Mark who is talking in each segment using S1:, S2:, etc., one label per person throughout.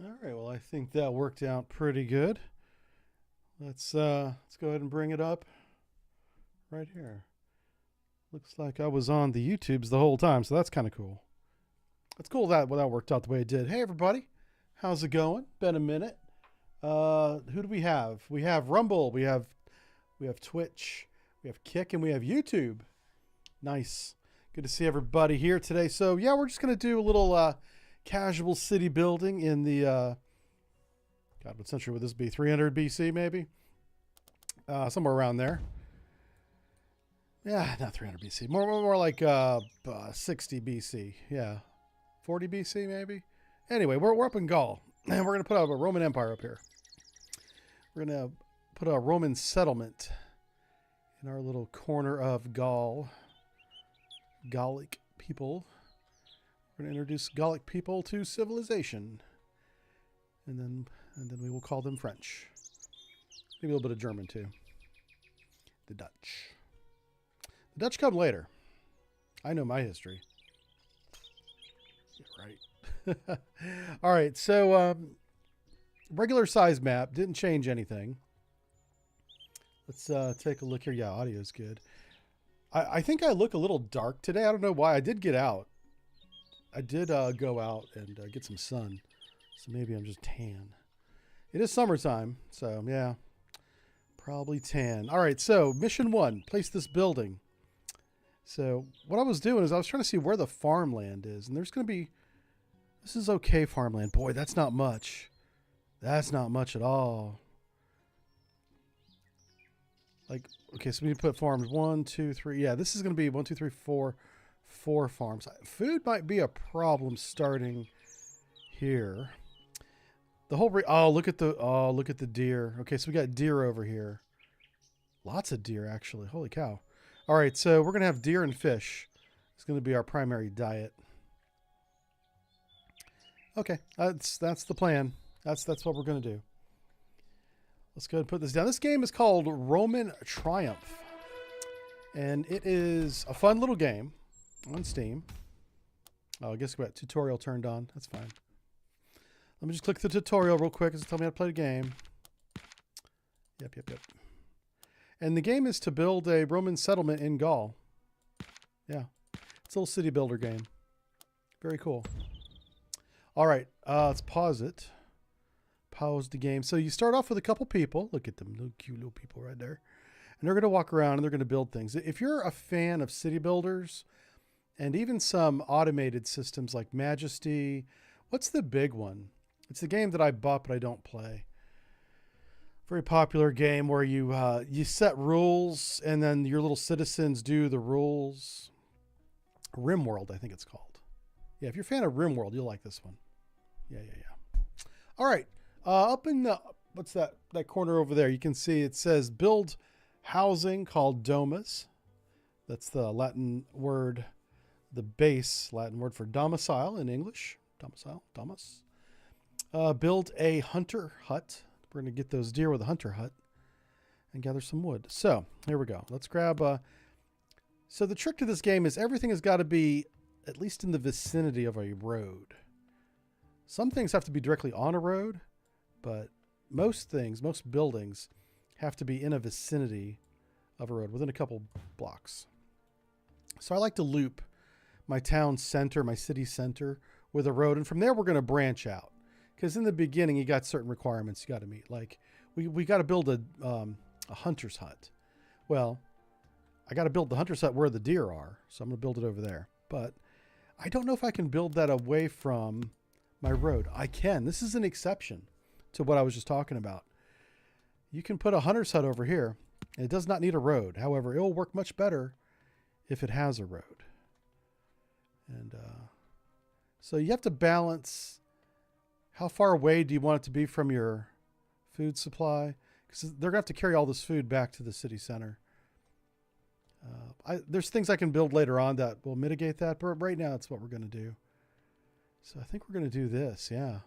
S1: All right, well, I think that worked out pretty good. Let's go ahead and bring it up right here. Looks like I was on the YouTubes the whole time, so that's kind of cool. It's cool that that worked out the way it did. Hey, everybody, how's it going? Been a minute. Who do we have? We have Rumble. We have Twitch. We have Kick, and we have YouTube. Nice. Good to see everybody here today. So yeah, we're just gonna do a little casual city building in the God, what century would this be? 300 BC, maybe? Somewhere around there. Yeah, not 300 BC. More like 60 BC. Yeah, 40 BC maybe. Anyway, we're up in Gaul, and we're gonna put up a Roman Empire up here. We're gonna put a Roman settlement in our little corner of Gaul. Gallic people. We're gonna introduce Gallic people to civilization, and then we will call them French. Maybe a little bit of German too. The Dutch. The Dutch come later. I know my history. Yeah, right. All right, so regular size map. Didn't change anything. Let's take a look here. Yeah, audio's good. I think I look a little dark today. I don't know why. I did get out. I did go out and get some sun. So maybe I'm just tan. It is summertime, so yeah. Probably tan. All right, so mission 1. Place this building. So what I was doing is I was trying to see where the farmland is. And there's going to be... This is okay farmland. Boy, that's not much. That's not much at all. Like, okay, so we need to put farms 1, 2, 3. Yeah, this is going to be 1, 2, 3, 4. 4 farms. Food might be a problem starting here. The whole... look at the deer. Okay, so we got deer over here. Lots of deer, actually. Holy cow. All right, so we're going to have deer and fish. It's going to be our primary diet. Okay, that's the plan. That's what we're going to do. Let's go ahead and put this down. This game is called Roman Triumph. And it is a fun little game on Steam. Oh, I guess we got tutorial turned on. That's fine. Let me just click the tutorial real quick. It's tell me how to play the game. Yep. And the game is to build a Roman settlement in Gaul. Yeah. It's a little city builder game. Very cool. All right. Let's pause it. Pause the game. So you start off with a couple people. Look at them. Little cute little people right there. And they're going to walk around and they're going to build things. If you're a fan of city builders and even some automated systems like Majesty, what's the big one? It's the game that I bought but I don't play. Very popular game where you set rules and then your little citizens do the rules. RimWorld, I think it's called. Yeah, if you're a fan of RimWorld, you'll like this one. Yeah. All right. Up in the, what's that corner over there? You can see it says build housing called domus. That's the Latin word, the base Latin word for domicile in English. Domicile, domus. Build a hunter hut. We're going to get those deer with a hunter hut and gather some wood. So here we go. Let's grab so the trick to this game is everything has got to be at least in the vicinity of a road. Some things have to be directly on a road, but most buildings have to be in a vicinity of a road within a couple blocks. So I like to loop my town center, my city center with a road. And from there, we're going to branch out. Because in the beginning, you got certain requirements you got to meet. Like, we got to build a hunter's hut. Well, I got to build the hunter's hut where the deer are. So I'm going to build it over there. But I don't know if I can build that away from my road. I can. This is an exception to what I was just talking about. You can put a hunter's hut over here. And it does not need a road. However, it will work much better if it has a road. And so you have to balance... How far away do you want it to be from your food supply? Because they're going to have to carry all this food back to the city center. There's things I can build later on that will mitigate that, but right now it's what we're going to do. So I think we're going to do this, yeah.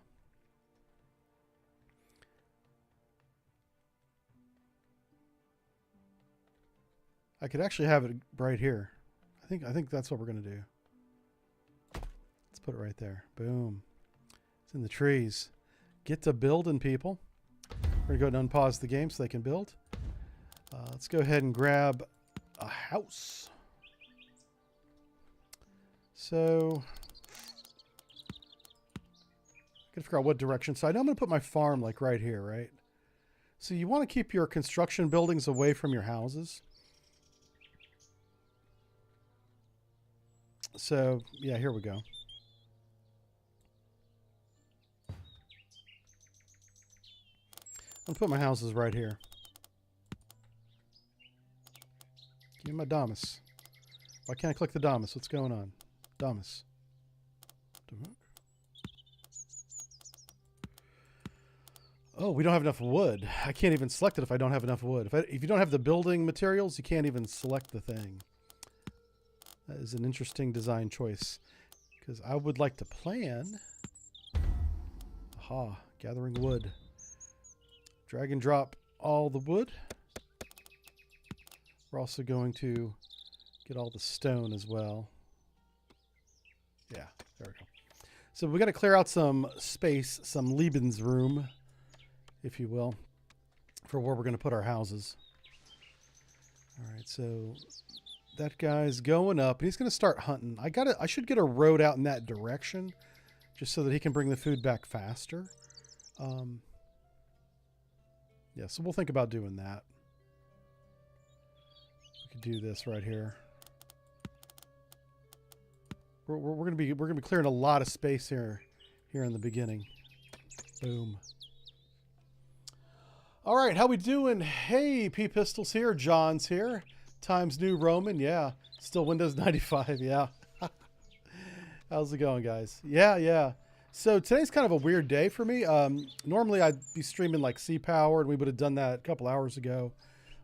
S1: I could actually have it right here. I think that's what we're going to do. Let's put it right there. Boom. It's in the trees. get to building, people. We're going to go and unpause the game so they can build. Let's go ahead and grab a house. So, I gotta figure out what direction. So I know I'm going to put my farm like right here, right? So you want to keep your construction buildings away from your houses. So, yeah, here we go. I'm going to put my houses right here. Give me my Damas. Why can't I click the Damas? What's going on? Damas. Oh, we don't have enough wood. I can't even select it if I don't have enough wood. If you don't have the building materials, you can't even select the thing. That is an interesting design choice. Because I would like to plan. Aha, gathering wood. Drag and drop all the wood. We're also going to get all the stone as well. Yeah, there we go. So we got to clear out some space, some Lebensraum, if you will, for where we're going to put our houses. All right, so that guy's going up. He's going to start hunting. I should get a road out in that direction, just so that he can bring the food back faster. Yeah, so we'll think about doing that. We could do this right here. We're gonna be clearing a lot of space here in the beginning. Boom. All right, how we doing? Hey, P Pistols here, John's here. Times New Roman, yeah. Still Windows 95, yeah. How's it going, guys? Yeah. So today's kind of a weird day for me. Normally I'd be streaming like C-Power, and we would have done that a couple hours ago.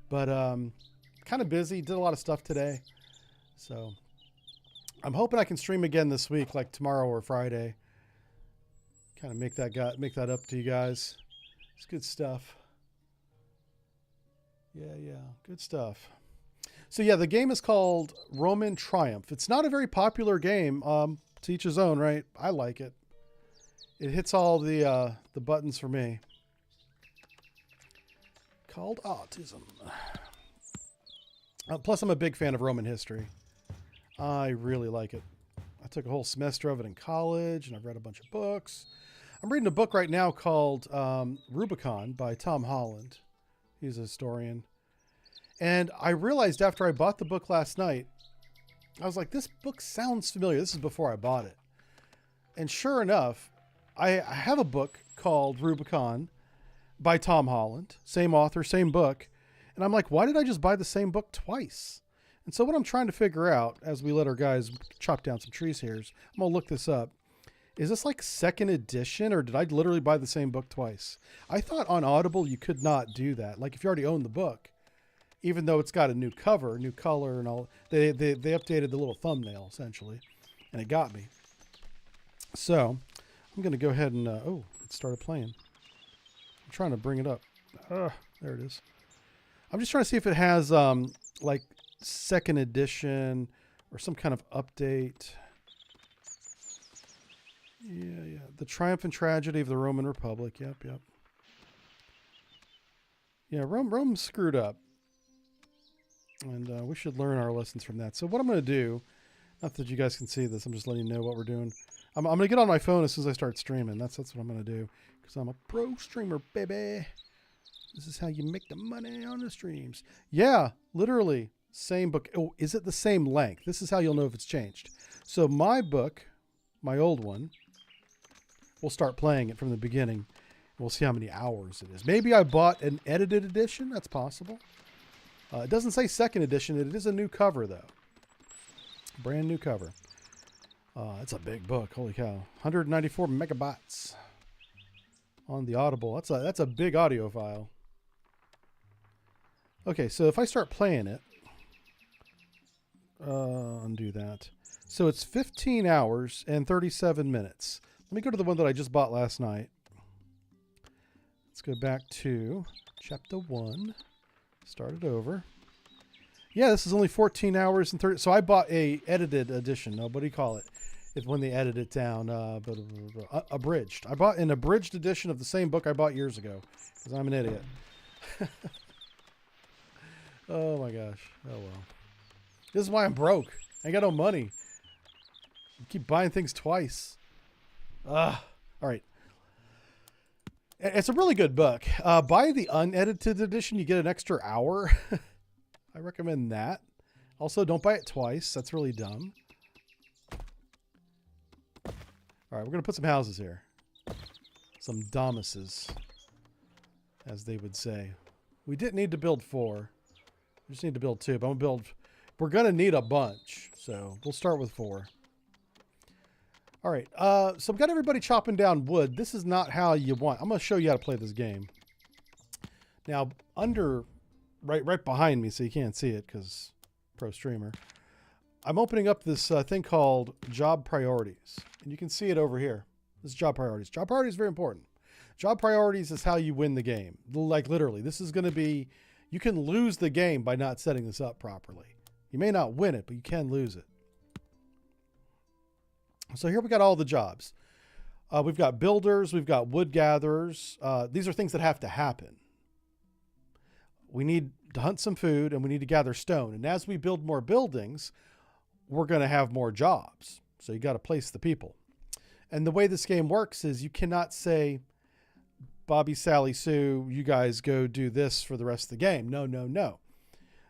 S1: But kind of busy, did a lot of stuff today. So I'm hoping I can stream again this week, like tomorrow or Friday. Kind of make that up to you guys. It's good stuff. Yeah, good stuff. So yeah, the game is called Roman Triumph. It's not a very popular game. To each his own, right? I like it. It hits all the buttons for me. Called autism. Plus, I'm a big fan of Roman history. I really like it. I took a whole semester of it in college, and I've read a bunch of books. I'm reading a book right now called Rubicon by Tom Holland. He's a historian. And I realized after I bought the book last night, I was like, this book sounds familiar. This is before I bought it. And sure enough, I have a book called Rubicon by Tom Holland. Same author, same book. And I'm like, why did I just buy the same book twice? And so what I'm trying to figure out as we let our guys chop down some trees here is, I'm going to look this up. Is this like second edition, or did I literally buy the same book twice? I thought on Audible you could not do that. Like if you already own the book, even though it's got a new cover, new color and all, they updated the little thumbnail essentially, and it got me. So I'm going to go ahead and, oh, it started playing. I'm trying to bring it up. There it is. I'm just trying to see if it has like second edition or some kind of update. Yeah. The Triumph and Tragedy of the Roman Republic. Yep. Yeah, Rome screwed up. And we should learn our lessons from that. So what I'm going to do, not that you guys can see this, I'm just letting you know what we're doing. I'm going to get on my phone as soon as I start streaming. That's what I'm going to do. Because I'm a pro streamer, baby. This is how you make the money on the streams. Yeah, literally. Same book. Oh, is it the same length? This is how you'll know if it's changed. So my book, my old one, we'll start playing it from the beginning. We'll see how many hours it is. Maybe I bought an edited edition. That's possible. It doesn't say second edition. It is a new cover, though. Brand new cover. It's a big book. Holy cow. 194 megabytes on the Audible. That's a big audio file. Okay, so if I start playing it, undo that. So it's 15 hours and 37 minutes. Let me go to the one that I just bought last night. Let's go back to chapter 1. Start it over. Yeah, this is only 14 hours and 30. So I bought a edited edition. No, what do you call it? if when they edit it down. Abridged. I bought an abridged edition of the same book I bought years ago because I'm an idiot. Oh my gosh. Oh well. This is why I'm broke. I ain't got no money. I keep buying things twice. All right. It's a really good book. Buy the unedited edition. You get an extra hour. I recommend that. Also, don't buy it twice. That's really dumb. All right, we're going to put some houses here. Some domuses, as they would say. We didn't need to build 4. We just need to build 2. But we're going to need a bunch. So we'll start with 4. All right, so I've got everybody chopping down wood. This is not how you want. I'm going to show you how to play this game. Now, right behind me, so you can't see it because pro streamer, I'm opening up this thing called job priorities. And you can see it over here. This is job priorities. Job priorities is very important. Job priorities is how you win the game. Like literally, this is going to be, you can lose the game by not setting this up properly. You may not win it, but you can lose it. So here we got all the jobs. We've got builders, we've got wood gatherers. These are things that have to happen. We need to hunt some food and we need to gather stone. And as we build more buildings, we're going to have more jobs. So you got to place the people. And the way this game works is you cannot say, Bobby, Sally, Sue, you guys go do this for the rest of the game. No, no, no.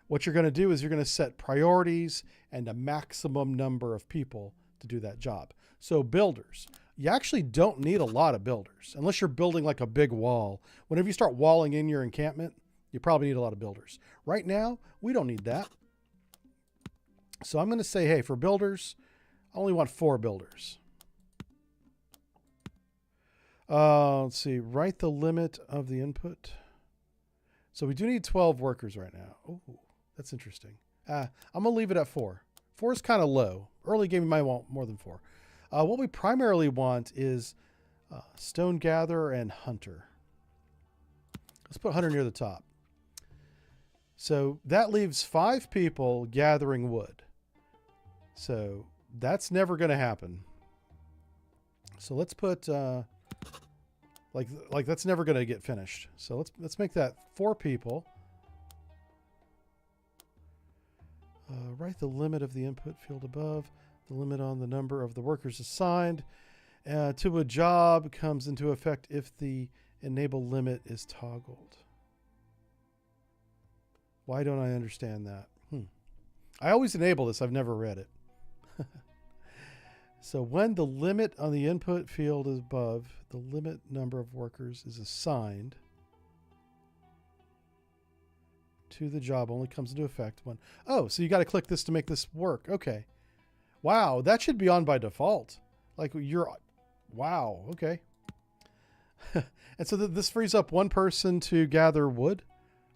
S1: What you're going to do is you're going to set priorities and a maximum number of people to do that job. So builders, you actually don't need a lot of builders unless you're building like a big wall. Whenever you start walling in your encampment, you probably need a lot of builders. Right now, we don't need that. So I'm going to say, hey, for builders, I only want 4 builders. Let's see, write the limit of the input. So we do need 12 workers right now. Oh, that's interesting. I'm going to leave it at 4. 4 is kind of low. Early game, you might want more than 4. What we primarily want is stone gatherer and hunter. Let's put hunter near the top. So that leaves 5 people gathering wood. So that's never going to happen. So let's put like that's never going to get finished. So let's make that 4 people. Write the limit of the input field above. The limit on the number of the workers assigned to a job comes into effect if the enable limit is toggled. Why don't I understand that? I always enable this. I've never read it. So when the limit on the input field is above, the limit number of workers is assigned to the job only comes into effect when... Oh, so you got to click this to make this work. Okay. Wow, that should be on by default. Like you're... Wow, okay. And so this frees up 1 person to gather wood.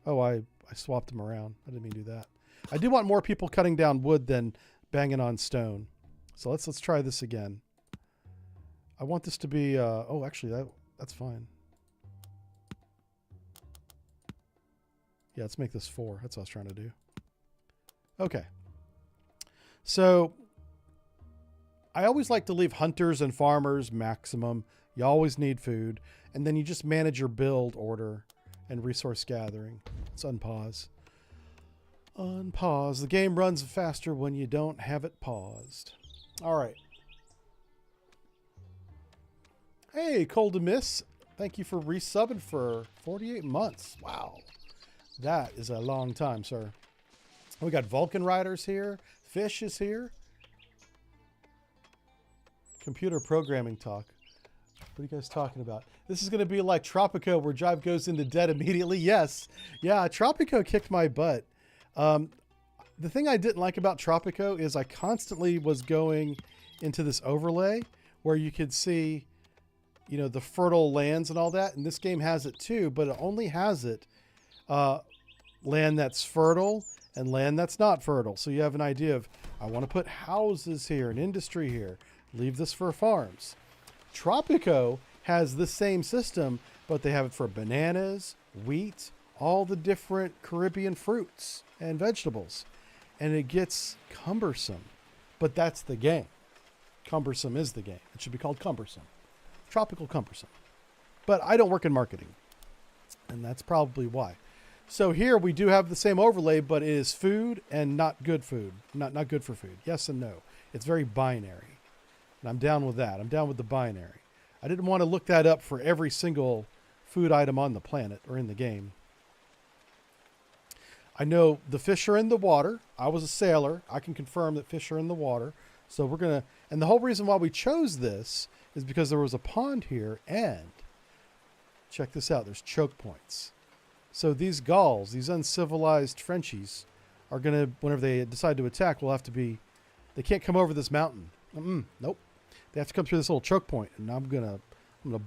S1: Oh, I swapped them around. I didn't mean to do that. I do want more people cutting down wood than banging on stone. So let's try this again. I want this to be... oh, actually, that's fine. Yeah, let's make this 4. That's what I was trying to do. Okay. So I always like to leave hunters and farmers maximum. You always need food. And then you just manage your build order and resource gathering. Let's unpause. Unpause. The game runs faster when you don't have it paused. All right. Hey, Cold to Miss. Thank you for resubbing for 48 months. Wow. That is a long time, sir. We got Vulcan Riders here. Fish is here. Computer programming talk. What are you guys talking about? This is going to be like Tropico where Jive goes into debt immediately. Yes. Yeah, Tropico kicked my butt. The thing I didn't like about Tropico is I constantly was going into this overlay where you could see, you know, the fertile lands and all that. And this game has it too, but it only has it land that's fertile and land that's not fertile. So you have an idea of, I want to put houses here and industry here. Leave this for farms. Tropico has the same system, but they have it for bananas, wheat, all the different Caribbean fruits and vegetables. And it gets cumbersome, but that's the game. Cumbersome is the game. It should be called Cumbersome. Tropical Cumbersome. But I don't work in marketing. And that's probably why. So here we do have the same overlay, but it is food and not good food. Not good for food. Yes and no. It's very binary. And I'm down with that. I'm down with the binary. I didn't want to look that up for every single food item on the planet or in the game. I know the fish are in the water. I was a sailor. I can confirm that fish are in the water. So we're going to... And the whole reason why we chose this is because there was a pond here and... Check this out. There's choke points. So these gulls, these uncivilized Frenchies, are going to, whenever they decide to attack, will have to be... They can't come over this mountain. Nope. They have to come through this little choke point. And I'm gonna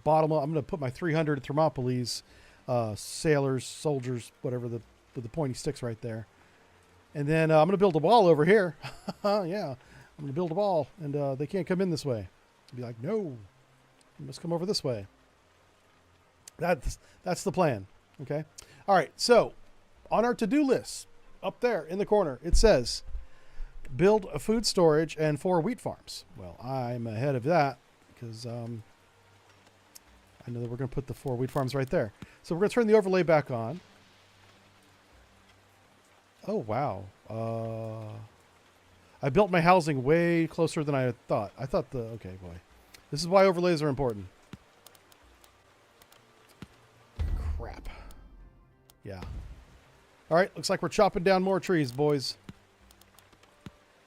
S1: bottom up. I'm gonna put my 300 Thermopyles sailors, soldiers, whatever, with the pointy sticks right there. And then I'm gonna build a wall over here. Yeah, I'm gonna build a wall, and they can't come in this way. I'll be like, no, you must come over this way. That's the plan. Okay. All right. So on our to-do list, up there in the corner, it says build a food storage and 4 wheat farms. Well, I'm ahead of that because I know that we're going to put the 4 wheat farms right there. So we're going to turn the overlay back on. Oh, wow. I built my housing way closer than I thought. Okay, boy. This is why overlays are important. Crap. Yeah. All right. Looks like we're chopping down more trees, boys.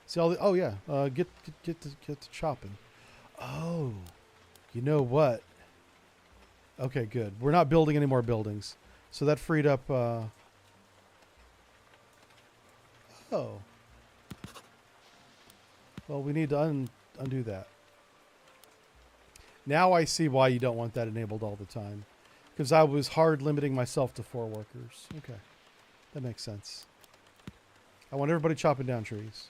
S1: See all the, oh yeah, get to chopping. Oh, you know what? Okay, good. We're not building any more buildings, so that freed up. Oh, well, we need to undo that. Now I see why you don't want that enabled all the time, because I was hard limiting myself to 4 workers. Okay, that makes sense. I want everybody chopping down trees.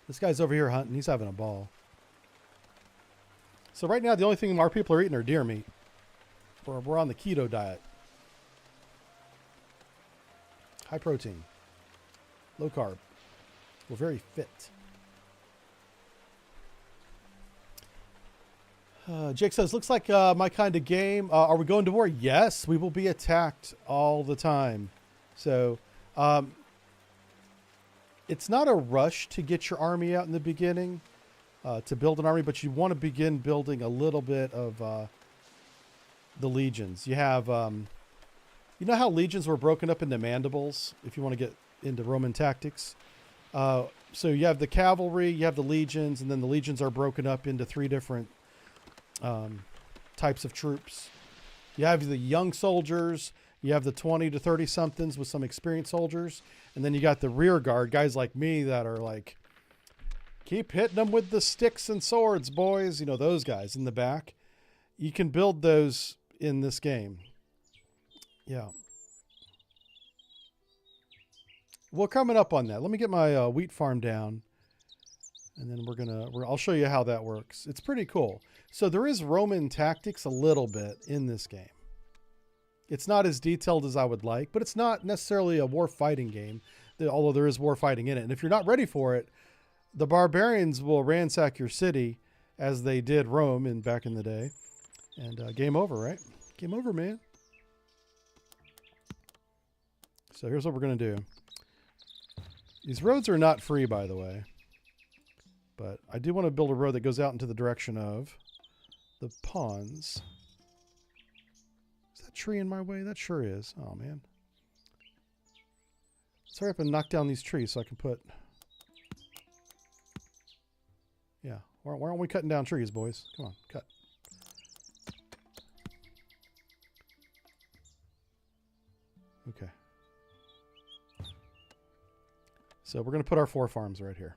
S1: This guy's over here hunting. He's having a ball. So right now, the only thing our people are eating are deer meat. We're on the keto diet. High protein. Low carb. We're very fit. Jake says, looks like my kind of game. Are we going to war? Yes, we will be attacked all the time. So... it's not a rush to get your army out in the beginning, to build an army, but you want to begin building a little bit of the legions. You have, you know how legions were broken up into mandibles, if you want to get into Roman tactics? So you have the cavalry, you have the legions, and then the legions are broken up into 3 different types of troops. You have the young soldiers, you have the 20 to 30 somethings with some experienced soldiers. And then you got the rear guard, guys like me that are like, keep hitting them with the sticks and swords, boys. You know, those guys in the back. You can build those in this game. Yeah. Well, coming up on that, let me get my wheat farm down. And then I'll show you how that works. It's pretty cool. So there is Roman tactics a little bit in this game. It's not as detailed as I would like, but it's not necessarily a war fighting game, although there is war fighting in it. And if you're not ready for it, the barbarians will ransack your city as they did Rome back in the day. And game over, right? Game over, man. So here's what we're going to do. These roads are not free, by the way. But I do want to build a road that goes out into the direction of the ponds. Is that tree in my way? That sure is. Oh, man. Let's hurry up and knock down these trees so I can put... Yeah. Why aren't we cutting down trees, boys? Come on, cut. Okay. So we're going to put our 4 farms right here.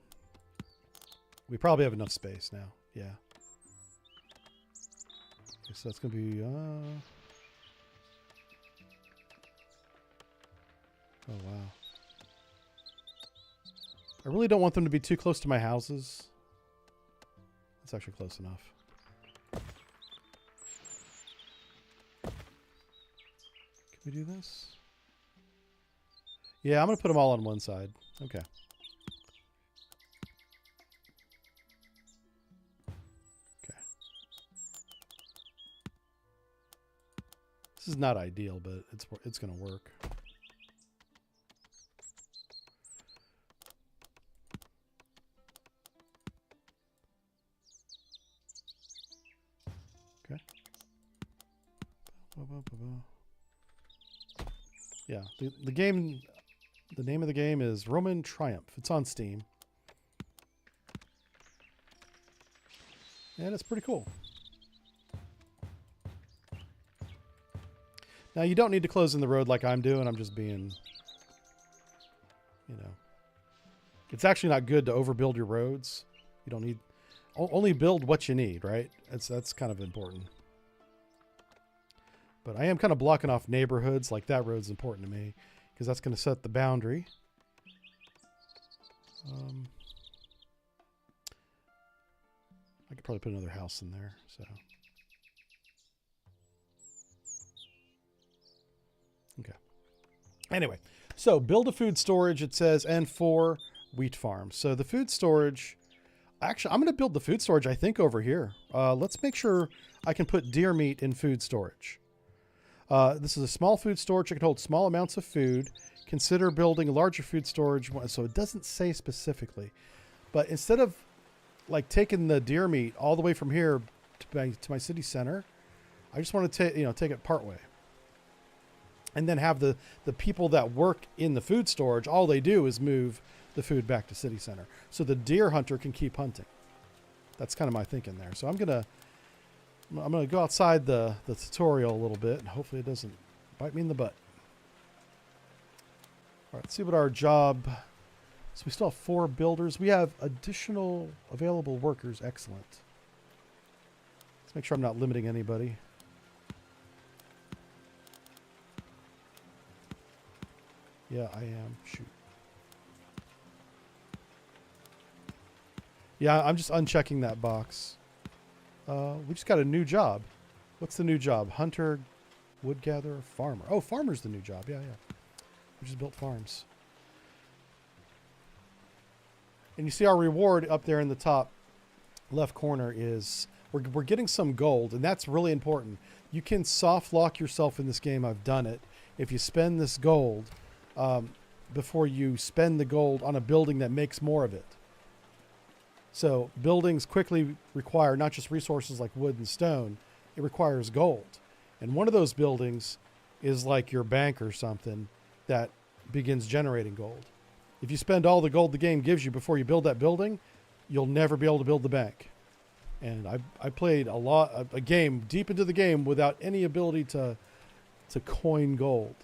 S1: We probably have enough space now. Yeah. Okay, so that's going to be... Oh, wow. I really don't want them to be too close to my houses. It's actually close enough. Can we do this? Yeah, I'm going to put them all on one side. Okay. This is not ideal, but it's going to work. Okay. Yeah, the game, the name of the game is Roman Triumph. It's on Steam. And it's pretty cool. Now, you don't need to close in the road like I'm doing. I'm just being, you know. It's actually not good to overbuild your roads. You don't need... Only build what you need, right? That's kind of important. But I am kind of blocking off neighborhoods. Like, that road's important to me. Because that's going to set the boundary. I could probably put another house in there, so... Okay. Anyway, so build a food storage, it says, and 4 wheat farms. So the food storage... Actually, I'm going to build the food storage, I think, over here. Let's make sure I can put deer meat in food storage. This is a small food storage. It can hold small amounts of food. Consider building a larger food storage. So it doesn't say specifically. But instead of like taking the deer meat all the way from here to my city center, I just want to take it part way. And then have the people that work in the food storage, all they do is move the food back to city center. So the deer hunter can keep hunting. That's kind of my thinking there. So I'm gonna go outside the tutorial a little bit, and hopefully it doesn't bite me in the butt. All right, let's see what our job... So we still have 4 builders. We have additional available workers. Excellent. Let's make sure I'm not limiting anybody. Yeah, I am. Shoot. Yeah, I'm just unchecking that box. We just got a new job. What's the new job? Hunter, wood gatherer, farmer. Oh, farmer's the new job. Yeah, yeah. We just built farms. And you see our reward up there in the top left corner is we're getting some gold, and that's really important. You can soft lock yourself in this game. I've done it. If you spend this gold before you spend the gold on a building that makes more of it. So buildings quickly require not just resources like wood and stone, it requires gold. And one of those buildings is like your bank or something that begins generating gold. If you spend all the gold the game gives you before you build that building, you'll never be able to build the bank. And I played a game deep into the game without any ability to coin gold.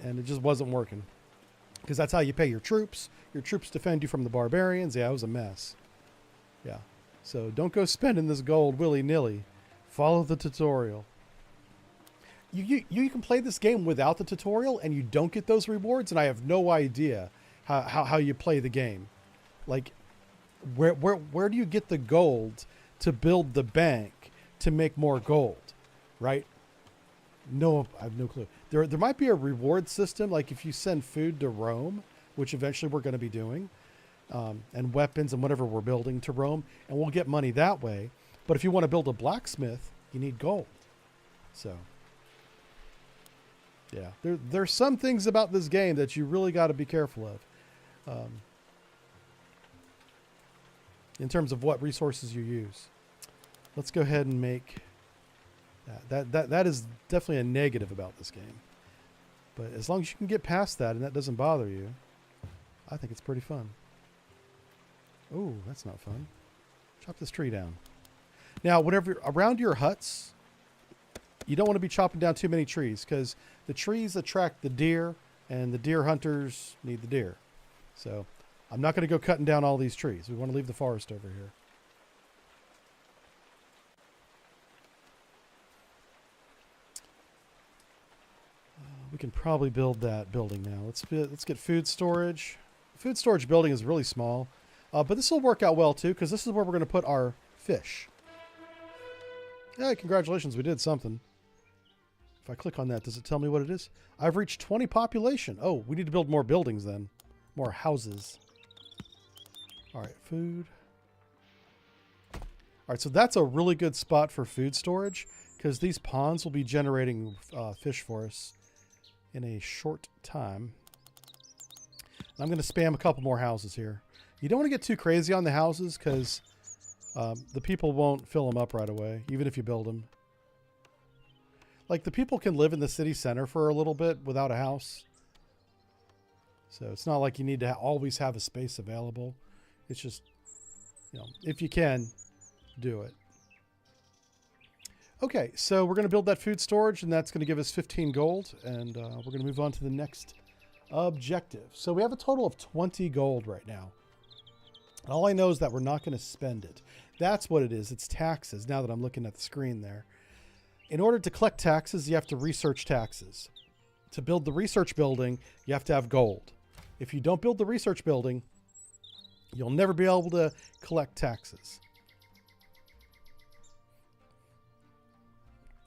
S1: And it just wasn't working. Because that's how you pay your troops. Your troops defend you from the barbarians. Yeah, it was a mess. Yeah. So don't go spending this gold willy-nilly. Follow the tutorial. You can play this game without the tutorial and you don't get those rewards, and I have no idea how you play the game. Like, where do you get the gold to build the bank to make more gold, right? No, I have no clue. There might be a reward system, like if you send food to Rome, which eventually we're going to be doing, and weapons and whatever we're building to Rome, and we'll get money that way. But if you want to build a blacksmith, you need gold. So, yeah, there's some things about this game that you really got to be careful of, in terms of what resources you use. Let's go ahead and make... That is definitely a negative about this game. But as long as you can get past that and that doesn't bother you, I think it's pretty fun. Oh, that's not fun. Chop this tree down. Now, whenever around your huts, you don't want to be chopping down too many trees because the trees attract the deer and the deer hunters need the deer. So I'm not going to go cutting down all these trees. We want to leave the forest over here. We can probably build that building now. Let's get food storage. The food storage building is really small, but this will work out well too because this is where we're going to put our fish. Yeah, congratulations, we did something. If I click on that, does it tell me what it is? I've reached 20 population. Oh, we need to build more buildings then. More houses. All right, food. All right, so that's a really good spot for food storage because these ponds will be generating fish for us in a short time. I'm going to spam a couple more houses here. You don't want to get too crazy on the houses because the people won't fill them up right away, even if you build them. Like, the people can live in the city center for a little bit without a house. So it's not like you need to always have a space available. It's just, you know, if you can, do it. Okay, so we're going to build that food storage, and that's going to give us 15 gold. And we're going to move on to the next objective. So we have a total of 20 gold right now. All I know is that we're not going to spend it. That's what it is. It's taxes, now that I'm looking at the screen there. In order to collect taxes, you have to research taxes. To build the research building, you have to have gold. If you don't build the research building, you'll never be able to collect taxes.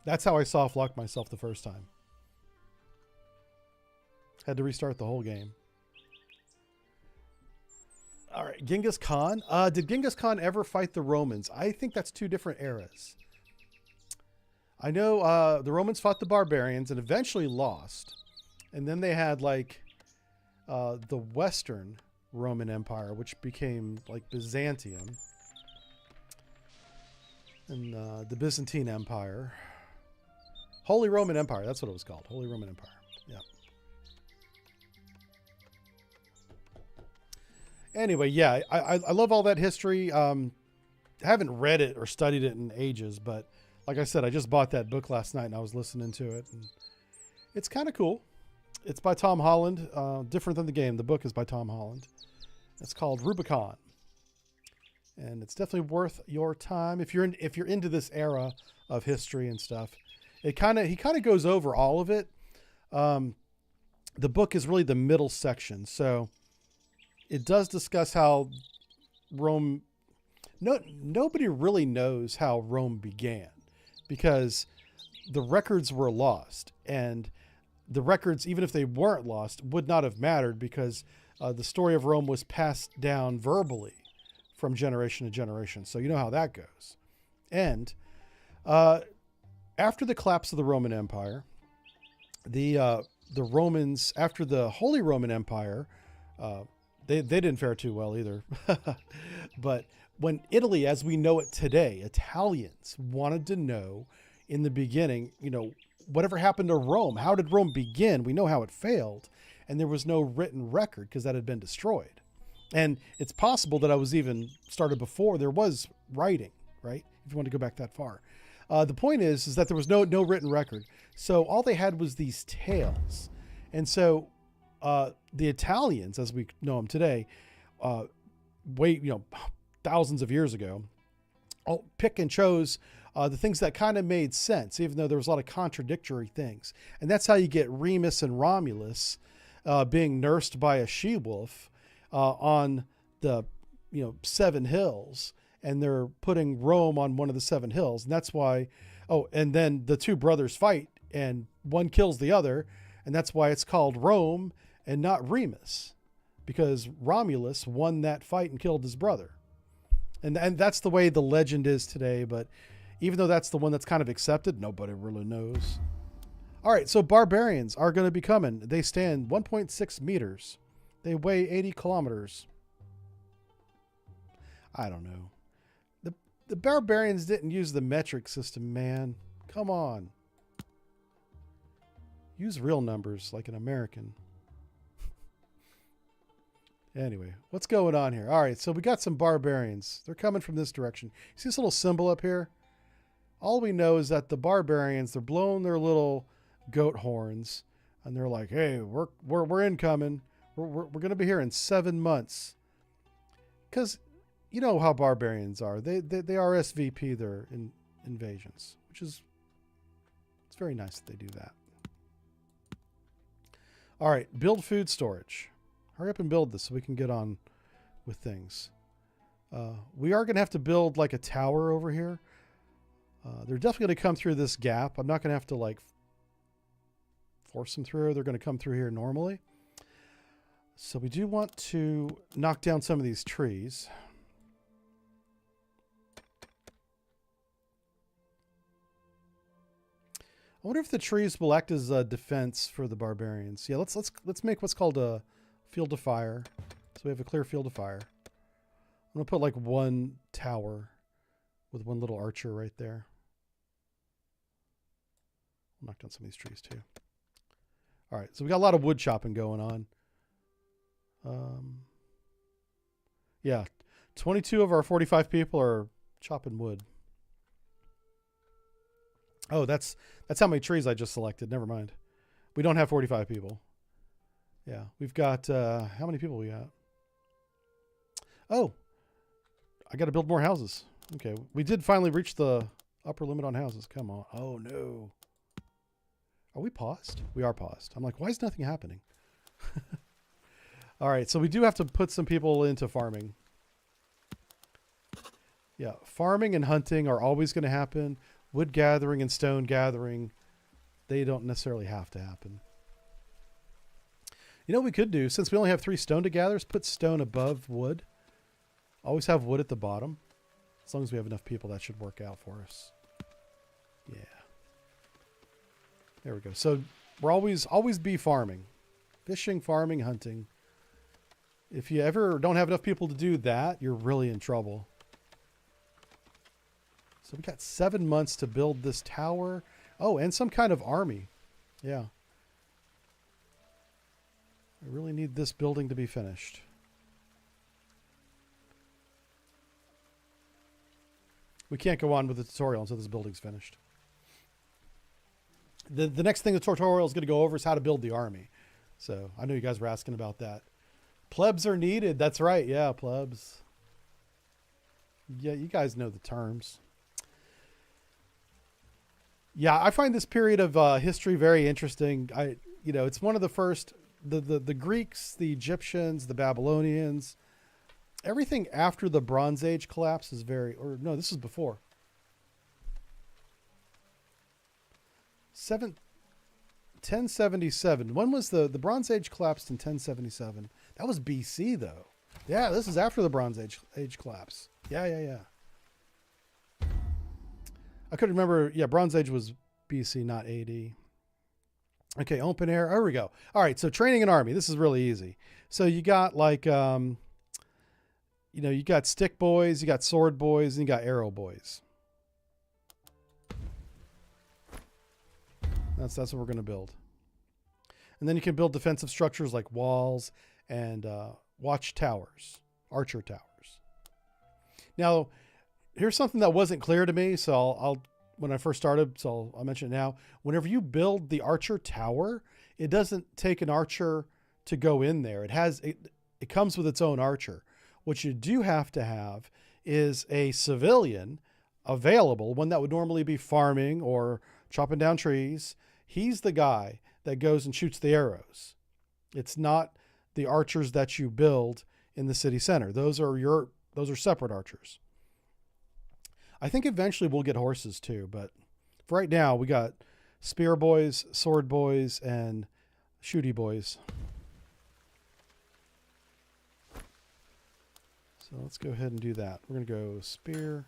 S1: That's how I soft-locked myself the first time. Had to restart the whole game. All right, Genghis Khan. Did Genghis Khan ever fight the Romans? I think that's two different eras. I know the Romans fought the barbarians and eventually lost. And then they had like the Western Roman Empire, which became like Byzantium. And the Byzantine Empire. Holy Roman Empire, that's what it was called. Holy Roman Empire, yeah. Anyway, yeah, I love all that history. I haven't read it or studied it in ages, but like I said, I just bought that book last night and I was listening to it. And it's kind of cool. It's by Tom Holland, different than the game. The book is by Tom Holland. It's called Rubicon. And it's definitely worth your time if you're into this era of history and stuff. He kind of goes over all of it. The book is really the middle section, so it does discuss how Rome. Nobody really knows how Rome began because the records were lost, and the records, even if they weren't lost, would not have mattered because the story of Rome was passed down verbally from generation to generation. So you know how that goes. And after the collapse of the Roman Empire, the Romans, after the Holy Roman Empire, they didn't fare too well either. But when Italy, as we know it today, Italians wanted to know in the beginning, you know, whatever happened to Rome? How did Rome begin? We know how it failed. And there was no written record because that had been destroyed. And it's possible that I was even started before there was writing, right? If you want to go back that far. The point is that there was no written record. So all they had was these tales. And so the Italians, as we know them today, thousands of years ago, pick and chose the things that kind of made sense, even though there was a lot of contradictory things. And that's how you get Remus and Romulus being nursed by a she-wolf on the 7 hills. And they're putting Rome on one of the 7 hills. And that's why, and then the two brothers fight and one kills the other. And that's why it's called Rome and not Remus, because Romulus won that fight and killed his brother. And that's the way the legend is today. But even though that's the one that's kind of accepted, nobody really knows. All right, so barbarians are going to be coming. They stand 1.6 meters. They weigh 80 kilometers. I don't know. The barbarians didn't use the metric system, man. Come on. Use real numbers like an American. Anyway, what's going on here? All right, so we got some barbarians. They're coming from this direction. See this little symbol up here? All we know is that the barbarians, they're blowing their little goat horns, and they're like, "Hey, we're incoming. We're going to be here in 7 months." Because you know how barbarians are. They RSVP their invasions, which is, it's very nice that they do that. All right, build food storage. Hurry up and build this so we can get on with things. We are going to have to build like a tower over here. They're definitely going to come through this gap. I'm not going to have to like force them through. They're going to come through here normally. So we do want to knock down some of these trees. I wonder if the trees will act as a defense for the barbarians. Yeah, let's make what's called a field of fire. So we have a clear field of fire. I'm gonna put like one tower with one little archer right there. I'll knock down some of these trees too. All right, so we got a lot of wood chopping going on. Yeah, 22 of our 45 people are chopping wood. Oh, that's how many trees I just selected. Never mind. We don't have 45 people. Yeah, we've got, how many people we got? Oh, I got to build more houses. Okay, we did finally reach the upper limit on houses. Come on. Oh, no. Are we paused? We are paused. I'm like, why is nothing happening? All right, so we do have to put some people into farming. Yeah, farming and hunting are always going to happen. Wood gathering and stone gathering, they don't necessarily have to happen. You know what we could do, since we only have 3 stone to gather, is put stone above wood. Always have wood at the bottom. As long as we have enough people, that should work out for us. Yeah. There we go. So we're always be farming. Fishing, farming, hunting. If you ever don't have enough people to do that, you're really in trouble. So we got 7 months to build this tower. Oh, and some kind of army. Yeah. I really need this building to be finished. We can't go on with the tutorial until this building's finished. The next thing the tutorial is going to go over is how to build the army. So I know you guys were asking about that. Plebs are needed. That's right. Yeah, plebs. Yeah, you guys know the terms. Yeah, I find this period of history very interesting. It's one of the first, the Greeks, the Egyptians, the Babylonians, everything after the Bronze Age collapse is this is before. 1077. When was the Bronze Age collapsed in 1077? That was BC though. Yeah, this is after the Bronze Age collapse. Yeah. I couldn't remember. Yeah, Bronze Age was BC, not AD. Okay, open air. There we go. All right, so training an army. This is really easy. So you got like, you got stick boys, you got sword boys, and you got arrow boys. That's what we're going to build. And then you can build defensive structures like walls and watch towers, archer towers. Now, here's something that wasn't clear to me, so I'll when I first started, so I'll mention it now. Whenever you build the archer tower, it doesn't take an archer to go in there. It comes with its own archer. What you do have to have is a civilian available, one that would normally be farming or chopping down trees. He's the guy that goes and shoots the arrows. It's not the archers that you build in the city center. Those are separate archers. I think eventually we'll get horses too, but for right now we got spear boys, sword boys, and shooty boys. So let's go ahead and do that. We're going to go spear.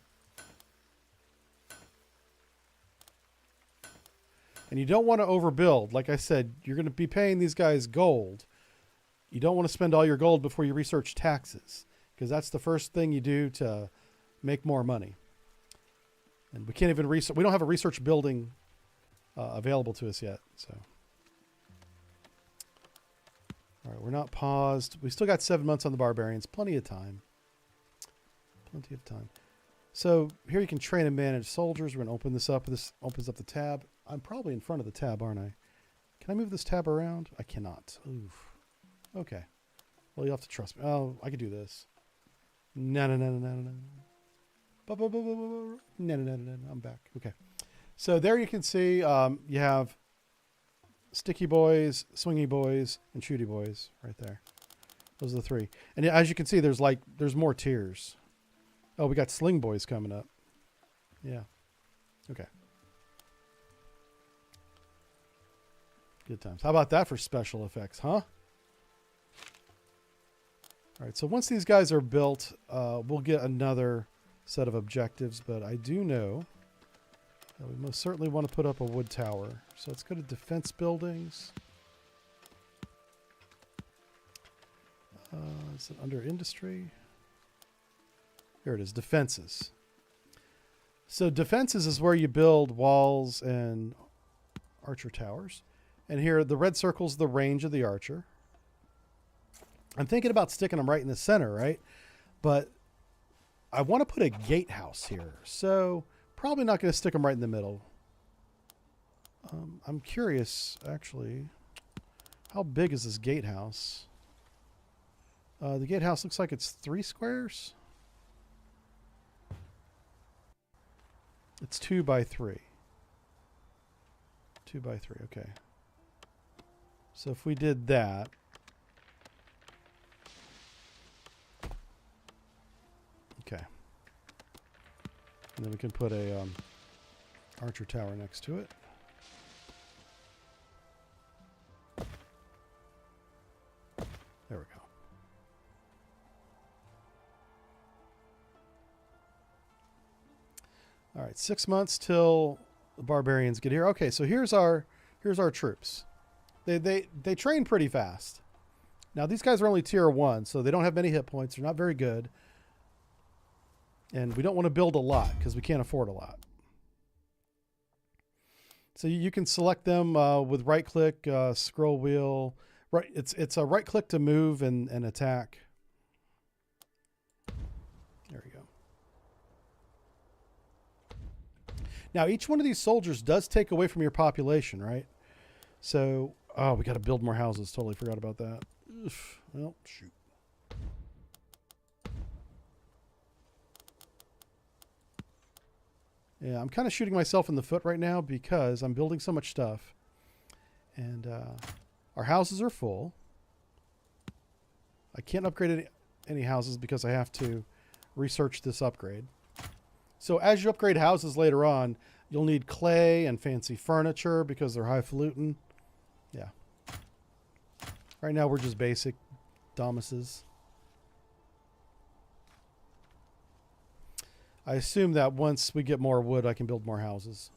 S1: And you don't want to overbuild. Like I said, you're going to be paying these guys gold. You don't want to spend all your gold before you research taxes, because that's the first thing you do to make more money. And we can't even research. We don't have a research building available to us yet. So, all right, we're not paused. We still got 7 months on the barbarians. Plenty of time. Plenty of time. So here you can train and manage soldiers. We're going to open this up. This opens up the tab. I'm probably in front of the tab, aren't I? Can I move this tab around? I cannot. Oof. Okay. Well, you'll have to trust me. Oh, I could do this. No. No. I'm back. Okay. So there you can see you have sticky boys, swingy boys, and shooty boys right there. Those are the 3. And as you can see, there's more tiers. Oh, we got sling boys coming up. Yeah. Okay. Good times. How about that for special effects, huh? All right, so once these guys are built, we'll get another set of objectives, but I do know We most certainly want to put up a wood tower. So let's go to defense buildings. Is it under industry? Here it is, defenses. So defenses is where you build walls and archer towers. And here, the red circle's the range of the archer. I'm thinking about sticking them right in the center, right? But I want to put a gatehouse here. So probably not going to stick them right in the middle. I'm curious, actually, how big is this gatehouse? The gatehouse looks like it's 3 squares. It's 2 by 3. 2 by 3, okay. So if we did that. Okay. And then we can put a archer tower next to it. There we go. All right, 6 months till the barbarians get here. Okay, so here's our troops. They train pretty fast. Now these guys are only tier 1, so they don't have many hit points. They're not very good. And we don't want to build a lot because we can't afford a lot. So you can select them with right click, scroll wheel. Right, it's a right click to move and attack. There we go. Now each one of these soldiers does take away from your population, right? So, oh, we got to build more houses. Totally forgot about that. Oof. Well, shoot. Yeah, I'm kind of shooting myself in the foot right now because I'm building so much stuff. And our houses are full. I can't upgrade any houses because I have to research this upgrade. So as you upgrade houses later on, you'll need clay and fancy furniture because they're highfalutin. Yeah. Right now we're just basic domuses. I assume that once we get more wood, I can build more houses.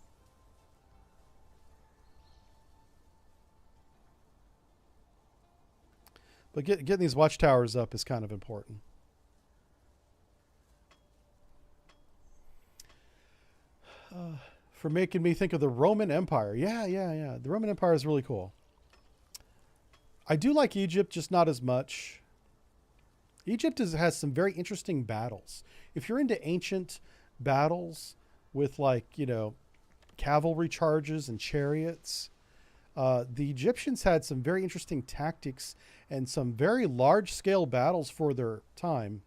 S1: But getting these watchtowers up is kind of important. For making me think of the Roman Empire. Yeah. The Roman Empire is really cool. I do like Egypt, just not as much. Egypt has some very interesting battles. If you're into ancient battles with, like, you know, cavalry charges and chariots, the Egyptians had some very interesting tactics and some very large-scale battles for their time.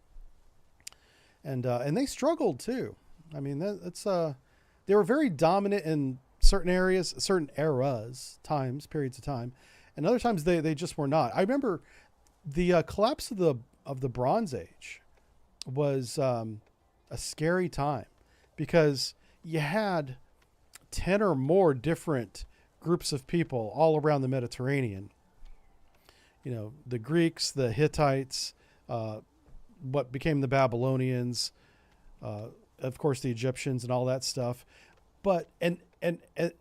S1: And they struggled too. I mean, they were very dominant in certain areas, certain eras, periods of time, and other times they just were not. I remember the collapse of the Bronze Age was a scary time because you had 10 or more different groups of people all around the Mediterranean. You know, the Greeks, the Hittites, what became the Babylonians, of course the Egyptians and all that stuff. But and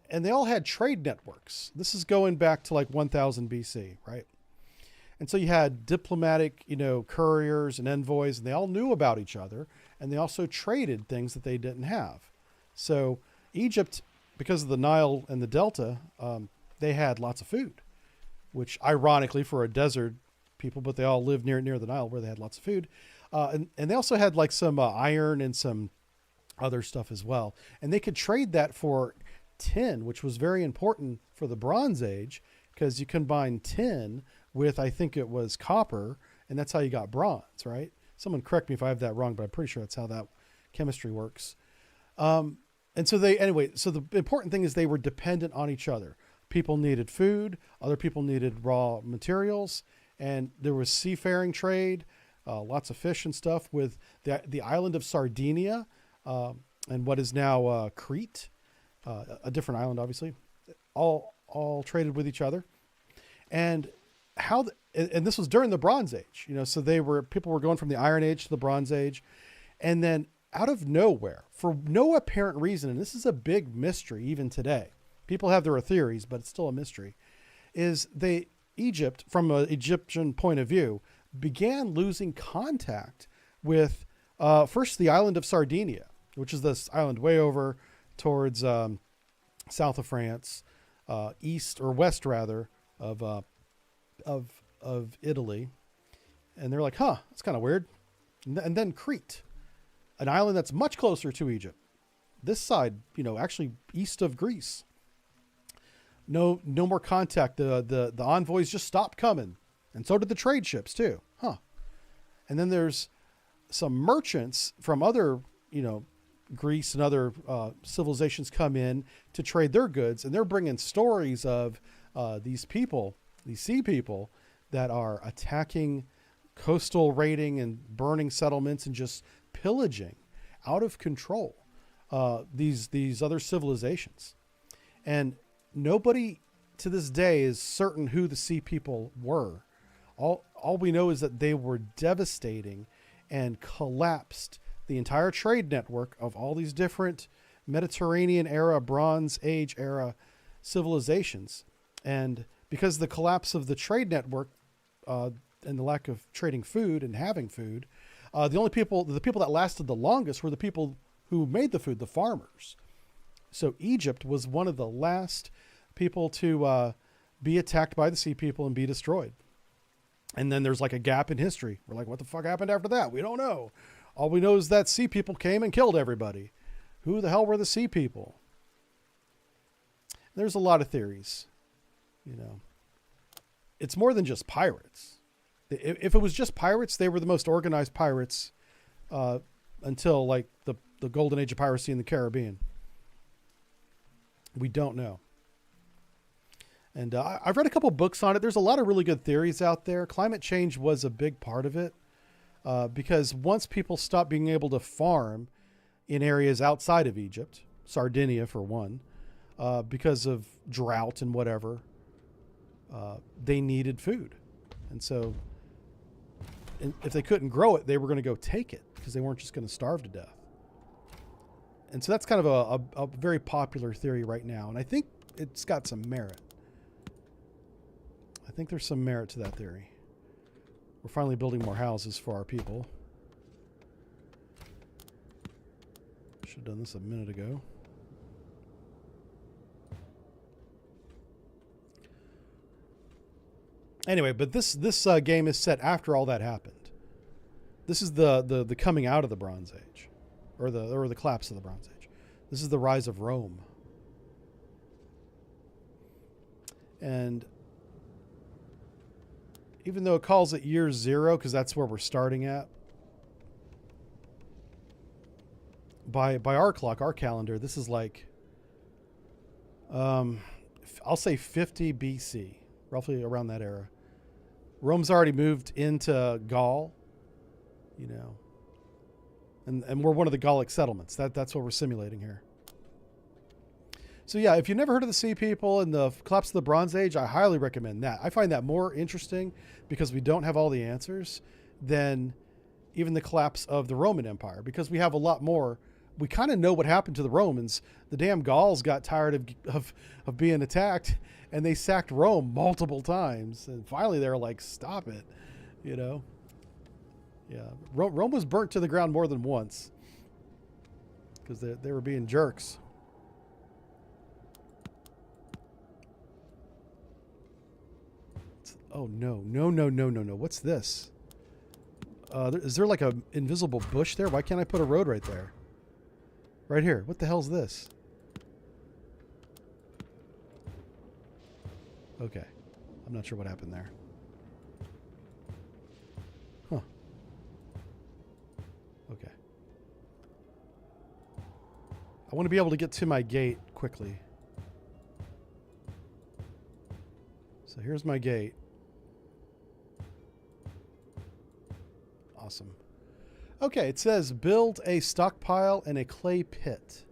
S1: they all had trade networks. This is going back to like 1000 BC, right? And so you had diplomatic, you know, couriers and envoys, and they all knew about each other, and they also traded things that they didn't have. So Egypt, because of the Nile and the Delta, they had lots of food, which ironically for a desert people, but they all lived near the Nile where they had lots of food. And they also had like some iron and some other stuff as well. And they could trade that for tin, which was very important for the Bronze Age because you combine tin with, I think it was copper, and that's how you got bronze, right? Someone correct me if I have that wrong, but I'm pretty sure that's how that chemistry works. And so so the important thing is they were dependent on each other. People needed food, other people needed raw materials, and there was seafaring trade, lots of fish and stuff with the island of Sardinia and what is now Crete, a different island, obviously, all traded with each other. And and this was during the Bronze Age, you know, so people were going from the Iron Age to the Bronze Age. And then out of nowhere, for no apparent reason, and this is a big mystery even today. People have their theories, but it's still a mystery. Egypt, from an Egyptian point of view, began losing contact with first the island of Sardinia, which is this island way over towards south of France, east or west rather of Italy, and they're like, huh, that's kind of weird. And then Crete, an island that's much closer to Egypt, this side, actually east of Greece. No more contact. The envoys just stopped coming, and so did the trade ships too. Huh. And then there's some merchants from other, Greece and other civilizations come in to trade their goods, and they're bringing stories of these sea people that are attacking, coastal raiding and burning settlements and just pillaging out of control these other civilizations. And nobody to this day is certain who the sea people were. All we know is that they were devastating and collapsed the entire trade network of all these different Mediterranean era, Bronze Age era civilizations. And because of the collapse of the trade network and the lack of trading food and having food, the people that lasted the longest were the people who made the food, the farmers. So Egypt was one of the last people to be attacked by the sea people and be destroyed. And then there's like a gap in history. We're like, what the fuck happened after that? We don't know. All we know is that sea people came and killed everybody. Who the hell were the sea people? There's a lot of theories. It's more than just pirates. If it was just pirates, they were the most organized pirates until like the golden age of piracy in the Caribbean. We don't know. And I've read a couple books on it. There's a lot of really good theories out there. Climate change was a big part of it because once people stopped being able to farm in areas outside of Egypt, Sardinia for one, because of drought and whatever, they needed food. And so if they couldn't grow it, they were going to go take it because they weren't just going to starve to death. And so that's kind of a very popular theory right now. And I think it's got some merit. I think there's some merit to that theory. We're finally building more houses for our people. Should have done this a minute ago. Anyway, but this game is set after all that happened. This is the coming out of the Bronze Age, or the collapse of the Bronze Age. This is the rise of Rome. And even though it calls it year zero, because that's where we're starting at, by our clock, our calendar, this is like, I'll say 50 BC, roughly around that era. Rome's already moved into Gaul, and we're one of the Gallic settlements. That's what we're simulating here. So yeah, if you've never heard of the Sea People and the collapse of the Bronze Age, I highly recommend that. I find that more interesting because we don't have all the answers than even the collapse of the Roman Empire, because we have a lot more. We kind of know what happened to the Romans. The damn Gauls got tired of being attacked, and they sacked Rome multiple times. And finally they're like, stop it, Yeah. Rome was burnt to the ground more than once because they were being jerks. Oh, no. What's this? Is there like an invisible bush there? Why can't I put a road right there? Right here. What the hell's this? Okay. I'm not sure what happened there. Huh. Okay. I want to be able to get to my gate quickly. So here's my gate. Awesome. Okay, it says build a stockpile and a clay pit.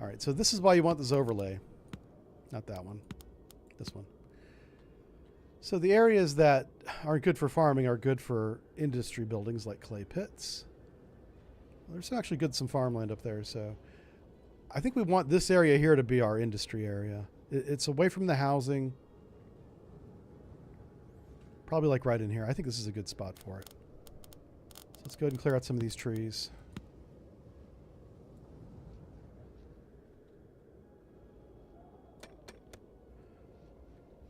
S1: All right, so this is why you want this overlay. Not that one. This one. So the areas that are good for farming are good for industry buildings like clay pits. There's actually some farmland up there, so I think we want this area here to be our industry area. It's away from the housing. Probably like right in here. I think this is a good spot for it. So let's go ahead and clear out some of these trees.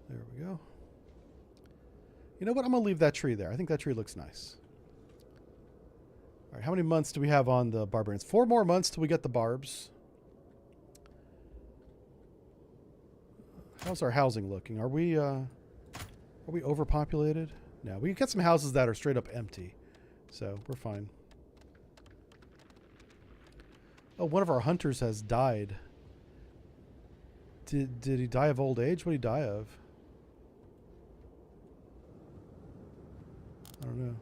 S1: There we go. You know what? I'm going to leave that tree there. I think that tree looks nice. All right, how many months do we have on the barbarians? 4 more months till we get the barbs. How's our housing looking? Are we overpopulated? No, we get some houses that are straight up empty, so we're fine. Oh, one of our hunters has died. Did he die of old age? What did he die of? I don't know.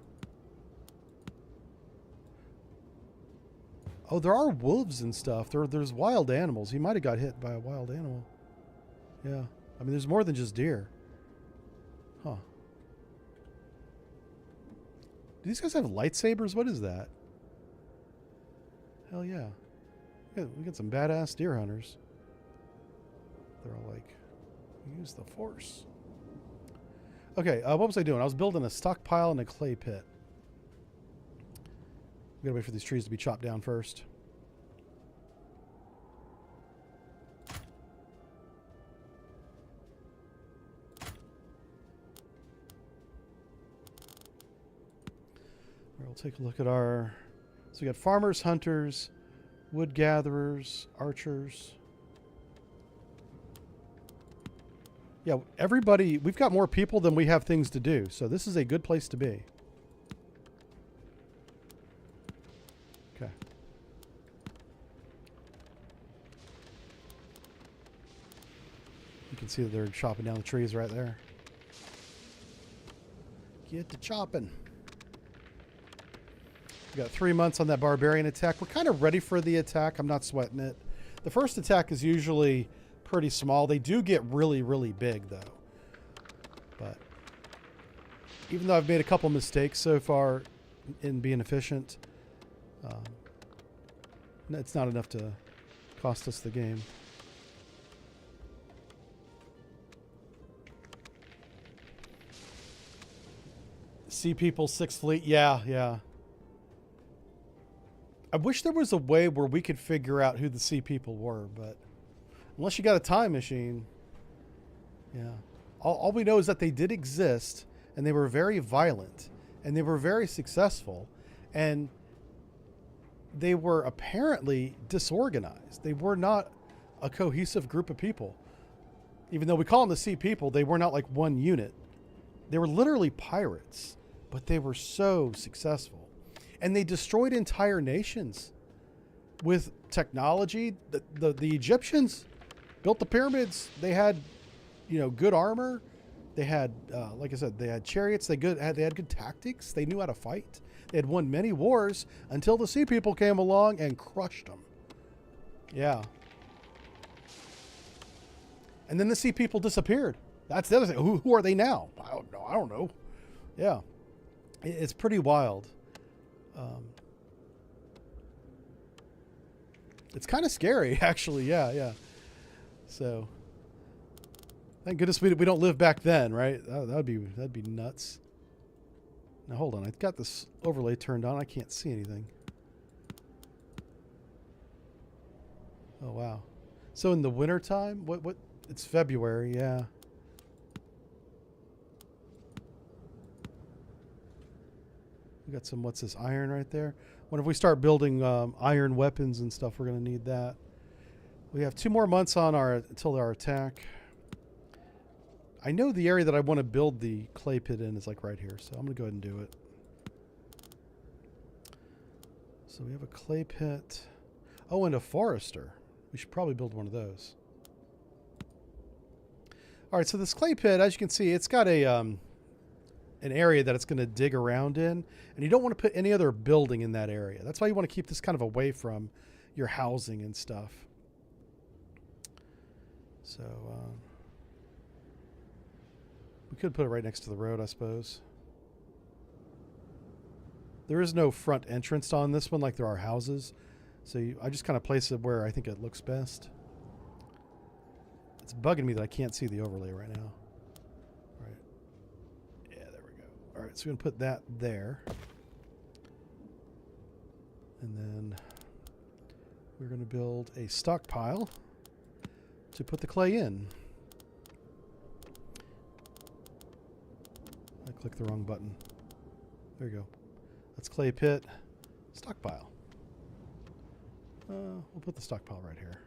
S1: Oh, there are wolves and stuff. There's wild animals. He might have got hit by a wild animal. Yeah. I mean, there's more than just deer. Huh. Do these guys have lightsabers? What is that? Hell yeah. We got some badass deer hunters. They're all like, use the force. Okay, what was I doing? I was building a stockpile and a clay pit. We gotta wait for these trees to be chopped down first. We'll take a look at our... So we got farmers, hunters, wood gatherers, archers. Yeah, everybody... We've got more people than we have things to do, so this is a good place to be. Okay. You can see that they're chopping down the trees right there. Get to chopping. We got 3 months on that barbarian attack. We're kind of ready for the attack. I'm not sweating it. The first attack is usually pretty small. They do get really, really big, though. But even though I've made a couple mistakes so far in being efficient, it's not enough to cost us the game. Sea People, 6th Fleet. Yeah, yeah. I wish there was a way where we could figure out who the Sea People were, but unless you got a time machine, yeah. All we know is that they did exist, and they were very violent, and they were very successful, and they were apparently disorganized. They were not a cohesive group of people. Even though we call them the Sea People, they were not like one unit. They were literally pirates, but they were so successful. And they destroyed entire nations with technology. The Egyptians built the pyramids. They had, good armor. They had, like I said, they had chariots. They had good tactics. They knew how to fight. They had won many wars until the Sea People came along and crushed them. Yeah. And then the Sea People disappeared. That's the other thing. Who are they now? I don't know. Yeah. It's pretty wild. It's kind of scary, actually. Yeah. So, thank goodness we don't live back then, right? That'd be nuts. Now hold on, I've got this overlay turned on. I can't see anything. Oh wow. So in the wintertime, what? It's February, yeah. We got some, what's this, iron right there? When if we start building iron weapons and stuff, we're going to need that. We have 2 more months on until our attack. I know the area that I want to build the clay pit in is like right here, so I'm going to go ahead and do it. So we have a clay pit. Oh, and a forester. We should probably build one of those. All right, so this clay pit, as you can see, it's got a an area that it's going to dig around in, and you don't want to put any other building in that area. That's why you want to keep this kind of away from your housing and stuff. So we could put it right next to the road, I suppose. There is no front entrance on this one like there are houses. So I just kind of place it where I think it looks best. It's bugging me that I can't see the overlay right now. All right. Yeah, there we go. All right, so we're going to put that there. And then we're going to build a stockpile to put the clay in. I clicked the wrong button. There you go. That's clay pit, stockpile. We'll put the stockpile right here.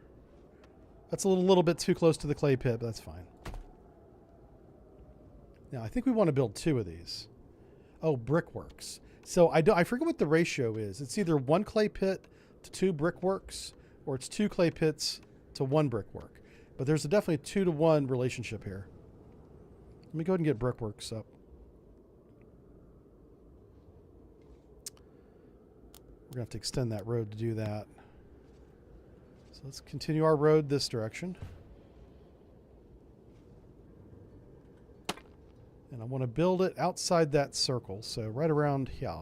S1: That's a little bit too close to the clay pit, but that's fine. Now, I think we want to build 2 of these. Oh, brickworks. So I forget what the ratio is. It's either 1 clay pit to 2 brickworks, or it's 2 clay pits to 1 brickwork. But there's definitely a 2-to-1 relationship here. Let me go ahead and get brickworks up. We're going to have to extend that road to do that. So let's continue our road this direction. And I want to build it outside that circle, so right around here.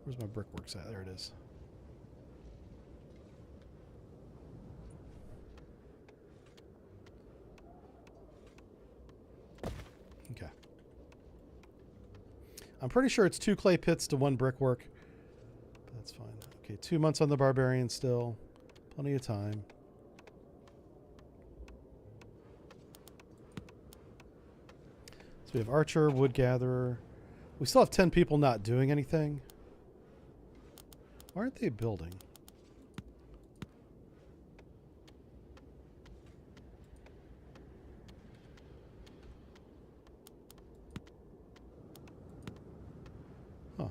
S1: Where's my brickworks at? There it is. Okay. I'm pretty sure it's 2 clay pits to 1 brickwork. But that's fine. Okay, 2 months on the barbarian still. Plenty of time. So we have archer, wood gatherer. We still have 10 people not doing anything. Why aren't they building? Huh.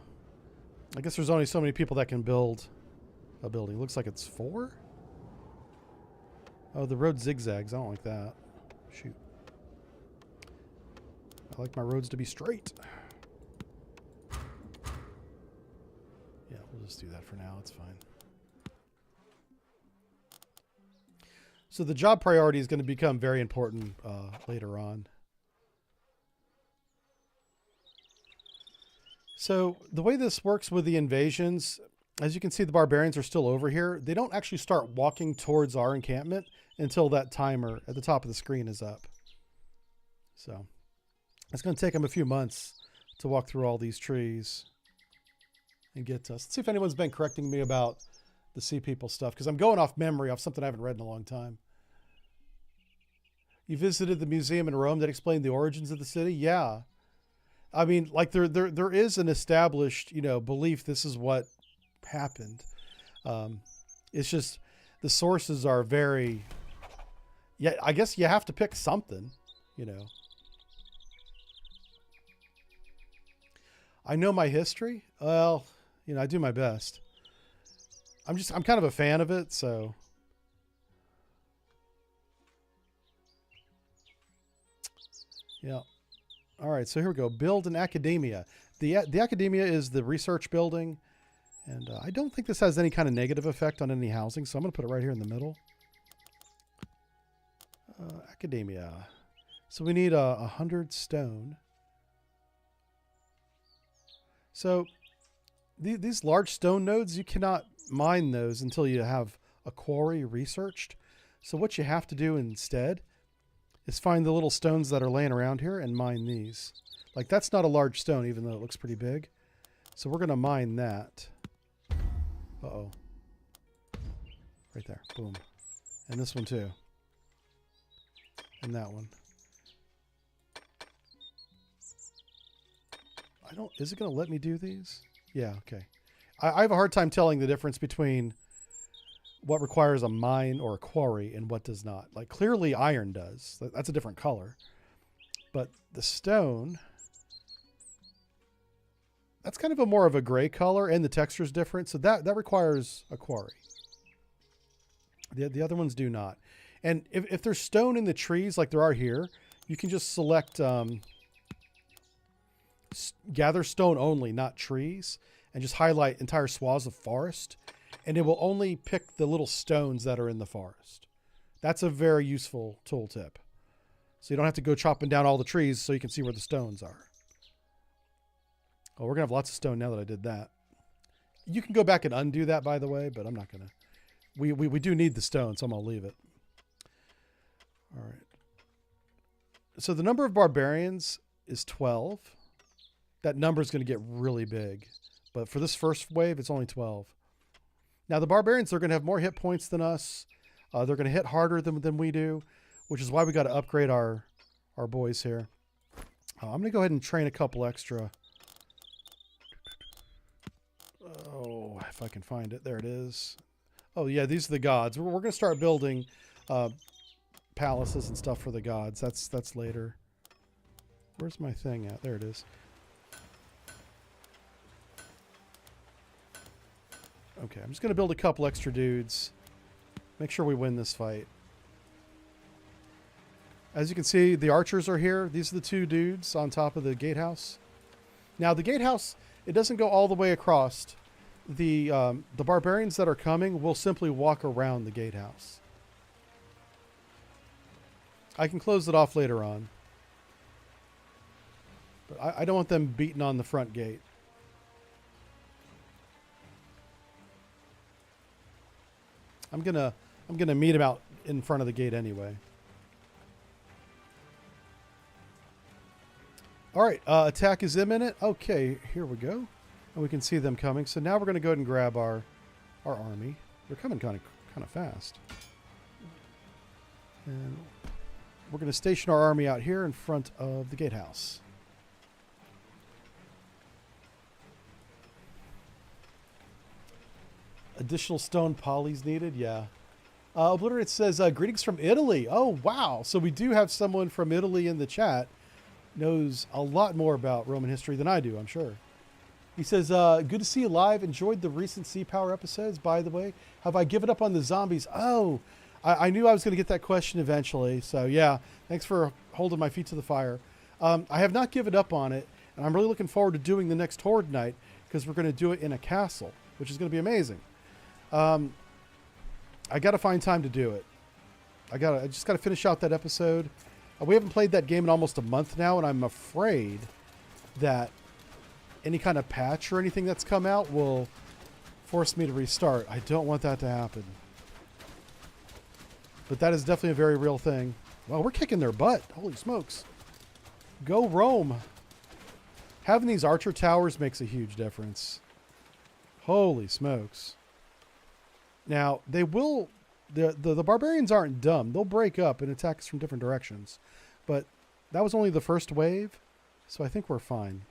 S1: I guess there's only so many people that can build a building. Looks like it's 4? Oh, the road zigzags. I don't like that. Shoot. I like my roads to be straight. Yeah, we'll just do that for now. It's fine. So the job priority is going to become very important later on. So the way this works with the invasions, as you can see, the barbarians are still over here. They don't actually start walking towards our encampment until that timer at the top of the screen is up. So it's going to take them a few months to walk through all these trees and get to us. Let's see if anyone's been correcting me about the sea people stuff, because I'm going off memory, off something I haven't read in a long time. You visited the museum in Rome that explained the origins of the city? Yeah. I mean, like there is an established, belief this is what happened. It's just the sources are very, yeah, I guess you have to pick something, I know my history. Well, I do my best. I'm kind of a fan of it, so. Yeah. All right, so here we go. Build an academia. The academia is the research building, and I don't think this has any kind of negative effect on any housing, so I'm going to put it right here in the middle. Academia. So we need 100 stone. So these large stone nodes, you cannot mine those until you have a quarry researched. So what you have to do instead is find the little stones that are laying around here and mine these. Like, that's not a large stone, even though it looks pretty big. So we're going to mine that. Uh-oh. Right there. Boom. And this one too. And that one. Is it going to let me do these? Yeah, okay. I have a hard time telling the difference between what requires a mine or a quarry and what does not. Like, clearly iron does. That's a different color. But the stone, that's kind of more of a gray color, and the texture is different. So that requires a quarry. The other ones do not. And if there's stone in the trees like there are here, you can just select gather stone only, not trees, and just highlight entire swaths of forest, and it will only pick the little stones that are in the forest. That's a very useful tooltip. So you don't have to go chopping down all the trees so you can see where the stones are. Oh, we're going to have lots of stone now that I did that. You can go back and undo that, by the way, but I'm not going to. We do need the stone, so I'm going to leave it. All right. So the number of barbarians is 12. That number is going to get really big. But for this first wave, it's only 12. Now, the barbarians are going to have more hit points than us. They're going to hit harder than we do, which is why we got to upgrade our boys here. I'm going to go ahead and train a couple extra. Oh, if I can find it. There it is. Oh, yeah, these are the gods. We're going to start building palaces and stuff for the gods. That's later. Where's my thing at? There it is. Okay, I'm just going to build a couple extra dudes. Make sure we win this fight. As you can see, the archers are here. These are the two dudes on top of the gatehouse. Now, the gatehouse, it doesn't go all the way across. The barbarians that are coming will simply walk around the gatehouse. I can close it off later on. But I don't want them beating on the front gate. I'm gonna meet him out in front of the gate anyway. All right, attack is imminent. Okay, here we go, and we can see them coming. So now we're gonna go ahead and grab our army. They're coming kind of fast, and we're gonna station our army out here in front of the gatehouse. Additional stone polys needed, yeah. Obliterate says, greetings from Italy. Oh, wow. So we do have someone from Italy in the chat. Knows a lot more about Roman history than I do, I'm sure. He says, good to see you live. Enjoyed the recent Sea Power episodes, by the way. Have I given up on the zombies? Oh, I knew I was going to get that question eventually. So, yeah, thanks for holding my feet to the fire. I have not given up on it, and I'm really looking forward to doing the next Horde night because we're going to do it in a castle, which is going to be amazing. I got to find time to do it. I just got to finish out that episode. We haven't played that game in almost a month now, and I'm afraid that any kind of patch or anything that's come out will force me to restart. I don't want that to happen. But that is definitely a very real thing. Well, we're kicking their butt. Holy smokes. Go Rome. Having these archer towers makes a huge difference. Holy smokes. Now, they will... The barbarians aren't dumb. They'll break up and attack us from different directions. But that was only the first wave, so I think we're fine.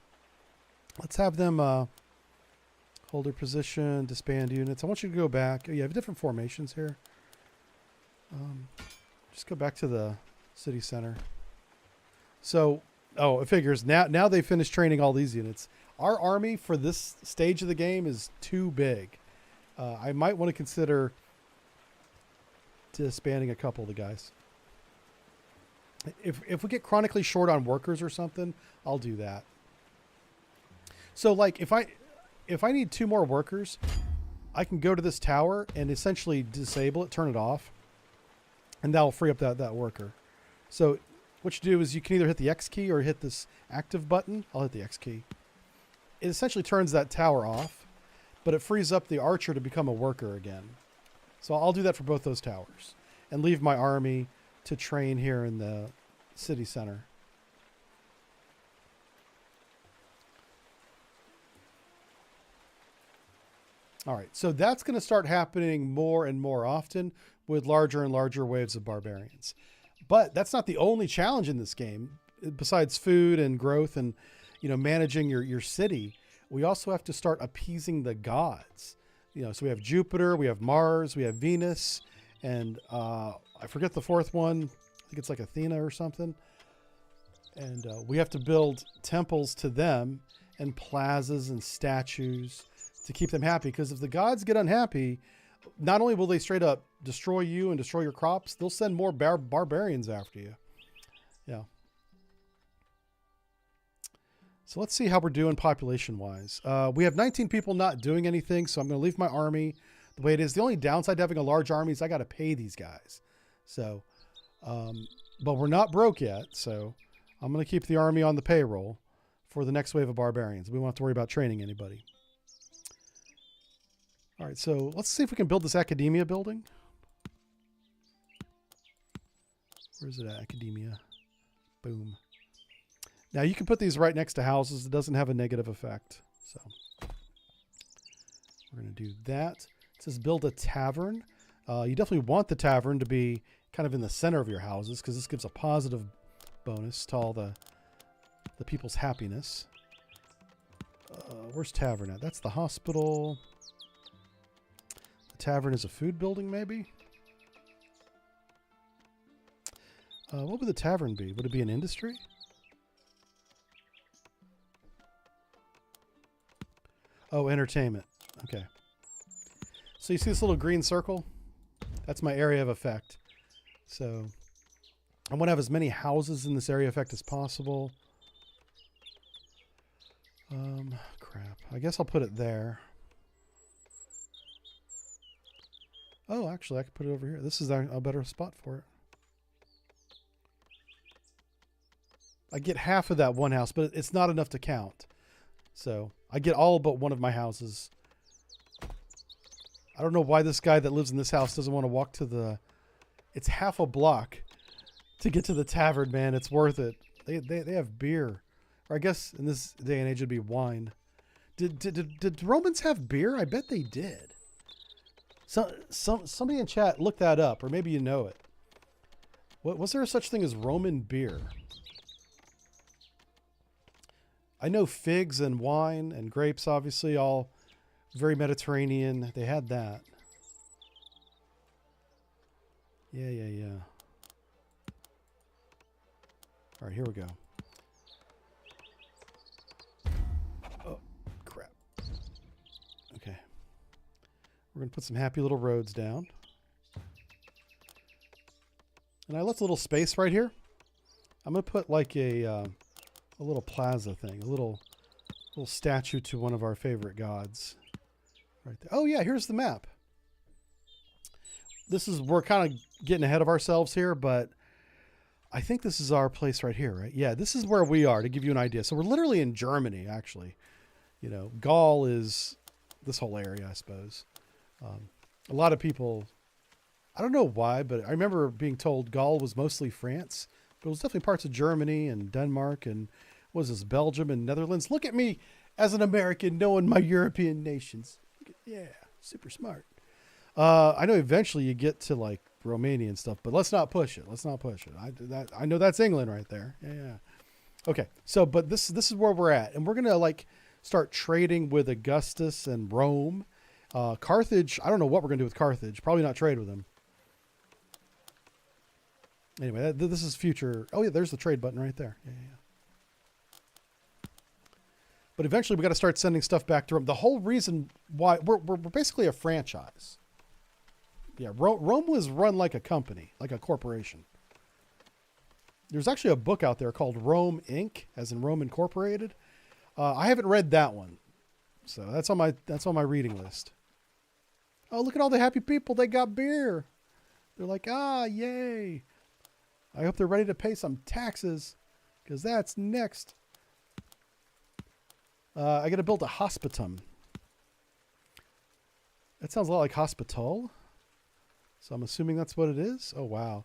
S1: Let's have them hold their position, disband units. I want you to go back. Oh, you have different formations here. Just go back to the city center. So, oh, it figures. Now they finished training all these units. Our army for this stage of the game is too big. I might want to consider disbanding a couple of the guys. If we get chronically short on workers or something, I'll do that. So like if I need 2 more workers, I can go to this tower and essentially disable it, turn it off, and that'll free up that worker. So what you do is you can either hit the X key or hit this active button. I'll hit the X key. It essentially turns that tower off, but it frees up the archer to become a worker again. So I'll do that for both those towers and leave my army to train here in the city center. All right, so that's going to start happening more and more often with larger and larger waves of barbarians. But that's not the only challenge in this game. Besides food and growth and, you know, managing your city, we also have to start appeasing the gods. You know, so we have Jupiter, we have Mars, we have Venus, and I forget the fourth one. I think it's like Athena or something. And we have to build temples to them and plazas and statues to keep them happy. Because if the gods get unhappy, not only will they straight up destroy you and destroy your crops, they'll send more barbarians after you. Yeah. So let's see how we're doing population-wise. We have 19 people not doing anything, so I'm going to leave my army the way it is. The only downside to having a large army is I got to pay these guys. So, but we're not broke yet, so I'm going to keep the army on the payroll for the next wave of barbarians. We won't have to worry about training anybody. All right, so let's see if we can build this academia building. Where's it at? Academia. Boom. Now you can put these right next to houses. It doesn't have a negative effect. So we're going to do that. It says build a tavern. You definitely want the tavern to be kind of in the center of your houses because this gives a positive bonus to all the people's happiness. Where's tavern at? That's the hospital. The tavern is a food building, maybe? What would the tavern be? Would it be an industry? Oh, entertainment. Okay. So you see this little green circle? That's my area of effect. So I want to have as many houses in this area of effect as possible. Crap. I guess I'll put it there. Oh, actually, I could put it over here. This is a better spot for it. I get half of that one house, but it's not enough to count. So I get all but one of my houses. I don't know why this guy that lives in this house doesn't want to walk to the... It's half a block to get to the tavern, man. It's worth it. They have beer. Or I guess in this day and age it'd be wine. Did Romans have beer? I bet they did. Somebody in chat look that up, or maybe you know it. Was there such thing as Roman beer? I know figs and wine and grapes, obviously, all very Mediterranean. They had that. Yeah. All right, here we go. Oh, crap. Okay. We're going to put some happy little roads down. And I left a little space right here. I'm going to put like a little plaza thing, a little statue to one of our favorite gods. Right there. Oh yeah, here's the map. We're kind of getting ahead of ourselves here, but I think this is our place right here, right? Yeah, this is where we are, to give you an idea. So we're literally in Germany, actually. You know, Gaul is this whole area, I suppose. A lot of people, I don't know why, but I remember being told Gaul was mostly France, but it was definitely parts of Germany and Denmark and what was this, Belgium and Netherlands. Look at me as an American knowing my European nations. Yeah, super smart. I know eventually you get to like Romania and stuff, but let's not push it. I know that's England right there. Yeah. Okay. So, but this is where we're at, and we're going to like start trading with Augustus and Rome. Carthage, I don't know what we're going to do with Carthage. Probably not trade with them. Anyway, this is future. Oh yeah, there's the trade button right there. Yeah. But eventually we got to start sending stuff back to Rome. The whole reason why we're basically a franchise. Yeah, Rome was run like a company, like a corporation. There's actually a book out there called Rome Inc., as in Rome Incorporated. I haven't read that one, so that's on my reading list. Oh, look at all the happy people! They got beer. They're like, yay! I hope they're ready to pay some taxes, because that's next. I got to build a hospitum. That sounds a lot like hospital. So I'm assuming that's what it is. Oh, wow.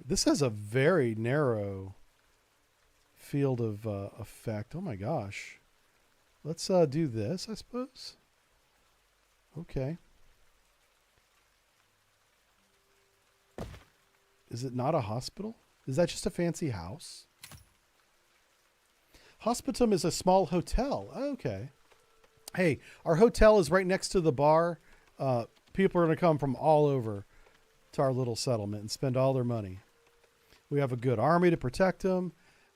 S1: This has a very narrow field of effect. Oh, my gosh. Let's do this, I suppose. Okay. Is it not a hospital? Is that just a fancy house? Hospitum is a small hotel. Okay. Hey, our hotel is right next to the bar. People are going to come from all over to our little settlement and spend all their money. We have a good army to protect them.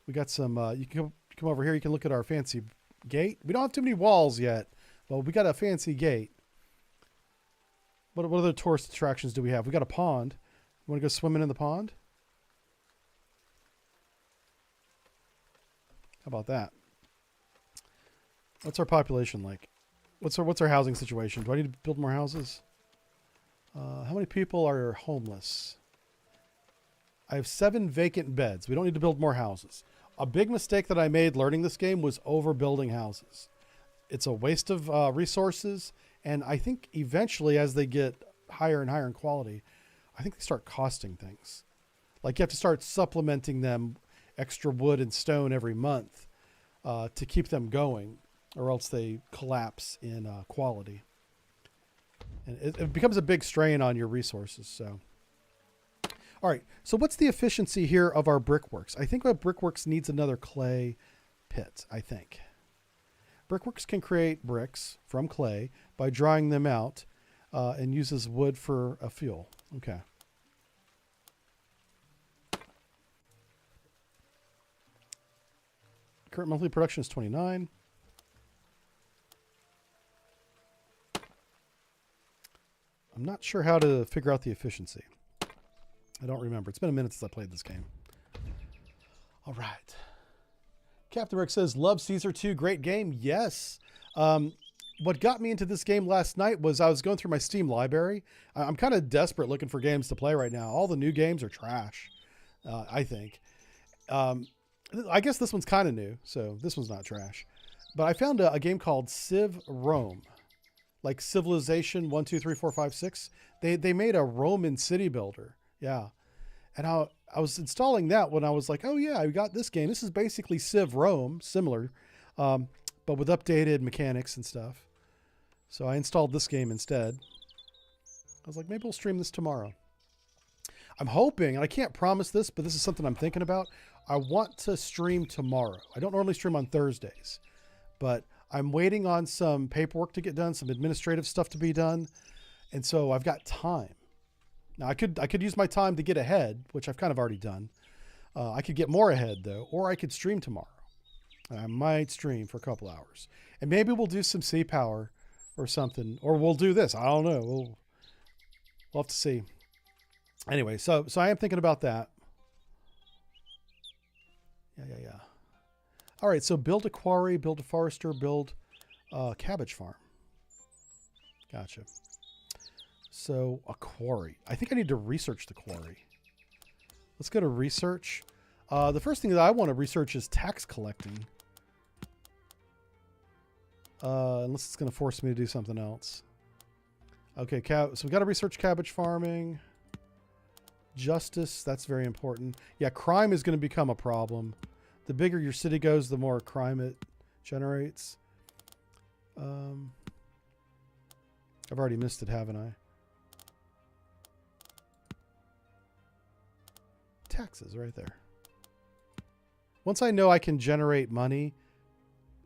S1: We got some, you can come over here. You can look at our fancy gate. We don't have too many walls yet, but we got a fancy gate. What other tourist attractions do we have? We got a pond. You want to go swimming in the pond? How about that? What's our population like? What's our housing situation? Do I need to build more houses? How many people are homeless? I have 7 vacant beds. We don't need to build more houses. A big mistake that I made learning this game was overbuilding houses. It's a waste of resources, and I think eventually, as they get higher and higher in quality, I think they start costing things. Like you have to start supplementing them extra wood and stone every month to keep them going, or else they collapse in quality. And it becomes a big strain on your resources. So, all right. So what's the efficiency here of our brickworks? I think our brickworks needs another clay pit, I think. Brickworks can create bricks from clay by drying them out and uses wood for a fuel. Okay. Current monthly production is 29. I'm not sure how to figure out the efficiency. I don't remember. It's been a minute since I played this game. All right. Captain Rick says, love Caesar 2. Great game. Yes. What got me into this game last night was I was going through my Steam library. I'm kind of desperate looking for games to play right now. All the new games are trash, I think. I guess this one's kind of new, so this one's not trash. But I found a game called Civ Rome. Like Civilization 1, 2, 3, 4, 5, 6. They made a Roman city builder. Yeah. And I was installing that when I was like, oh yeah, I got this game. This is basically Civ Rome, similar, but with updated mechanics and stuff. So I installed this game instead. I was like, maybe we'll stream this tomorrow. I'm hoping, and I can't promise this, but this is something I'm thinking about. I want to stream tomorrow. I don't normally stream on Thursdays, but I'm waiting on some paperwork to get done, some administrative stuff to be done. And so I've got time. Now I could use my time to get ahead, which I've kind of already done. I could get more ahead though, or I could stream tomorrow. I might stream for a couple hours, and maybe we'll do some sea power or something, or we'll do this. I don't know. We'll have to see. Anyway, so I am thinking about that. Yeah. All right, so build a quarry, build a forester, build a cabbage farm. Gotcha. So a quarry. I think I need to research the quarry. Let's go to research. The first thing that I want to research is tax collecting. Unless it's going to force me to do something else. Okay, so we got to research cabbage farming. Justice, that's very important. Yeah, crime is going to become a problem. The bigger your city goes, the more crime it generates. I've already missed it, haven't I? Taxes right there. Once I know I can generate money,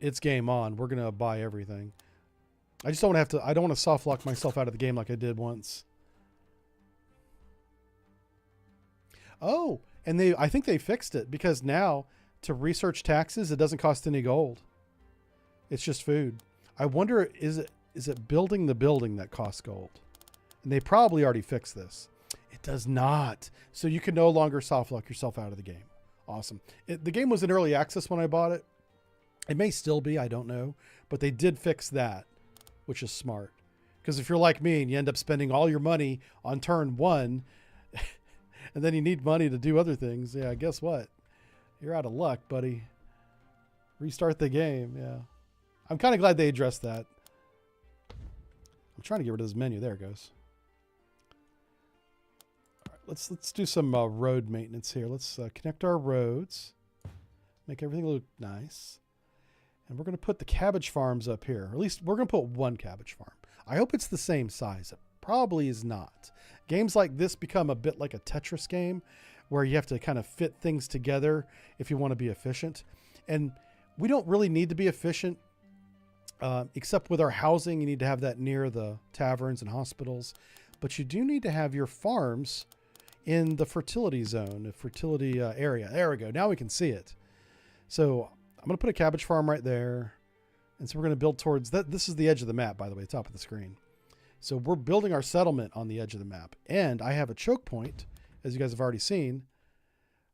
S1: it's game on. We're going to buy everything. I just don't have to, I don't want to soft lock myself out of the game like I did once. Oh, and I think they fixed it because now to research taxes, it doesn't cost any gold. It's just food. I wonder, is it building the building that costs gold? And they probably already fixed this. It does not. So you can no longer soft lock yourself out of the game. Awesome. The game was in early access when I bought it. It may still be, I don't know, but they did fix that, which is smart. Because if you're like me and you end up spending all your money on turn one, and then you need money to do other things, yeah, guess what? You're out of luck, buddy. Restart the game, yeah. I'm kind of glad they addressed that. I'm trying to get rid of this menu. There it goes. All right, let's do some road maintenance here. Let's connect our roads. Make everything look nice. And we're going to put the cabbage farms up here. Or at least we're going to put one cabbage farm. I hope it's the same size. It probably is not. Games like this become a bit like a Tetris game where you have to kind of fit things together if you want to be efficient. And we don't really need to be efficient, except with our housing. You need to have that near the taverns and hospitals. But you do need to have your farms in the fertility zone, the fertility area. There we go. Now we can see it. So I'm going to put a cabbage farm right there. And so we're going to build towards that. This is the edge of the map, by the way, top of the screen. So we're building our settlement on the edge of the map. And I have a choke point, as you guys have already seen,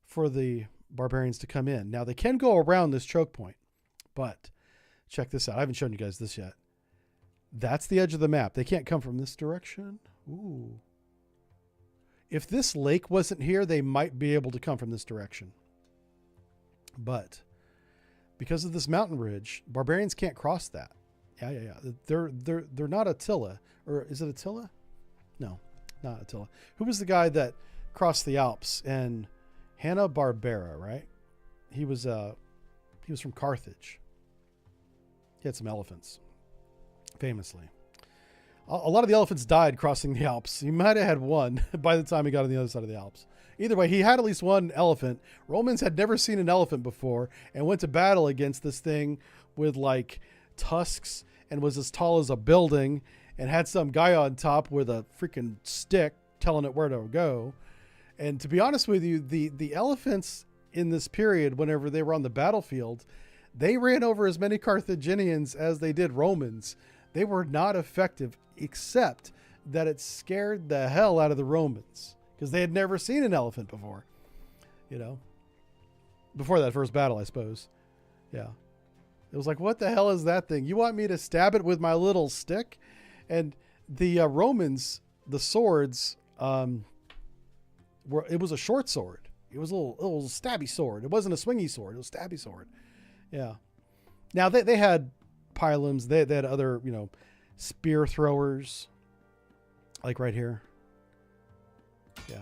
S1: for the barbarians to come in. Now, they can go around this choke point, but check this out. I haven't shown you guys this yet. That's the edge of the map. They can't come from this direction. Ooh. If this lake wasn't here, they might be able to come from this direction. But because of this mountain ridge, barbarians can't cross that. Yeah. They're not Attila. Or is it Attila? No, not Attila. Who was the guy that crossed the Alps? And Hanna-Barbera, right? He was from Carthage. He had some elephants, famously. A lot of the elephants died crossing the Alps. He might have had one by the time he got on the other side of the Alps. Either way, he had at least one elephant. Romans had never seen an elephant before and went to battle against this thing with like tusks and was as tall as a building and had some guy on top with a freaking stick telling it where to go. And to be honest with you, the elephants in this period, whenever they were on the battlefield, they ran over as many Carthaginians as they did Romans. They were not effective, except that it scared the hell out of the Romans because they had never seen an elephant before, you know, before that first battle, I suppose. Yeah. It was like, what the hell is that thing? You want me to stab it with my little stick? And the Romans, the swords, it was a short sword. It was a little stabby sword. It wasn't a swingy sword. It was a stabby sword. Yeah. Now they had pylons. They had other, you know, spear throwers, like right here. Yeah.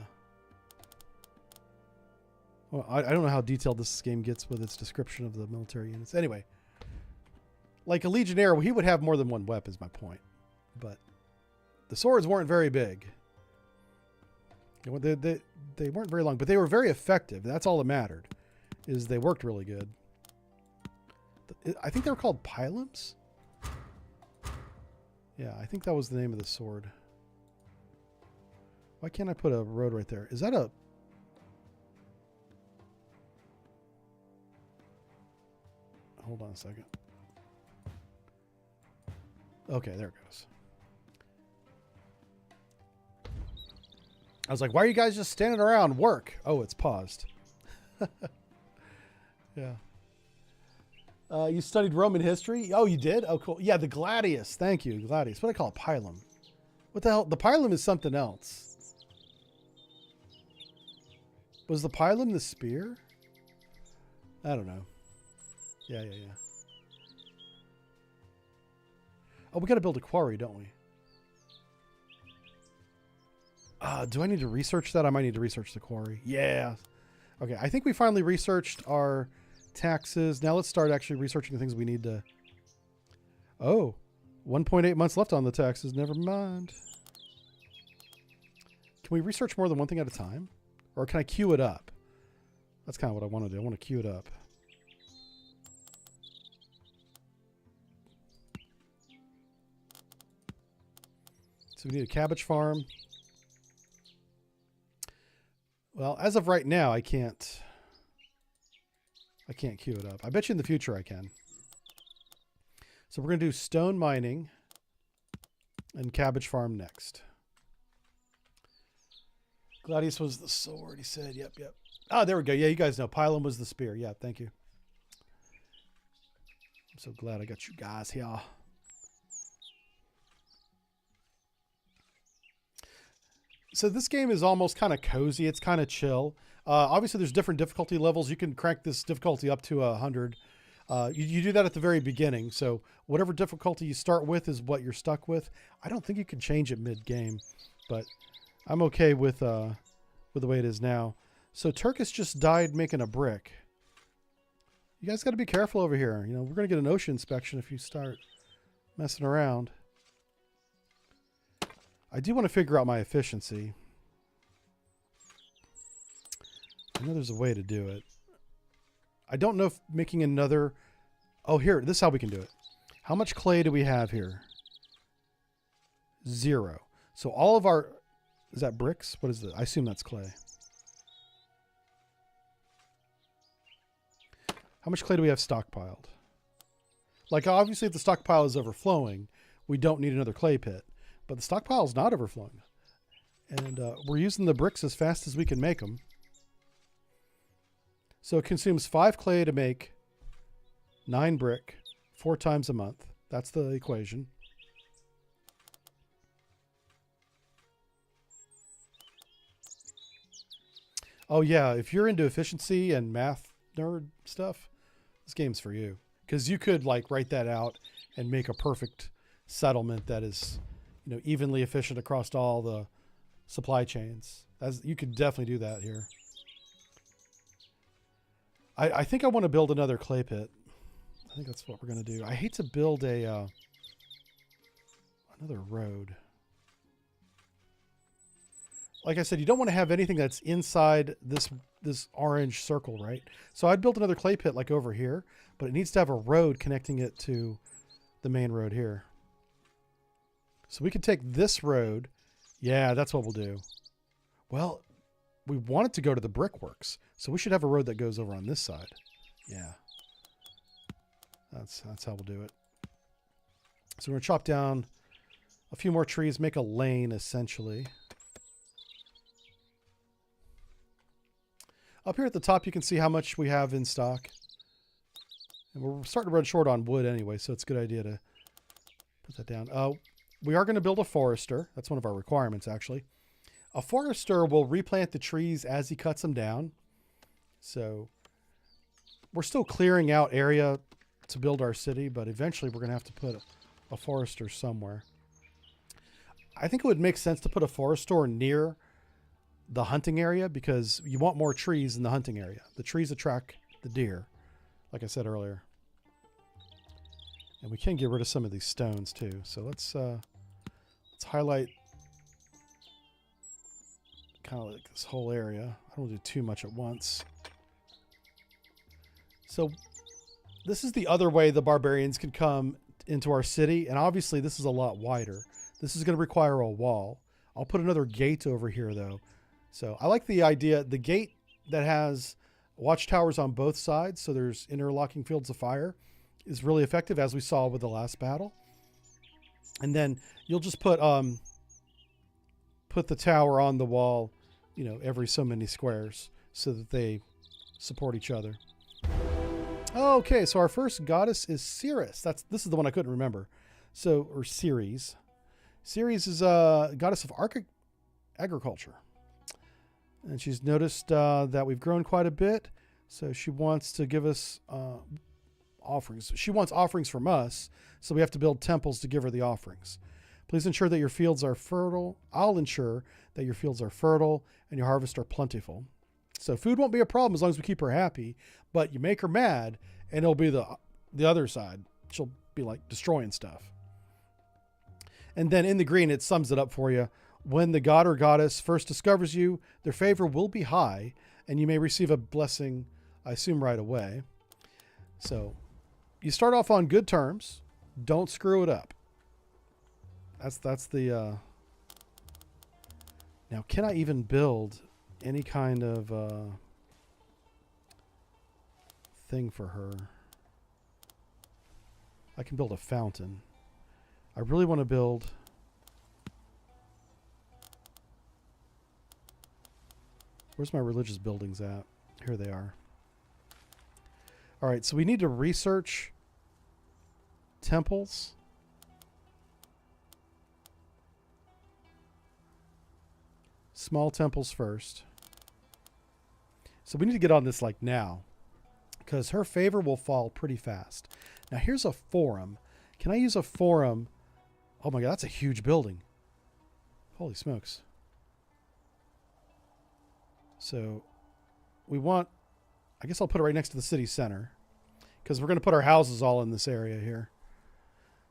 S1: Well, I don't know how detailed this game gets with its description of the military units. Anyway, like a legionnaire, he would have more than one weapon, is my point. But the swords weren't very big. They weren't very long, but they were very effective. That's all that mattered, is they worked really good. I think they were called pylons. Yeah, I think that was the name of the sword. Why can't I put a road right there? Is that a... Hold on a second. Okay, there it goes. I was like, why are you guys just standing around? Work. Oh, it's paused. Yeah. You studied Roman history? Oh, you did? Oh, cool. Yeah, the gladius. Thank you, gladius. What do I call a pilum? What the hell? The pilum is something else. Was the pilum the spear? I don't know. Yeah. Oh, we got to build a quarry, don't we? Do I need to research that? I might need to research the quarry. Yeah. Okay, I think we finally researched our taxes. Now let's start actually researching the things we need to... Oh, 1.8 months left on the taxes. Never mind. Can we research more than one thing at a time? Or can I queue it up? That's kind of what I want to do. I want to queue it up. So we need a cabbage farm. Well, as of right now, I can't queue it up. I bet you in the future I can. So we're going to do stone mining and cabbage farm next. Gladius was the sword, he said. Yep. Oh, there we go. Yeah, you guys know. Pilum was the spear. Yeah, thank you. I'm so glad I got you guys here. So this game is almost kind of cozy. It's kind of chill. Obviously, there's different difficulty levels. You can crank this difficulty up to 100. You do that at the very beginning. So whatever difficulty you start with is what you're stuck with. I don't think you can change it mid-game, but I'm okay with the way it is now. So Turkus just died making a brick. You guys got to be careful over here. You know, we're going to get an ocean inspection if you start messing around. I do want to figure out my efficiency. I know there's a way to do it. I don't know if making another... Oh, here. This is how we can do it. How much clay do we have here? 0. So all of our... Is that bricks? What is it? I assume that's clay. How much clay do we have stockpiled? Like, obviously, if the stockpile is overflowing, we don't need another clay pit. But the stockpile is not overflowing. And we're using the bricks as fast as we can make them. So it consumes 5 clay to make 9 brick 4 times a month. That's the equation. Oh yeah, if you're into efficiency and math, nerd stuff, this game's for you. Because you could like write that out and make a perfect settlement that is, you know, evenly efficient across all the supply chains. As you could definitely do that here. I think I want to build another clay pit. I think that's what we're going to do. I hate to build a another road. Like I said, you don't want to have anything that's inside this orange circle, right? So I'd build another clay pit like over here, but it needs to have a road connecting it to the main road here. So we could take this road. Yeah, that's what we'll do. Well, we want it to go to the brickworks, so we should have a road that goes over on this side. Yeah. That's how we'll do it. So we're going to chop down a few more trees, make a lane essentially. Up here at the top, you can see how much we have in stock. And we're starting to run short on wood anyway, so it's a good idea to put that down. We are going to build a forester. That's one of our requirements, actually. A forester will replant the trees as he cuts them down. So we're still clearing out area to build our city, but eventually we're going to have to put a forester somewhere. I think it would make sense to put a forester near the hunting area because you want more trees in the hunting area. The trees attract the deer, like I said earlier. And we can get rid of some of these stones too. So let's highlight kind of like this whole area. I don't want to do too much at once. So this is the other way the barbarians can come into our city. And obviously this is a lot wider. This is going to require a wall. I'll put another gate over here though. So I like the idea, the gate that has watchtowers on both sides, so there's interlocking fields of fire, is really effective, as we saw with the last battle. And then you'll just put the tower on the wall, you know, every so many squares so that they support each other. Okay, so our first goddess is Ceres. This is the one I couldn't remember. So, or Ceres. Ceres is a goddess of agriculture. And she's noticed that we've grown quite a bit. So she wants to give us offerings. She wants offerings from us. So we have to build temples to give her the offerings. Please ensure that your fields are fertile. I'll ensure that your fields are fertile and your harvests are plentiful. So food won't be a problem as long as we keep her happy. But you make her mad and it'll be the other side. She'll be like destroying stuff. And then in the green, it sums it up for you. When the god or goddess first discovers you, their favor will be high, and you may receive a blessing, I assume, right away. So you start off on good terms. Don't screw it up. That's the... Now, can I even build any kind of thing for her? I can build a fountain. I really want to build... Where's my religious buildings at? Here they are. All right, so we need to research temples. Small temples first. So we need to get on this like now because her favor will fall pretty fast. Now here's a forum. Can I use a forum? Oh my God, that's a huge building. Holy smokes. So we want, I guess I'll put it right next to the city center because we're going to put our houses all in this area here.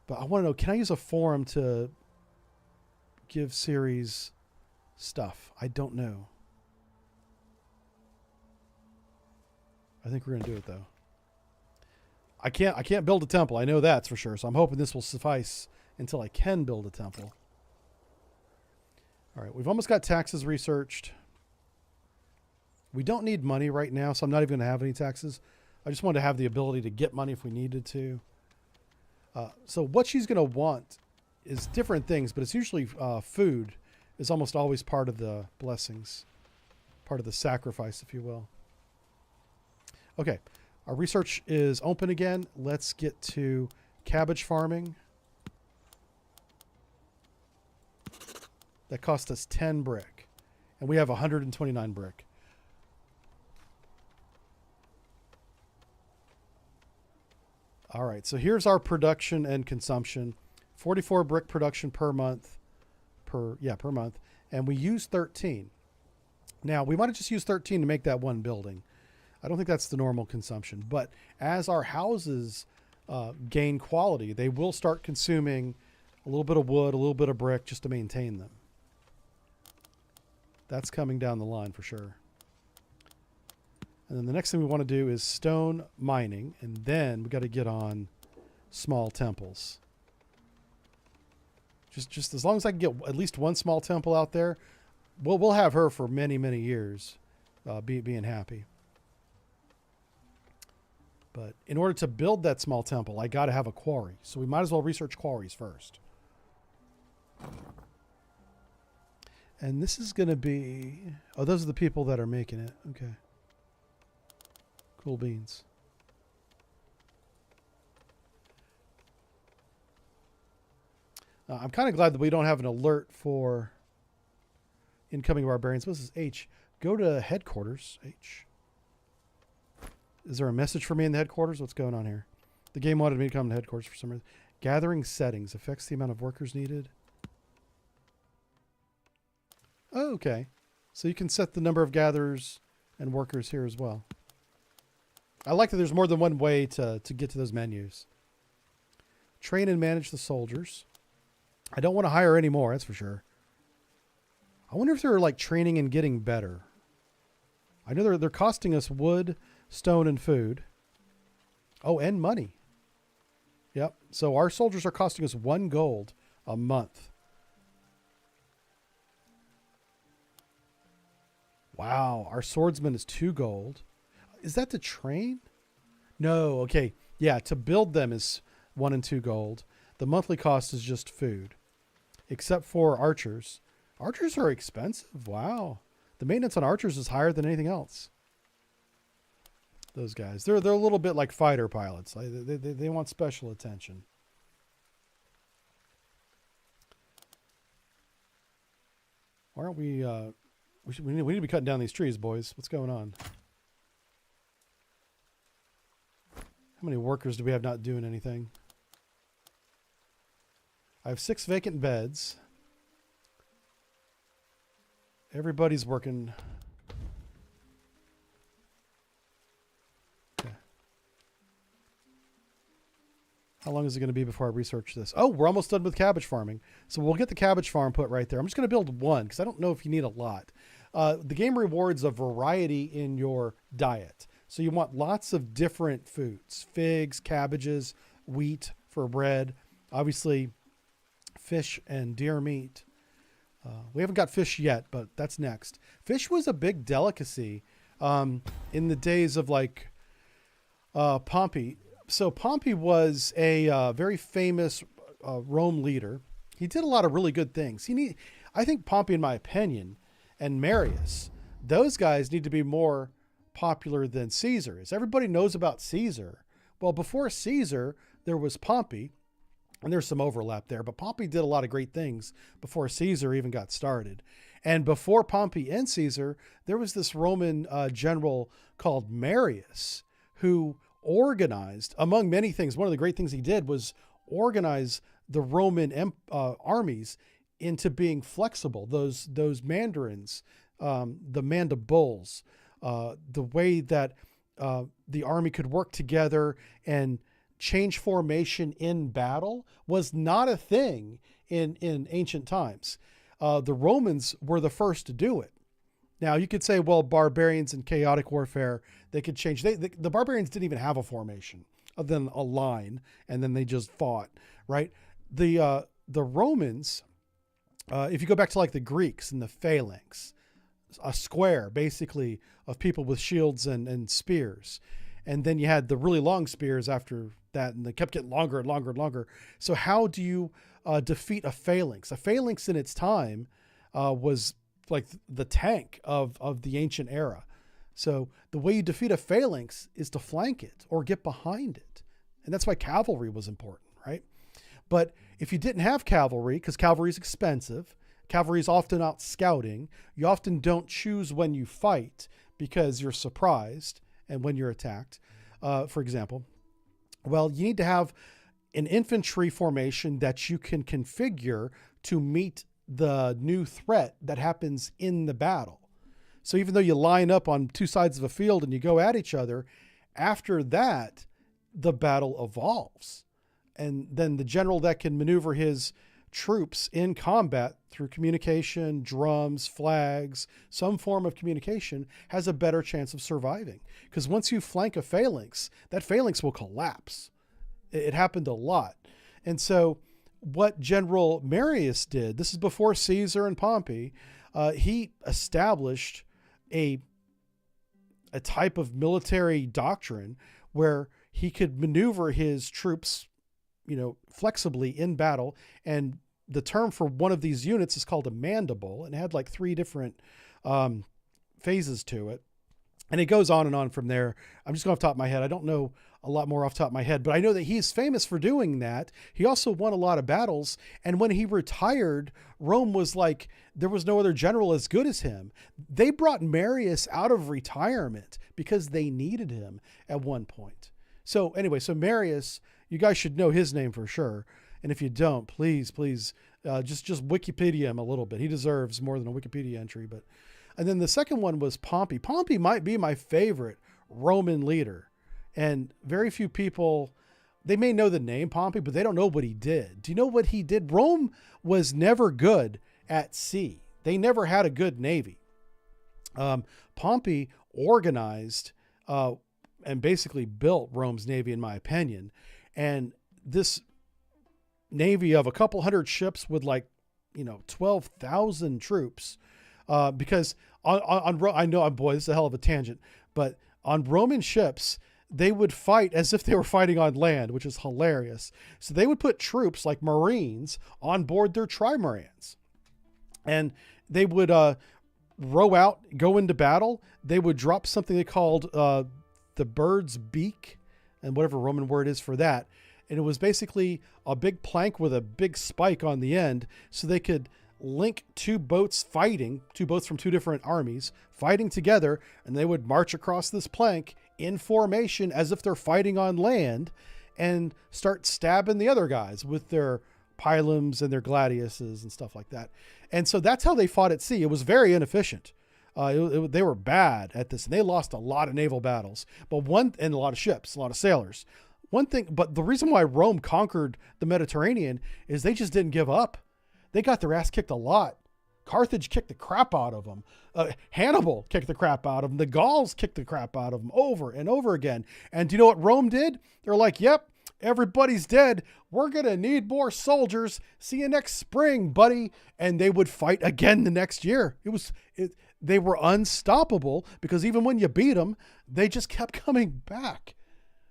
S1: But I want to know, can I use a forum to give Ceres stuff? I don't know. I think we're going to do it though. I can't build a temple. I know that's for sure. So I'm hoping this will suffice until I can build a temple. All right. We've almost got taxes researched. We don't need money right now, so I'm not even going to have any taxes. I just wanted to have the ability to get money if we needed to. So what she's going to want is different things, but it's usually food is almost always part of the blessings, part of the sacrifice, if you will. Okay, our research is open again. Let's get to cabbage farming. That cost us 10 brick, and we have 129 brick. All right, so here's our production and consumption. 44 brick production per month. Per month. And we use 13. Now, we might have just used 13 to make that one building. I don't think that's the normal consumption. But as our houses gain quality, they will start consuming a little bit of wood, a little bit of brick just to maintain them. That's coming down the line for sure. And then the next thing we want to do is stone mining. And then we got to get on small temples. Just as long as I can get at least one small temple out there, we'll have her for many, many years being happy. But in order to build that small temple, I got to have a quarry. So we might as well research quarries first. And this is going to be... Oh, those are the people that are making it. Okay. Cool beans. I'm kind of glad that we don't have an alert for incoming barbarians. What's this? H. Go to headquarters. H. Is there a message for me in the headquarters? What's going on here? The game wanted me to come to headquarters for some reason. Gathering settings. Affects the amount of workers needed. Oh, okay. So you can set the number of gatherers and workers here as well. I like that there's more than one way to get to those menus. Train and manage the soldiers. I don't want to hire any more, that's for sure. I wonder if they're like training and getting better. I know they're costing us wood, stone, and food. Oh, and money. Yep. So our soldiers are costing us 1 gold a month. Wow. Our swordsman is 2 gold. Is that to train? No. Okay. Yeah. To build them is 1 and 2 gold. The monthly cost is just food, except for archers. Archers are expensive. Wow. The maintenance on archers is higher than anything else. Those guys, they're a little bit like fighter pilots. They want special attention. Why aren't we? We need to be cutting down these trees, boys. What's going on? How many workers do we have not doing anything? I have 6 vacant beds. Everybody's working. Okay. How long is it going to be before I research this? Oh, we're almost done with cabbage farming. So we'll get the cabbage farm put right there. I'm just going to build 1 because I don't know if you need a lot. The game rewards a variety in your diet. So you want lots of different foods. Figs, cabbages, wheat for bread. Obviously, fish and deer meat. We haven't got fish yet, but that's next. Fish was a big delicacy in the days of like Pompey. So Pompey was a very famous Rome leader. He did a lot of really good things. I think Pompey, in my opinion, and Marius, those guys need to be more popular than Caesar is. Everybody knows about Caesar. Well, before Caesar, there was Pompey. And there's some overlap there, but Pompey did a lot of great things before Caesar even got started. And before Pompey and Caesar, there was this Roman general called Marius who organized, among many things, one of the great things he did was organize the Roman armies into being flexible. Those mandarins, the mandibules, the way that the army could work together and change formation in battle was not a thing in ancient times. The Romans were the first to do it. Now you could say, well, barbarians and chaotic warfare, they could change. The barbarians didn't even have a formation other than a line, and then they just fought, right? The Romans, if you go back to like the Greeks and the phalanx, a square basically of people with shields and spears. And then you had the really long spears after that, and they kept getting longer and longer and longer. So how do you defeat a phalanx? A phalanx in its time was like the tank of the ancient era. So the way you defeat a phalanx is to flank it or get behind it. And that's why cavalry was important, right? But if you didn't have cavalry, because cavalry is expensive, cavalry is often out scouting, you often don't choose when you fight because you're surprised and when you're attacked, for example. Well, you need to have an infantry formation that you can configure to meet the new threat that happens in the battle. So even though you line up on two sides of a field and you go at each other, after that, the battle evolves. And then the general that can maneuver his troops in combat through communication, drums, flags, some form of communication, has a better chance of surviving. Because once you flank a phalanx, that phalanx will collapse. It happened a lot. And so what General Marius did, this is before Caesar and Pompey, he established a type of military doctrine where he could maneuver his troops, flexibly in battle. And the term for one of these units is called a mandible, and it had like 3 different phases to it. And it goes on and on from there. I'm just going off the top of my head. I don't know a lot more off the top of my head, but I know that he's famous for doing that. He also won a lot of battles. And when he retired, Rome was like, there was no other general as good as him. They brought Marius out of retirement because they needed him at one point. So anyway, so Marius, you guys should know his name for sure. And if you don't, please, just Wikipedia him a little bit. He deserves more than a Wikipedia entry. And then the second one was Pompey. Pompey might be my favorite Roman leader. And very few people, they may know the name Pompey, but they don't know what he did. Do you know what he did? Rome was never good at sea. They never had a good navy. Pompey organized and basically built Rome's navy, in my opinion. And this navy of a couple hundred ships with 12,000 troops, because I know, boy, this is a hell of a tangent, but on Roman ships, they would fight as if they were fighting on land, which is hilarious. So they would put troops like Marines on board their trimarans, and they would row out, go into battle. They would drop something they called the bird's beak, and whatever Roman word is for that. And it was basically a big plank with a big spike on the end, so they could link two boats from 2 different armies fighting together, and they would march across this plank in formation as if they're fighting on land and start stabbing the other guys with their pilums and their gladiuses and stuff like that. And so that's how they fought at sea. It was very inefficient. They were bad at this, and they lost a lot of naval battles, and a lot of ships, a lot of sailors. But the reason why Rome conquered the Mediterranean is they just didn't give up. They got their ass kicked a lot. Carthage kicked the crap out of them. Hannibal kicked the crap out of them. The Gauls kicked the crap out of them over and over again. And do you know what Rome did? They're like, yep, everybody's dead. We're going to need more soldiers. See you next spring, buddy. And they would fight again the next year. They were unstoppable because even when you beat them, they just kept coming back.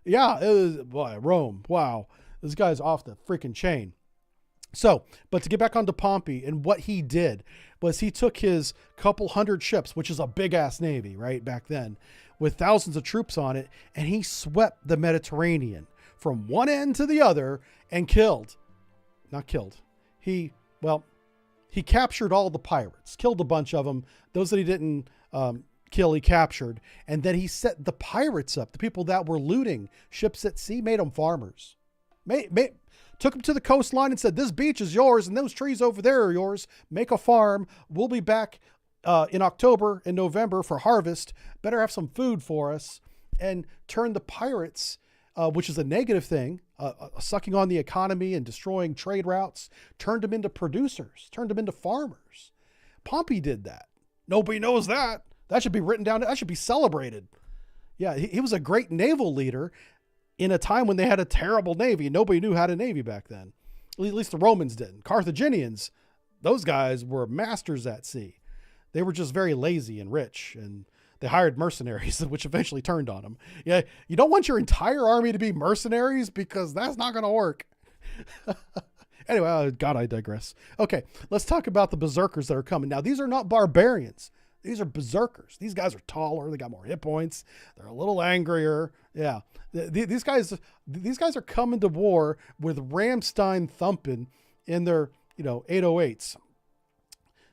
S1: Yeah, Rome. Wow. This guy's off the freaking chain. So, but to get back onto Pompey, and what he did was he took his couple hundred ships, which is a big ass navy, right, back then, with thousands of troops on it, and he swept the Mediterranean from one end to the other and he captured all the pirates, killed a bunch of them. Those that he didn't kill, he captured. And then he set the pirates up, the people that were looting ships at sea, made them farmers. Took them to the coastline and said, this beach is yours and those trees over there are yours. Make a farm. We'll be back in October and November for harvest. Better have some food for us. And turn the pirates, which is a negative thing, sucking on the economy and destroying trade routes, turned them into producers, turned them into farmers. Pompey did that. Nobody knows that. That should be written down. That should be celebrated. Yeah, he was a great naval leader in a time when they had a terrible navy. Nobody knew how to navy back then. At least the Romans didn't. Carthaginians, those guys were masters at sea. They were just very lazy and rich, and they hired mercenaries, which eventually turned on them. Yeah, you don't want your entire army to be mercenaries because that's not going to work. Anyway, God, I digress. Okay, let's talk about the berserkers that are coming. Now, these are not barbarians. These are berserkers. These guys are taller. They got more hit points. They're a little angrier. Yeah. These guys are coming to war with Ramstein thumping in their, 808s.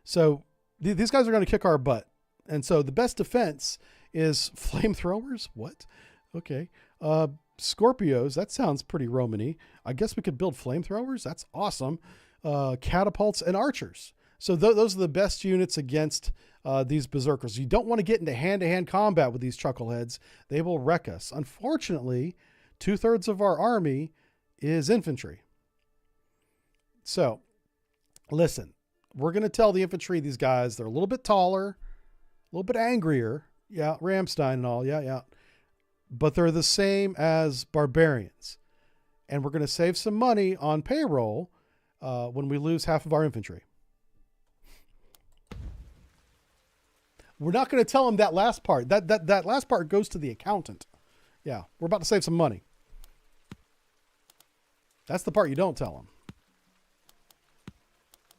S1: So these guys are going to kick our butt. And so the best defense is flamethrowers. What? Okay. Scorpios, that sounds pretty Roman-y. I guess we could build flamethrowers. That's awesome. Catapults and archers. So those are the best units against these berserkers. You don't want to get into hand-to-hand combat with these chuckleheads. They will wreck us. Unfortunately, 2/3 of our army is infantry. So, listen, we're going to tell the infantry, these guys, they're a little bit taller, a little bit angrier. Yeah, Ramstein and all. Yeah. But they're the same as barbarians. And we're going to save some money on payroll when we lose half of our infantry. We're not going to tell them that last part. That last part goes to the accountant. Yeah, we're about to save some money. That's the part you don't tell them.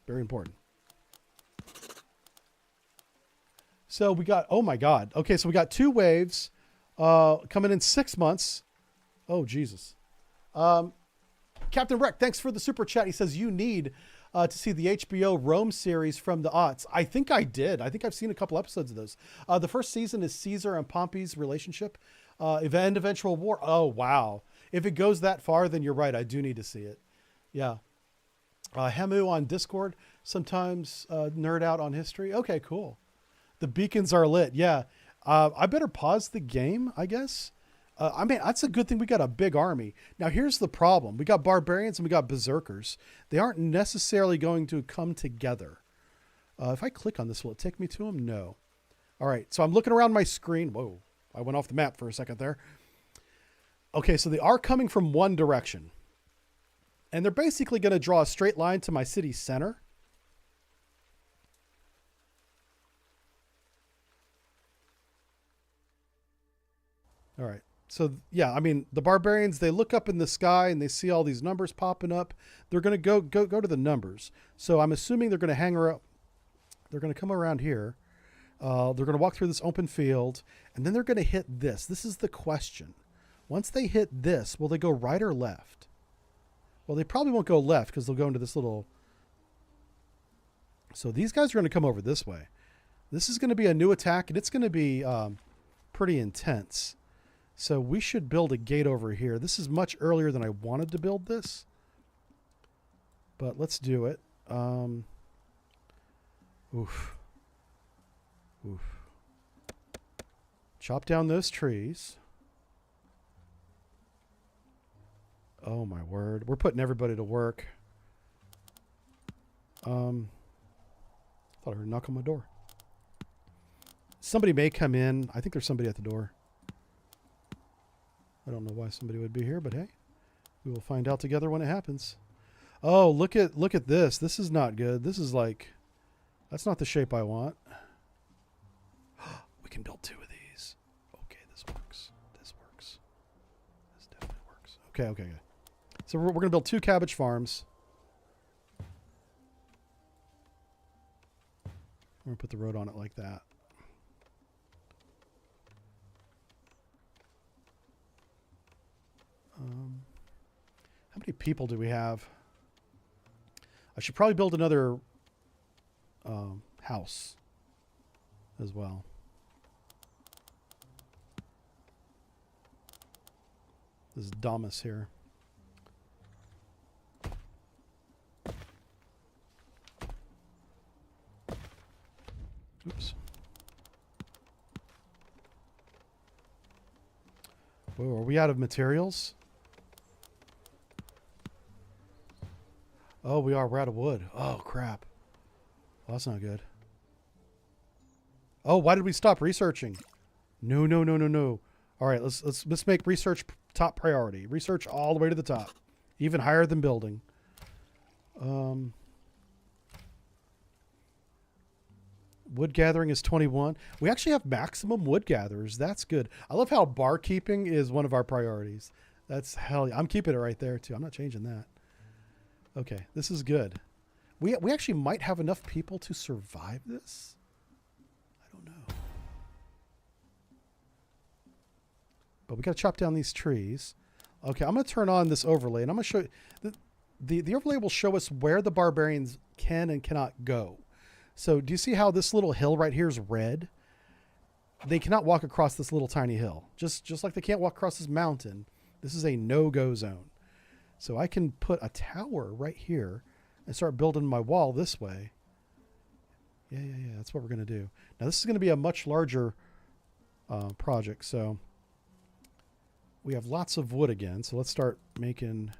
S1: Very important. So we got, oh my God. Okay, so we got 2 waves coming in 6 months. Oh, Jesus. Captain Wreck, thanks for the super chat. He says, you need to see the HBO Rome series from the aughts. I think I did. I think I've seen a couple episodes of those. The first season is Caesar and Pompey's relationship. Event eventual war. Oh, wow. If it goes that far, then you're right. I do need to see it. Yeah. Hemu on Discord. Sometimes nerd out on history. Okay, cool. The beacons are lit. Yeah. I better pause the game, I guess. I mean, that's a good thing we got a big army. Now, here's the problem. We got barbarians and we got berserkers. They aren't necessarily going to come together. If I click on this, will it take me to them? No. All right. So I'm looking around my screen. Whoa. I went off the map for a second there. Okay. So they are coming from one direction. And they're basically going to draw a straight line to my city center. All right. So, yeah, I mean, the barbarians, they look up in the sky and they see all these numbers popping up. They're going to go to the numbers. So I'm assuming they're going to hang around. They're going to come around here. They're going to walk through this open field, and then they're going to hit this. This is the question. Once they hit this, will they go right or left? Well, they probably won't go left because they'll go into this little... So these guys are going to come over this way. This is going to be a new attack, and it's going to be pretty intense. So we should build a gate over here. This is much earlier than I wanted to build this. But let's do it. Oof. Chop down those trees. Oh my word. We're putting everybody to work. Thought I heard a knock on my door. Somebody may come in. I think there's somebody at the door. I don't know why somebody would be here, but hey, we will find out together when it happens. Oh, look at this. This is not good. This is like, that's not the shape I want. We can build 2 of these. Okay, this works. This works. This definitely works. Okay. So we're going to build 2 cabbage farms. We're going to put the road on it like that. How many people do we have? I should probably build another house as well. This is Damas here. Oops. Whoa, are we out of materials? Oh, we are. We're out of wood. Oh, crap. Well, that's not good. Oh, why did we stop researching? No. All right, let's make research top priority. Research all the way to the top, even higher than building. Wood gathering is 21. We actually have maximum wood gatherers. That's good. I love how bar keeping is one of our priorities. That's hell yeah. I'm keeping it right there too. I'm not changing that. Okay, this is good. We actually might have enough people to survive this. I don't know. But we got to chop down these trees. Okay, I'm going to turn on this overlay, and I'm going to show you. The overlay will show us where the barbarians can and cannot go. So do you see how this little hill right here is red? They cannot walk across this little tiny hill. Just like they can't walk across this mountain. This is a no-go zone. So I can put a tower right here and start building my wall this way. Yeah. That's what we're going to do. Now, this is going to be a much larger project. So we have lots of wood again. So let's start making...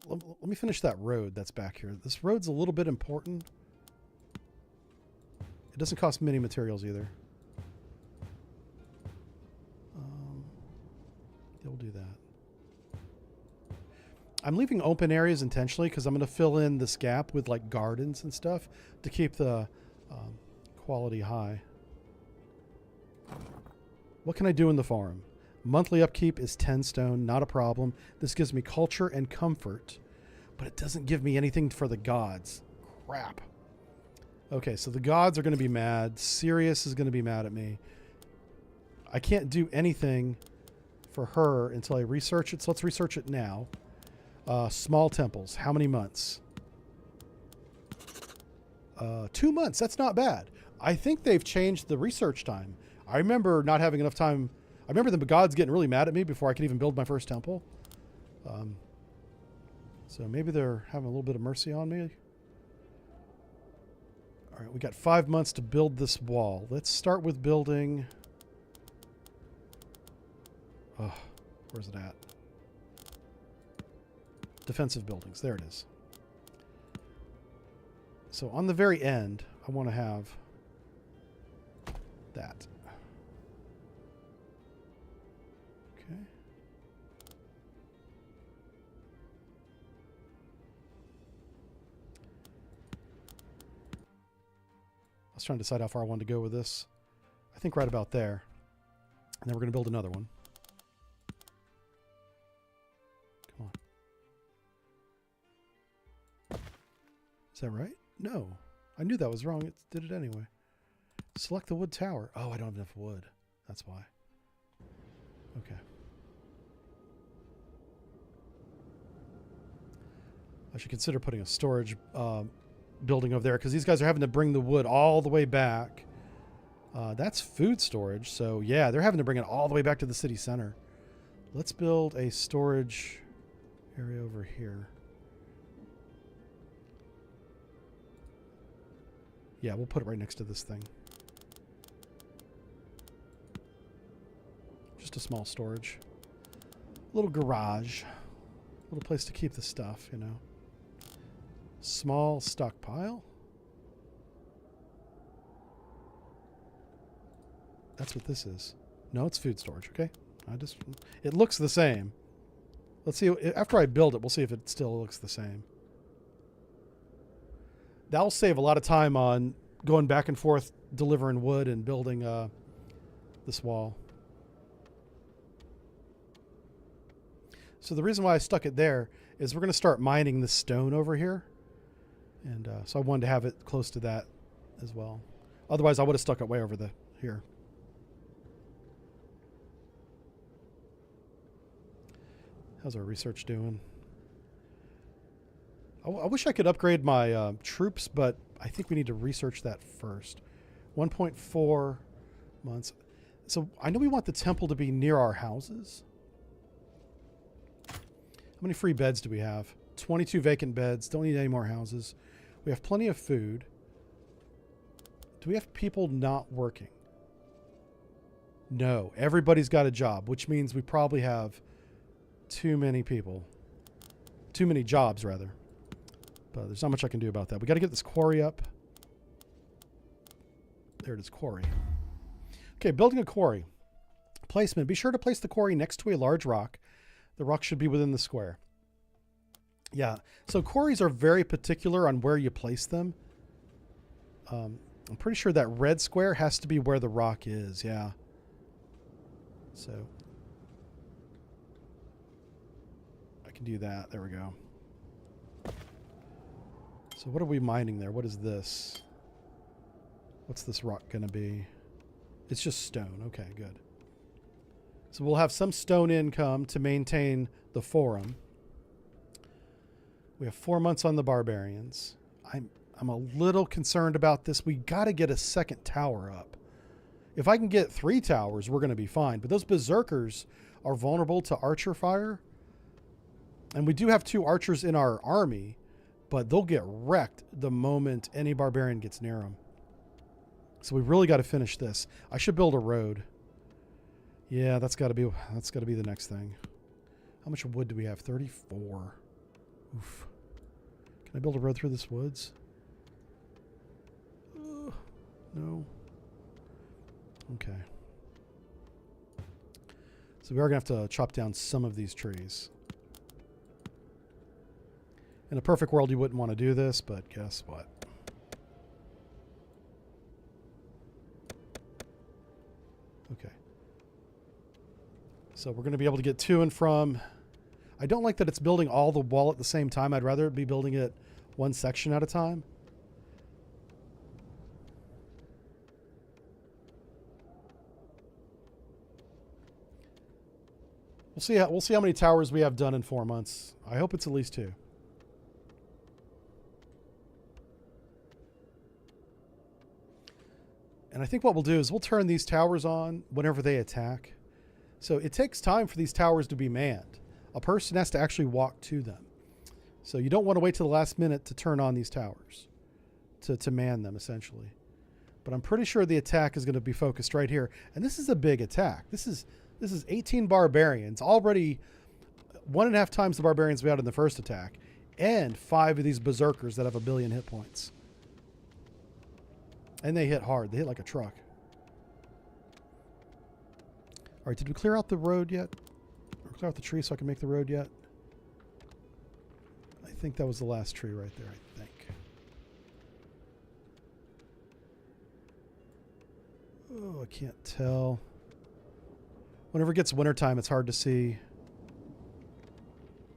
S1: Let me finish that road that's back here. This road's a little bit important. It doesn't cost many materials either. They'll do that. I'm leaving open areas intentionally because I'm going to fill in this gap with like gardens and stuff to keep the quality high. What can I do in the farm? Monthly upkeep is 10 stone, not a problem. This gives me culture and comfort, but it doesn't give me anything for the gods. Crap. Okay, so the gods are going to be mad. Sirius is going to be mad at me. I can't do anything for her until I research it, so let's research it now. Small temples, how many months? 2 months, that's not bad. I think they've changed the research time. I remember not having enough time. I remember the gods getting really mad at me before I could even build my first temple. So maybe they're having a little bit of mercy on me. All right, we got 5 months to build this wall. Let's start with building... Oh, where's it at? Defensive buildings. There it is. So on the very end, I want to have that. Okay. I was trying to decide how far I wanted to go with this. I think right about there. And then we're going to build another one. Come on. Is that right? No. I knew that was wrong. It did it anyway. Select the wood tower. Oh, I don't have enough wood. That's why. Okay. I should consider putting a storage building over there because these guys are having to bring the wood all the way back. That's food storage. So, yeah, they're having to bring it all the way back to the city center. Let's build a storage area over here. Yeah, we'll put it right next to this thing. Just a small storage. A little garage. A little place to keep the stuff, you know. Small stockpile. That's what this is. No, it's food storage, okay? It looks the same. Let's see, after I build it, we'll see if it still looks the same. That'll save a lot of time on going back and forth, delivering wood and building this wall. So the reason why I stuck it there is we're going to start mining the stone over here. And so I wanted to have it close to that as well. Otherwise, I would have stuck it way over here. How's our research doing? I wish I could upgrade my troops, but I think we need to research that first. 1.4 months. So I know we want the temple to be near our houses. How many free beds do we have? 22 vacant beds. Don't need any more houses. We have plenty of food. Do we have people not working? No. Everybody's got a job, which means we probably have too many people. Too many jobs, rather. But there's not much I can do about that. We got to get this quarry up. There it is, quarry. Okay, building a quarry. Placement. Be sure to place the quarry next to a large rock. The rock should be within the square. Yeah, so quarries are very particular on where you place them. I'm pretty sure that red square has to be where the rock is, yeah. So I can do that. There we go. So what are we mining there? What is this? What's this rock going to be? It's just stone. Okay, good. So we'll have some stone income to maintain the forum. We have 4 months on the barbarians. I'm a little concerned about this. We got to get a second tower up. If I can get 3 towers, we're going to be fine. But those berserkers are vulnerable to archer fire. And we do have 2 archers in our army, but they'll get wrecked the moment any barbarian gets near them. So we really got to finish this. I should build a road. Yeah, that's got to be the next thing. How much wood do we have? 34. Oof. Can I build a road through this woods? No. Okay. So we are going to have to chop down some of these trees. In a perfect world, you wouldn't want to do this, but guess what? Okay. So we're going to be able to get to and from. I don't like that it's building all the wall at the same time. I'd rather it be building it one section at a time. We'll see how many towers we have done in 4 months. I hope it's at least 2. And I think what we'll do is we'll turn these towers on whenever they attack. So it takes time for these towers to be manned. A person has to actually walk to them. So you don't want to wait till the last minute to turn on these towers, to man them, essentially. But I'm pretty sure the attack is going to be focused right here. And this is a big attack. This is 18 barbarians, already 1.5 times the barbarians we had in the first attack, and 5 of these berserkers that have 1 billion hit points. And they hit hard. They hit like a truck. All right, did we clear out the road yet? Or clear out the tree so I can make the road yet? I think that was the last tree right there, I think. Oh, I can't tell. Whenever it gets wintertime, it's hard to see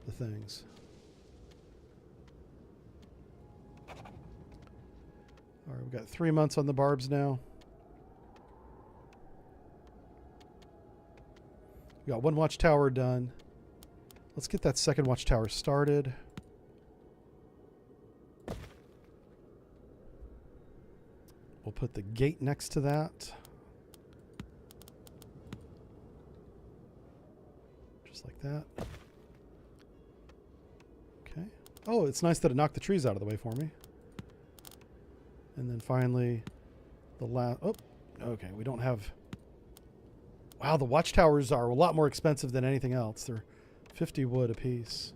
S1: the things. All right, we've got 3 months on the barbs now. We got 1 watchtower done. Let's get that second watchtower started. We'll put the gate next to that. Just like that. Okay. Oh, it's nice that it knocked the trees out of the way for me. And then finally, the last... Oh, okay, we don't have... Wow, the watchtowers are a lot more expensive than anything else. They're 50 wood apiece.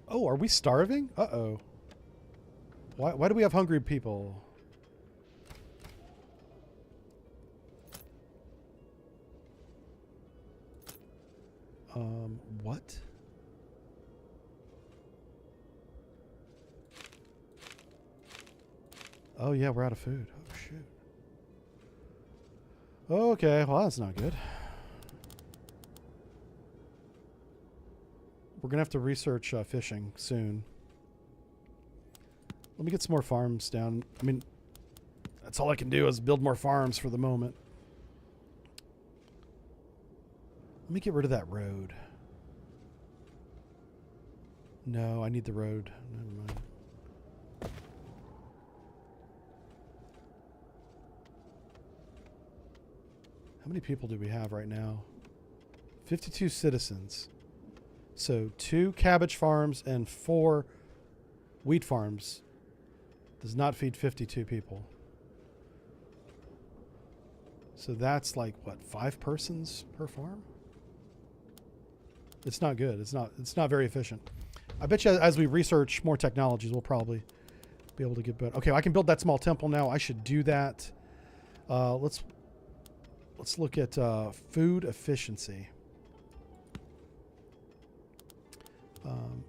S1: Oh, are we starving? Uh-oh. Why do we have hungry people? What? Oh, yeah, we're out of food. Oh, shoot. Okay, well, that's not good. We're going to have to research fishing soon. Let me get some more farms down. I mean, that's all I can do is build more farms for the moment. Let me get rid of that road. No, I need the road. Never mind. How many people do we have right now? 52 citizens. So 2 cabbage farms and 4 wheat farms does not feed 52 people. So that's like, what, 5 persons per farm? It's not good. It's not very efficient. I bet you as we research more technologies, we'll probably be able to get better. Okay, I can build that small temple now. I should do that. Let's look at food efficiency.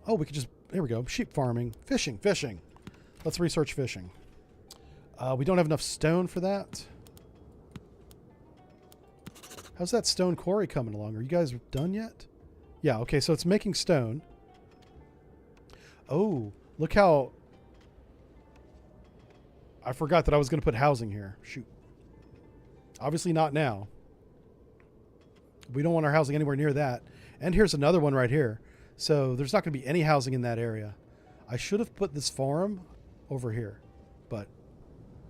S1: Oh, we could just, here we go. Sheep farming, fishing. Let's research fishing. We don't have enough stone for that. How's that stone quarry coming along? Are you guys done yet? Yeah, okay, so it's making stone. Oh, look how... I forgot that I was going to put housing here. Shoot. Obviously not now. We don't want our housing anywhere near that. And here's another one right here. So there's not going to be any housing in that area. I should have put this farm over here, but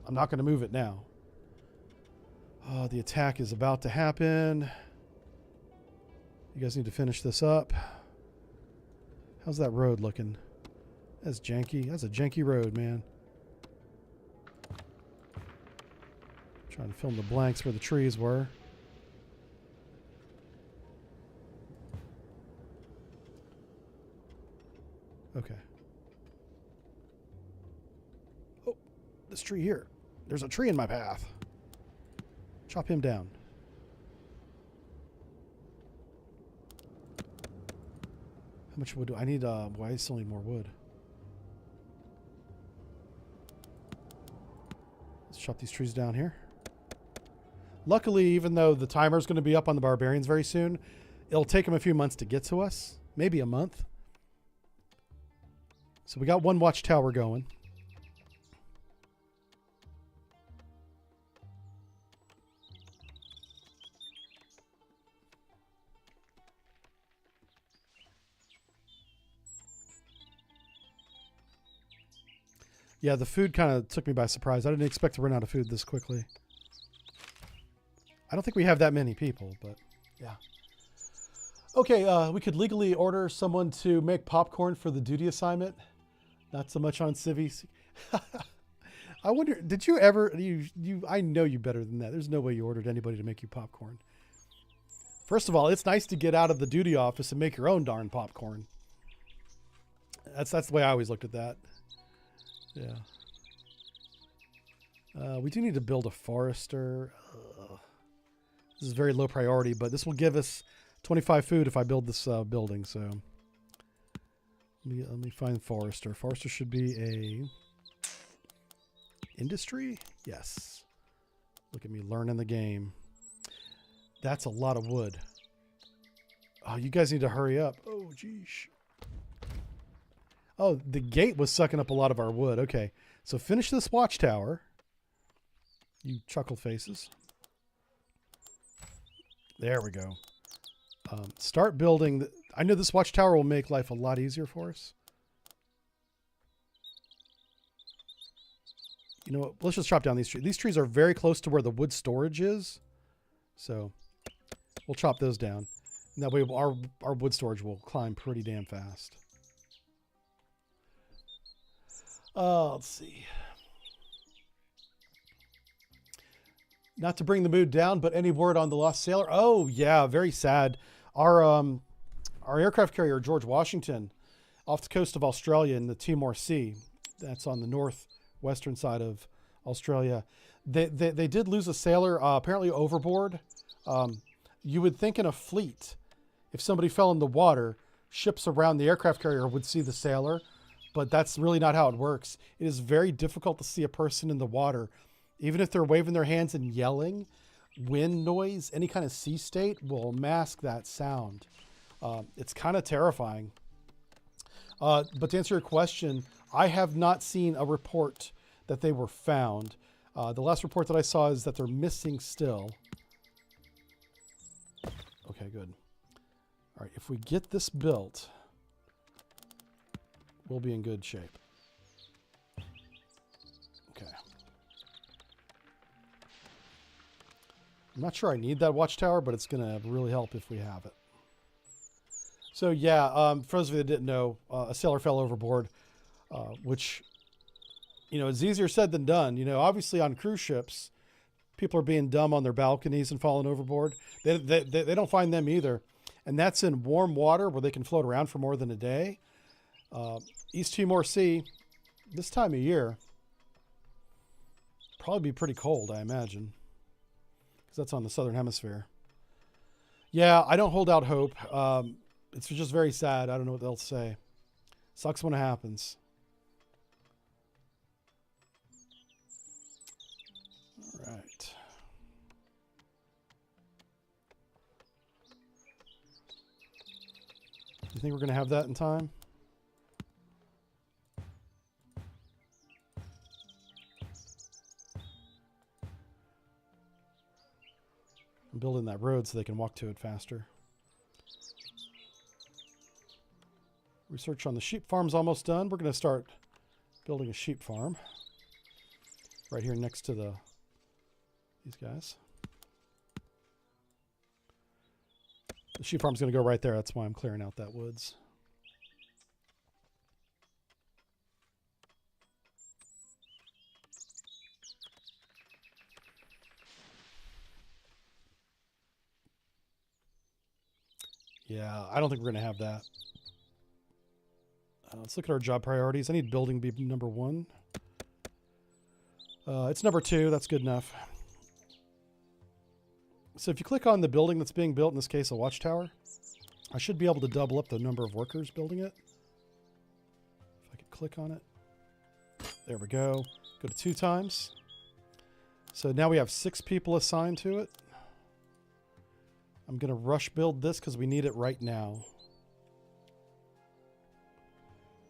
S1: I'm not going to move it now. Oh, the attack is about to happen. You guys need to finish this up. How's that road looking? That's janky. That's a janky road, man. Trying to fill in the blanks where the trees were. Okay. Oh, this tree here. There's a tree in my path. Chop him down. How much wood do I need? Well, I still need more wood. Let's chop these trees down here. Luckily, even though the timer is going to be up on the barbarians very soon, it'll take them a few months to get to us. Maybe a month. So we got one watchtower going. Yeah, the food kind of took me by surprise. I didn't expect to run out of food this quickly. I don't think we have that many people, but yeah. Okay, we could legally order someone to make popcorn for the duty assignment. Not so much on civvies. I wonder, did you ever, I know you better than that. There's no way you ordered anybody to make you popcorn. First of all, it's nice to get out of the duty office and make your own darn popcorn. That's the way I always looked at that. Yeah. We do need to build a forester. This is very low priority, but this will give us 25 food if I build this building. So let me find forester. Forester should be a industry. Yes. Look at me learning the game. That's a lot of wood. Oh, you guys need to hurry up. Oh, geez. Oh, the gate was sucking up a lot of our wood. Okay, so finish this watchtower. You chuckle faces. There we go. Start building. I know this watchtower will make life a lot easier for us. You know what? Let's just chop down these trees. These trees are very close to where the wood storage is. So we'll chop those down. And that way our wood storage will climb pretty damn fast. Let's see. Not to bring the mood down, but any word on the lost sailor? Oh, yeah, very sad. Our aircraft carrier, George Washington, off the coast of Australia in the Timor Sea. That's on the northwestern side of Australia. They did lose a sailor, apparently overboard. You would think in a fleet, if somebody fell in the water, ships around the aircraft carrier would see the sailor. But that's really not how it works. It is very difficult to see a person in the water. Even if they're waving their hands and yelling, wind noise, any kind of sea state will mask that sound. It's kind of terrifying. But to answer your question, I have not seen a report that they were found. The last report that I saw is that they're missing still. Okay, good. All right, if we get this built, we'll be in good shape. Okay. I'm not sure I need that watchtower, but it's going to really help if we have it. So yeah, for those of you that didn't know, a sailor fell overboard, which, you know, is easier said than done. You know, obviously on cruise ships, people are being dumb on their balconies and falling overboard. They don't find them either. And that's in warm water where they can float around for more than a day. East Timor Sea, this time of year, probably be pretty cold, I imagine, because that's on the southern hemisphere. Yeah, I don't hold out hope. It's just very sad. I don't know what else to say. Sucks when it happens. All right. You think we're going to have that in time? I'm building that road so they can walk to it faster. Research on the sheep farm's almost done. We're going to start building a sheep farm right here next to these guys. The sheep farm's going to go right there. That's why I'm clearing out that woods. Yeah, I don't think we're going to have that. Let's look at our job priorities. I need building be number 1. It's number 2. That's good enough. So if you click on the building that's being built, in this case a watchtower, I should be able to double up the number of workers building it. If I could click on it. There we go. Go to 2 times. So now we have 6 people assigned to it. I'm going to rush build this because we need it right now.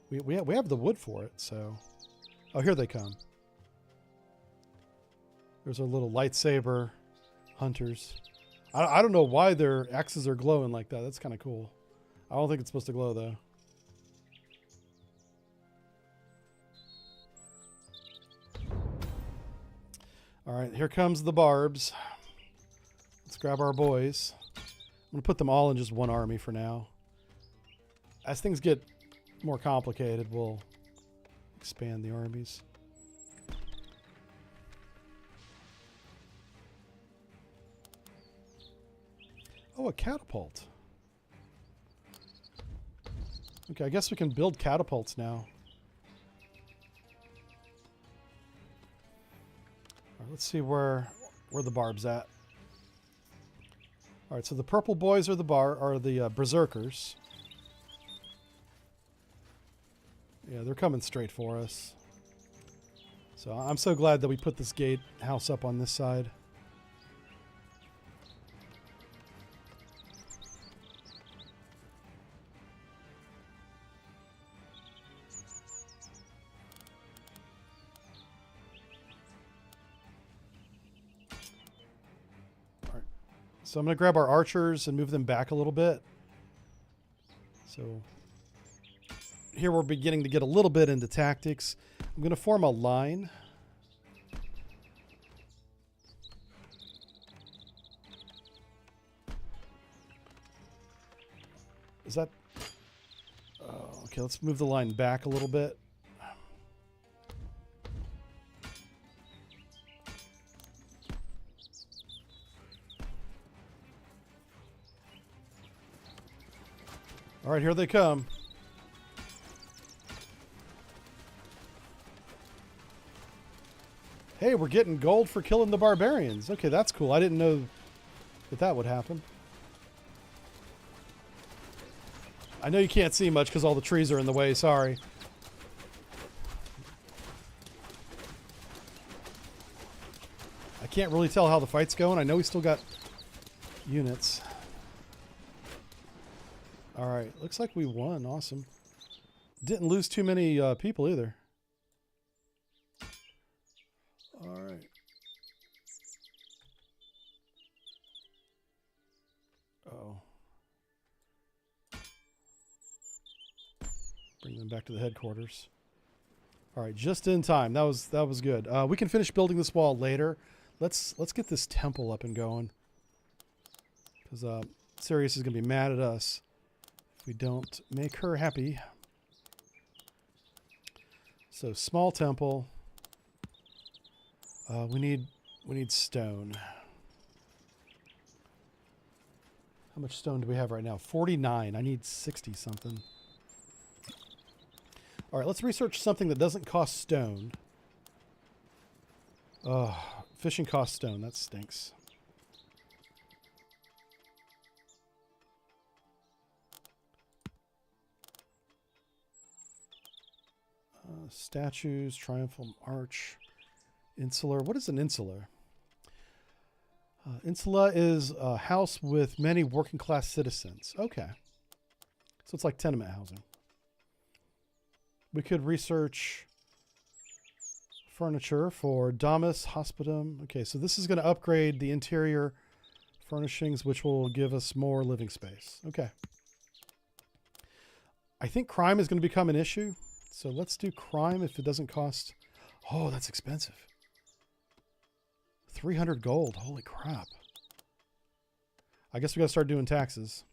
S1: We have the wood for it, so... Oh, here they come. There's our little lightsaber hunters. I don't know why their axes are glowing like that. That's kind of cool. I don't think it's supposed to glow, though. All right, here comes the barbs. Let's grab our boys. I'm going to put them all in just one army for now. As things get more complicated, we'll expand the armies. Oh, a catapult. Okay, I guess we can build catapults now. All right, let's see where the barb's at. All right, so the purple boys are the berserkers. Yeah, they're coming straight for us. So I'm so glad that we put this gate house up on this side. So I'm going to grab our archers and move them back a little bit. So here we're beginning to get a little bit into tactics. I'm going to form a line. Is that... Oh, okay, let's move the line back a little bit. All right, here they come. Hey, we're getting gold for killing the barbarians. Okay, that's cool. I didn't know that would happen. I know you can't see much because all the trees are in the way. Sorry. I can't really tell how the fight's going. I know we still got units. All right, looks like we won. Awesome. Didn't lose too many people either. All right. Uh-oh. Bring them back to the headquarters. All right, just in time. That was good. We can finish building this wall later. Let's get this temple up and going. Because Sirius is going to be mad at us. We don't make her happy. So small temple. We need stone. How much stone do we have right now? 49. I need 60 something. All right, let's research something that doesn't cost stone. Fishing costs stone. That stinks. Statues, triumphal arch, insular. What is an insula? Insula is a house with many working class citizens. Okay. So it's like tenement housing. We could research furniture for Domus Hospitum. Okay, so this is going to upgrade the interior furnishings, which will give us more living space. Okay. I think crime is going to become an issue. So let's do crime if it doesn't cost... Oh, that's expensive. 300 gold. Holy crap. I guess we got to start doing taxes.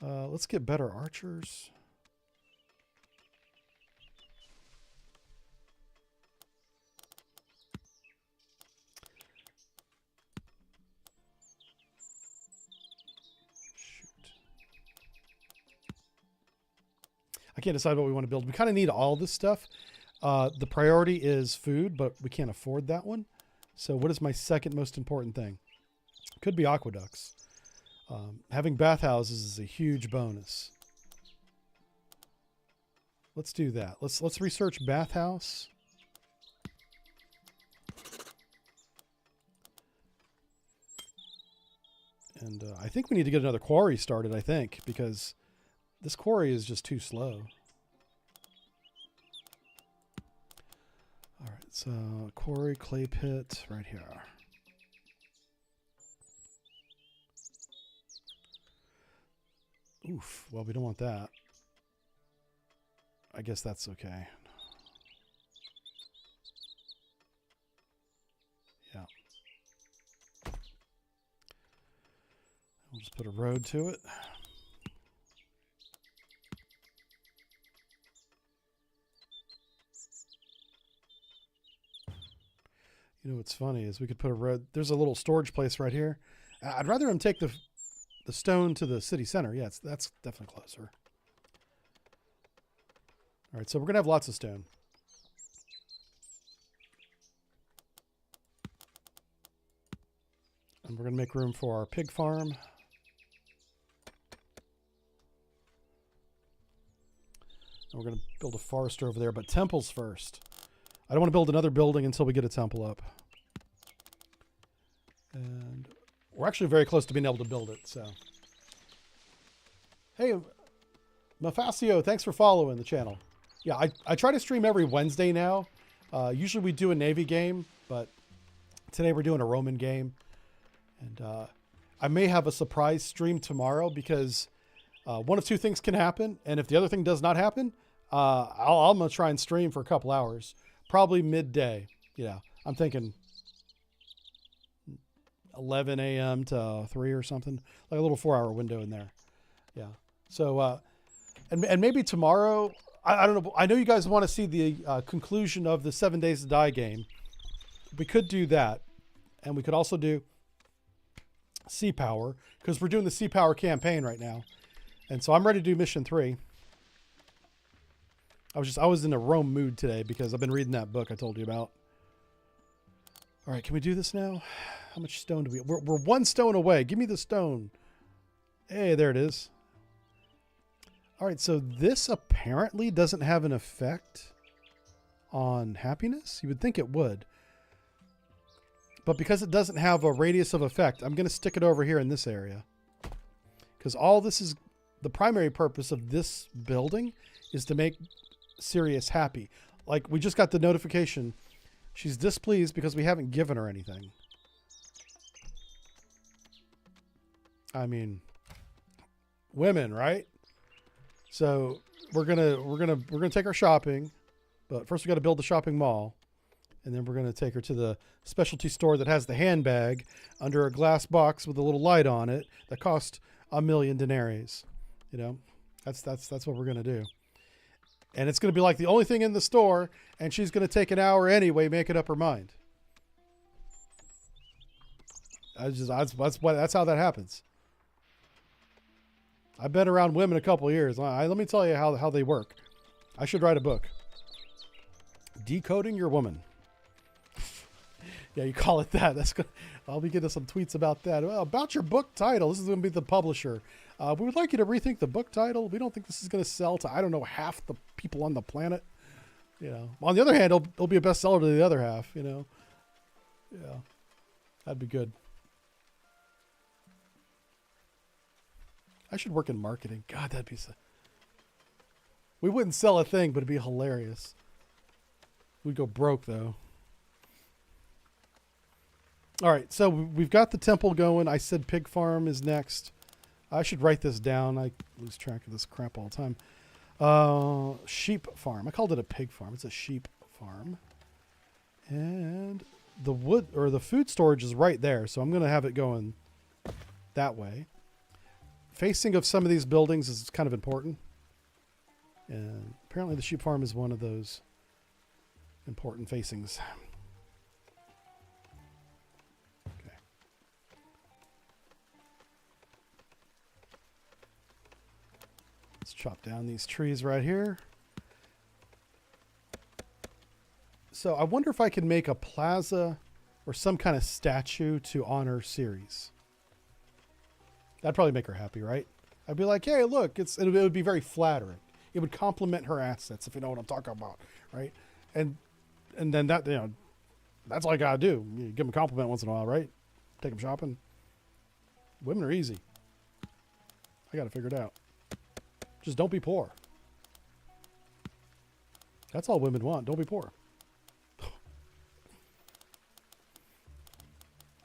S1: Let's get better archers. I can't decide what we want to build. We kind of need all this stuff. The priority is food, but we can't afford that one. So what is my second most important thing? Could be aqueducts. Having bathhouses is a huge bonus. Let's do that. Let's research bathhouse. And I think we need to get another quarry started, I think, because this quarry is just too slow. All right, so quarry, clay pit, right here. Oof, well, we don't want that. I guess that's okay. Yeah. We'll just put a road to it. You know what's funny is we could put a road. There's a little storage place right here. I'd rather him take the stone to the city center. Yeah, that's definitely closer. All right, so we're going to have lots of stone. And we're going to make room for our pig farm. And we're going to build a forester over there, but temples first. I don't want to build another building until we get a temple up. And we're actually very close to being able to build it, so. Hey, Mafacio, thanks for following the channel. Yeah, I try to stream every Wednesday now. Usually we do a Navy game, but today we're doing a Roman game. And I may have a surprise stream tomorrow because one of two things can happen. And if the other thing does not happen, I'm going to try and stream for a couple hours. Probably midday. Yeah, I'm thinking 11 a.m. to 3 or something. Like a little 4-hour window in there. Yeah. So, and maybe tomorrow, I don't know. I know you guys want to see the conclusion of the 7 Days to Die game. We could do that. And we could also do Sea Power, because we're doing the Sea Power campaign right now. And so I'm ready to do mission 3. I was in a Rome mood today because I've been reading that book I told you about. All right, can we do this now? How much stone do we... We're 1 stone away. Give me the stone. Hey, there it is. All right, so this apparently doesn't have an effect on happiness. You would think it would. But because it doesn't have a radius of effect, I'm going to stick it over here in this area. Because all this is... The primary purpose of this building is to make Sirius happy. Like, we just got the notification. She's displeased because we haven't given her anything. I mean, women, right? So we're gonna take her shopping, but first we got to build the shopping mall, and then we're gonna take her to the specialty store that has the handbag under a glass box with a little light on it that cost 1,000,000 denaries. You know, that's what we're gonna do. And it's going to be like the only thing in the store, and she's going to take an hour anyway, making up her mind. That's how that happens. I've been around women a couple of years. Let me tell you how they work. I should write a book. Decoding Your Woman. Yeah, you call it that. That's good. I'll be getting some tweets about that. Well, about your book title. This is going to be the publisher. We would like you to rethink the book title. We don't think this is going to sell to, I don't know, half the people on the planet. You know, on the other hand, it'll be a bestseller to the other half, you know. Yeah, that'd be good. I should work in marketing. God, that'd be so... We wouldn't sell a thing, but it'd be hilarious. We'd go broke, though. All right, so we've got the temple going. I said pig farm is next. I should write this down. I lose track of this crap all the time. Sheep farm. I called it a pig farm. It's a sheep farm. And the wood or the food storage is right there, so I'm going to have it going that way. facing of some of these buildings is kind of important. And apparently the sheep farm is one of those important facings. Okay. Let's chop down these trees right here. So I wonder if I could make a plaza or some kind of statue to honor Ceres. That'd probably make her happy, right? I'd be like, hey, look, it would be very flattering. It would complement her assets, if you know what I'm talking about, right? And then that, you know, that's all I gotta do. You give them a compliment once in a while, right? Take them shopping. Women are easy. I gotta figure it out. Just don't be poor. That's all women want. Don't be poor.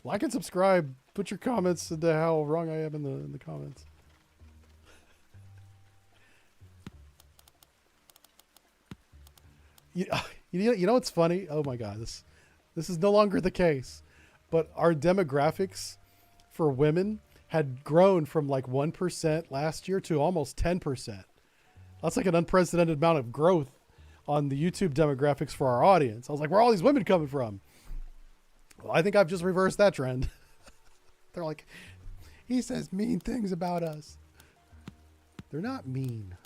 S1: Like and subscribe. Put your comments into how wrong I am in the comments. You know what's funny? Oh my God, this is no longer the case. But our demographics for women had grown from like 1% last year to almost 10%. That's like an unprecedented amount of growth on the YouTube demographics for our audience. I was like, where are all these women coming from? Well, I think I've just reversed that trend. They're like, he says mean things about us. They're not mean.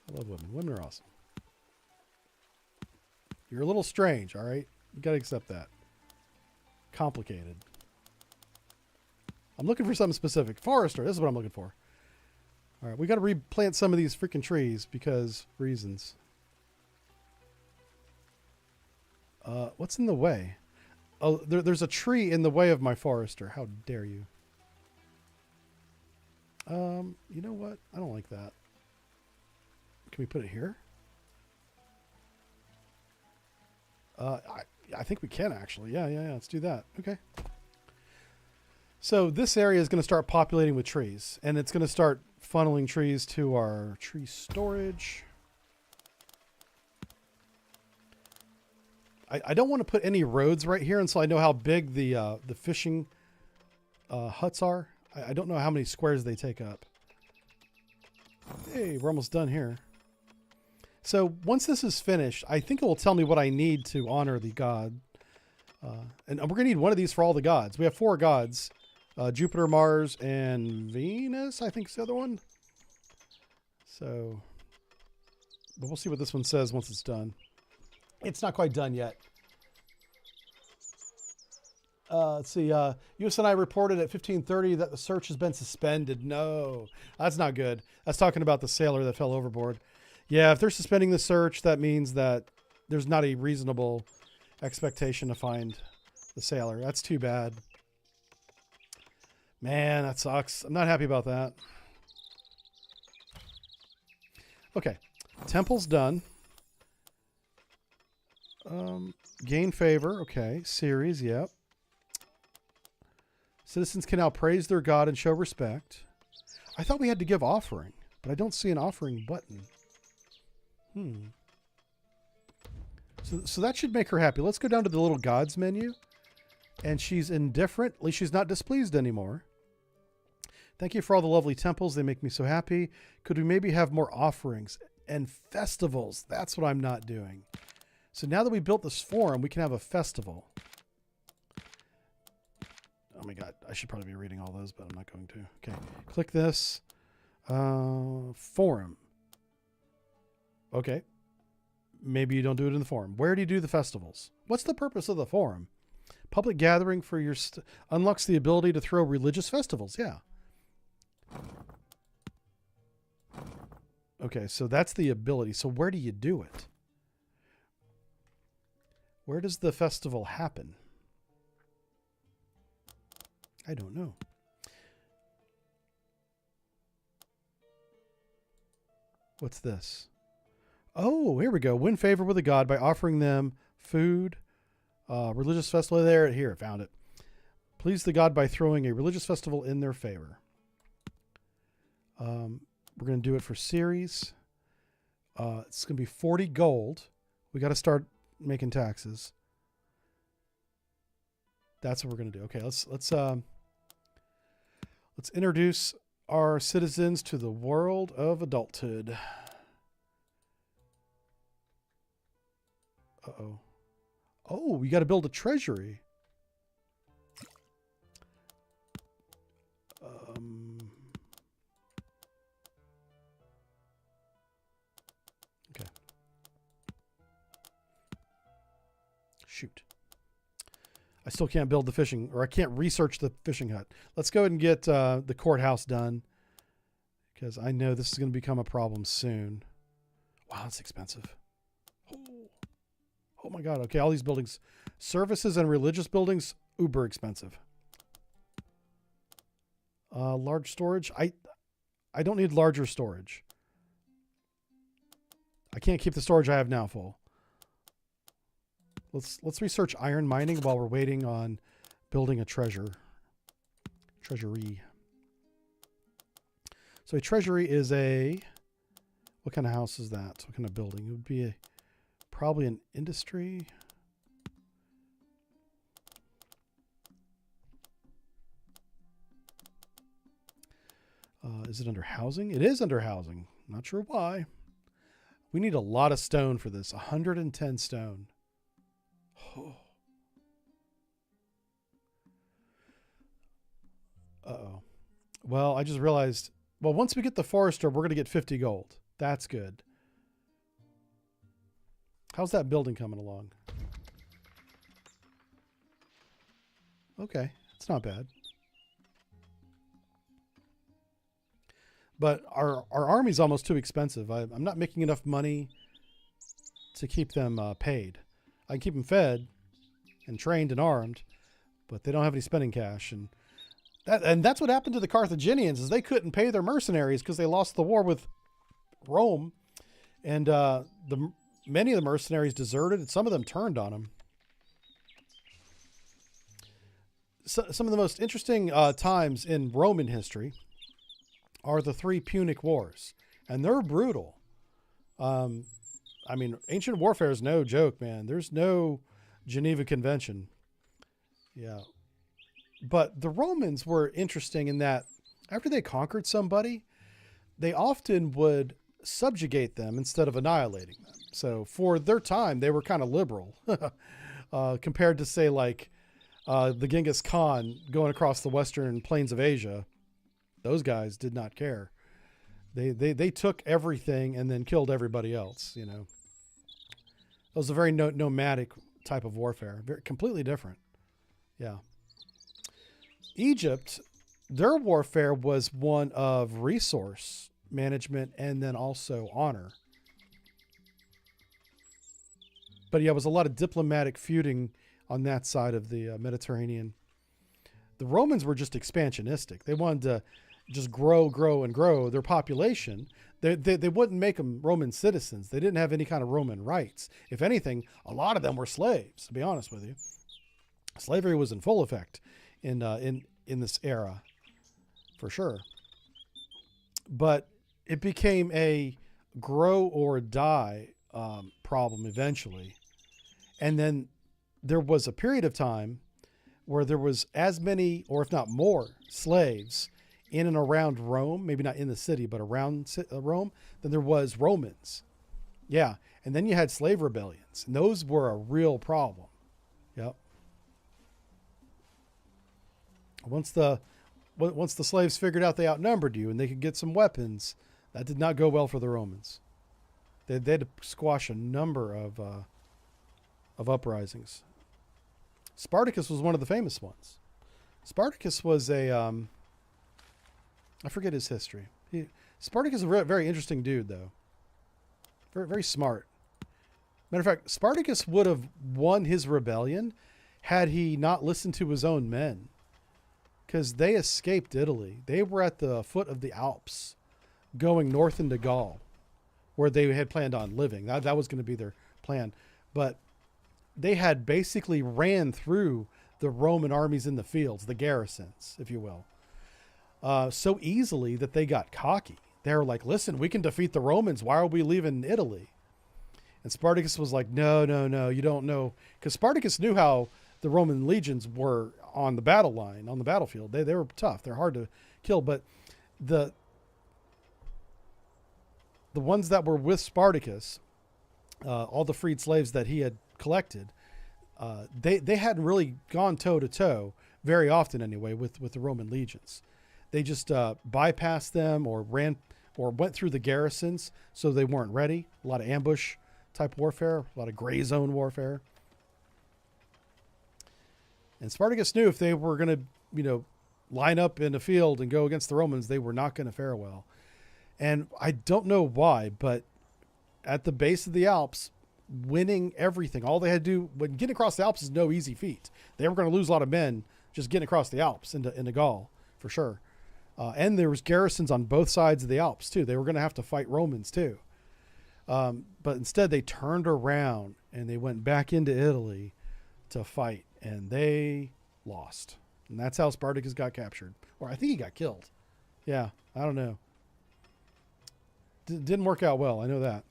S1: I love women. Women are awesome. You're a little strange, all right? You got to accept that. Complicated. I'm looking for something specific. Forester, this is what I'm looking for. All right, we got to replant some of these freaking trees because reasons. What's in the way? Oh, there's a tree in the way of my forester. How dare you? You know what? I don't like that. Can we put it here? I think we can actually. Yeah. Let's do that. Okay. So this area is going to start populating with trees, and it's going to start funneling trees to our tree storage. I don't want to put any roads right here until I know how big the fishing huts are. I don't know how many squares they take up. Hey, we're almost done here. So once this is finished, I think it will tell me what I need to honor the god. And we're going to need one of these for all the gods. We have 4 gods. Jupiter, Mars, and Venus, I think is the other one. So, but we'll see what this one says once it's done. It's not quite done yet. Let's see. USNI reported at 15:30 that the search has been suspended. No, that's not good. That's talking about the sailor that fell overboard. Yeah, if they're suspending the search, that means that there's not a reasonable expectation to find the sailor. That's too bad. Man, that sucks. I'm not happy about that. Okay, temple's done. Gain favor. Okay, series. Yep. Citizens can now praise their god and show respect. I thought we had to give offering, but I don't see an offering button. So that should make her happy. Let's go down to the little gods menu. And she's indifferent. At least she's not displeased anymore. Thank you for all the lovely temples. They make me so happy. Could we maybe have more offerings and festivals? That's what I'm not doing. So now that we built this forum, we can have a festival. Oh my God. I should probably be reading all those, but I'm not going to. Okay. Click this. Forum. Okay. Maybe you don't do it in the forum. Where do you do the festivals? What's the purpose of the forum? Public gathering for your unlocks the ability to throw religious festivals. Yeah. Okay, so that's the ability. So where do you do it? Where does the festival happen? I don't know. What's this? Oh, here we go. Win favor with a god by offering them food. Religious festival. There, here, found it. Please the god by throwing a religious festival in their favor. We're going to do it for Ceres. It's going to be 40 gold. We got to start making taxes. That's what we're going to do. Okay, let's Let's introduce our citizens to the world of adulthood. Uh-oh. Oh, we got to build a treasury. Okay. Shoot. I still can't build the fishing, or I can't research the fishing hut. Let's go ahead and get the courthouse done, because I know this is going to become a problem soon. Wow, that's expensive. Oh my God. Okay, all these buildings, services and religious buildings, uber expensive. Large storage. I don't need larger storage. I can't keep the storage I have now full. Let's research iron mining while we're waiting on building a treasury. So a treasury is what kind of house is that? What kind of building? It would be probably an industry. Is it under housing? It is under housing. Not sure why. We need a lot of stone for this. 110 stone. Oh. Uh-oh. Well, I just realized, well, once we get the forester, we're going to get 50 gold. That's good. How's that building coming along? Okay, it's not bad. But our army's almost too expensive. I'm not making enough money to keep them paid. I can keep them fed and trained and armed, but they don't have any spending cash. And that's what happened to the Carthaginians, is they couldn't pay their mercenaries because they lost the war with Rome. And many of the mercenaries deserted, and some of them turned on them. So, some of the most interesting times in Roman history are the 3 Punic Wars, and they're brutal. I mean, ancient warfare is no joke, man. There's no Geneva Convention. Yeah. But the Romans were interesting in that after they conquered somebody, they often would subjugate them instead of annihilating them. So for their time, they were kind of liberal compared to, say, like the Genghis Khan going across the western plains of Asia. Those guys did not care. They took everything and then killed everybody else, you know. It was a very nomadic type of warfare. Completely different. Yeah. Egypt, their warfare was one of resource management and then also honor. But yeah, it was a lot of diplomatic feuding on that side of the Mediterranean. The Romans were just expansionistic. They wanted to just grow their population. They wouldn't make them Roman citizens. They didn't have any kind of Roman rights. If anything, a lot of them were slaves, to be honest with you. Slavery was in full effect in this era, for sure. But it became a grow or die problem eventually. And then there was a period of time where there was as many, or if not more, slaves in and around Rome, maybe not in the city, but around Rome, than there was Romans. Yeah. And then you had slave rebellions, and those were a real problem. Yep. Once the slaves figured out they outnumbered you and they could get some weapons, that did not go well for the Romans. They had to squash a number of uprisings. Spartacus was one of the famous ones. Spartacus was I forget his history. Spartacus is a very interesting dude, though. Very, very smart. Matter of fact, Spartacus would have won his rebellion had he not listened to his own men, because they escaped Italy. They were at the foot of the Alps going north into Gaul, where they had planned on living. That was going to be their plan. But they had basically ran through the Roman armies in the fields, the garrisons, if you will, so easily that they got cocky. They were like, listen, we can defeat the Romans. Why are we leaving Italy? And Spartacus was like, no, you don't know. Because Spartacus knew how the Roman legions were on the battle line, on the battlefield. They were tough. They're hard to killed, but the ones that were with Spartacus, all the freed slaves that he had collected, they hadn't really gone toe to toe very often anyway with the Roman legions. They just bypassed them or went through the garrisons, so they weren't ready. A lot of ambush type warfare, a lot of gray zone warfare. And Spartacus knew if they were going to, line up in the field and go against the Romans, they were not going to fare well. And I don't know why, but at the base of the Alps, winning everything, all they had to do when getting across the Alps is no easy feat. They were going to lose a lot of men just getting across the Alps into Gaul, for sure. And there was garrisons on both sides of the Alps too. They were going to have to fight Romans too. But instead they turned around and they went back into Italy to fight, and they lost. And that's how Spartacus got captured. Or I think he got killed. Yeah, I don't know. Didn't work out well. I know that.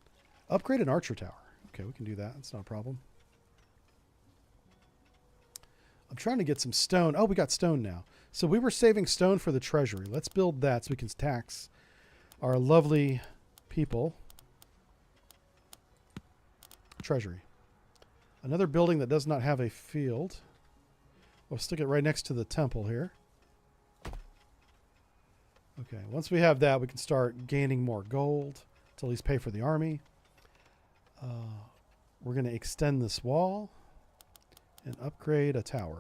S1: Upgrade an archer tower. Okay, we can do that. That's not a problem. I'm trying to get some stone. Oh, we got stone now. So we were saving stone for the treasury. Let's build that so we can tax our lovely people. Treasury. Another building that does not have a field. We'll stick it right next to the temple here. Okay, once we have that, we can start gaining more gold to at least pay for the army. We're going to extend this wall and upgrade a tower.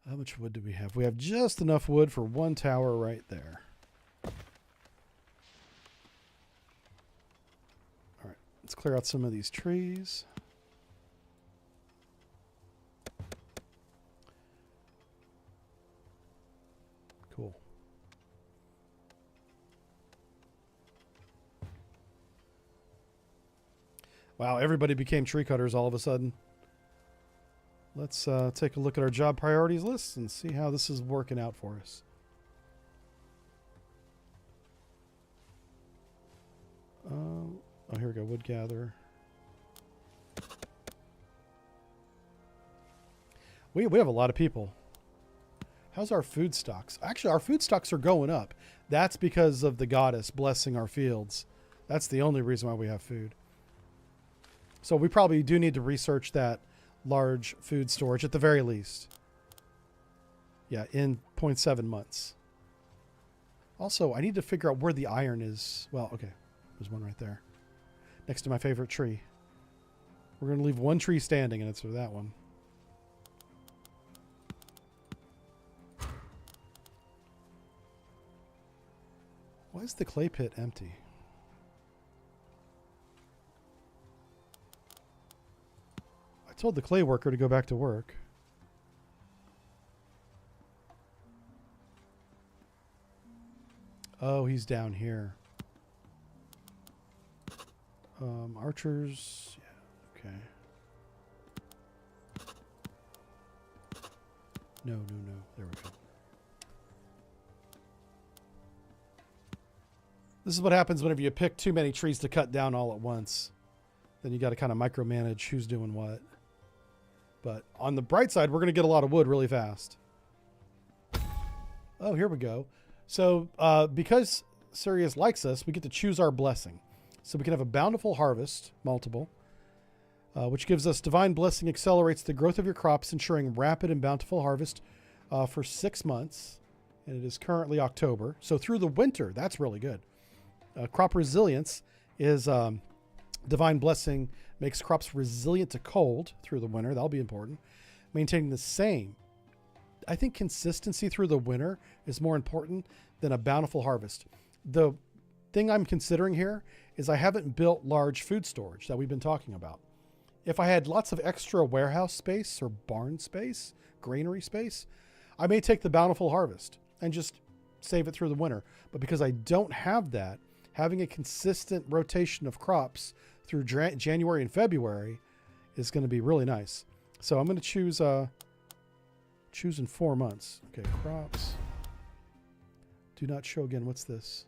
S1: How much wood do we have? We have just enough wood for one tower right there. All right, let's clear out some of these trees. Cool. Wow, everybody became tree cutters all of a sudden. Let's take a look at our job priorities list and see how this is working out for us. Oh, here we go. Wood gatherer. We have a lot of people. How's our food stocks? Actually, our food stocks are going up. That's because of the goddess blessing our fields. That's the only reason why we have food. So we probably do need to research that large food storage at the very least. Yeah, in 0.7 months. Also, I need to figure out where the iron is. Well, okay. There's one right there. Next to my favorite tree. We're going to leave one tree standing, and it's for that one. Why is the clay pit empty? I told the clay worker to go back to work. Oh, he's down here. Archers. Yeah, okay. No. There we go. This is what happens whenever you pick too many trees to cut down all at once. Then you got to kind of micromanage who's doing what. But on the bright side, we're going to get a lot of wood really fast. Oh, here we go. So because Sirius likes us, we get to choose our blessing. So we can have a bountiful harvest, multiple, which gives us divine blessing, accelerates the growth of your crops, ensuring rapid and bountiful harvest for 6 months. And it is currently October. So through the winter, that's really good. Crop resilience is divine blessing, makes crops resilient to cold through the winter. That'll be important. Maintaining the same. I think consistency through the winter is more important than a bountiful harvest. The thing I'm considering here is I haven't built large food storage that we've been talking about. If I had lots of extra warehouse space or barn space, granary space, I may take the bountiful harvest and just save it through the winter. But because I don't have that, having a consistent rotation of crops through January and February is going to be really nice. So I'm going to choose in 4 months. Okay, crops. Do not show again. What's this?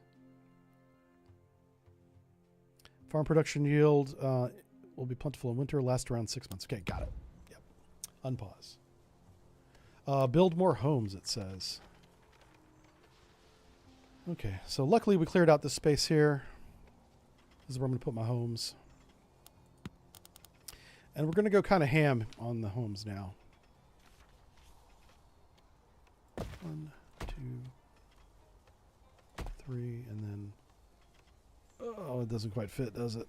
S1: Farm production yield will be plentiful in winter, last around 6 months. Okay, got it. Yep. Unpause. Build more homes, it says. Okay, so luckily we cleared out this space here. This is where I'm going to put my homes. And we're going to go kind of ham on the homes now. 1, 2, 3, and then... Oh, it doesn't quite fit, does it?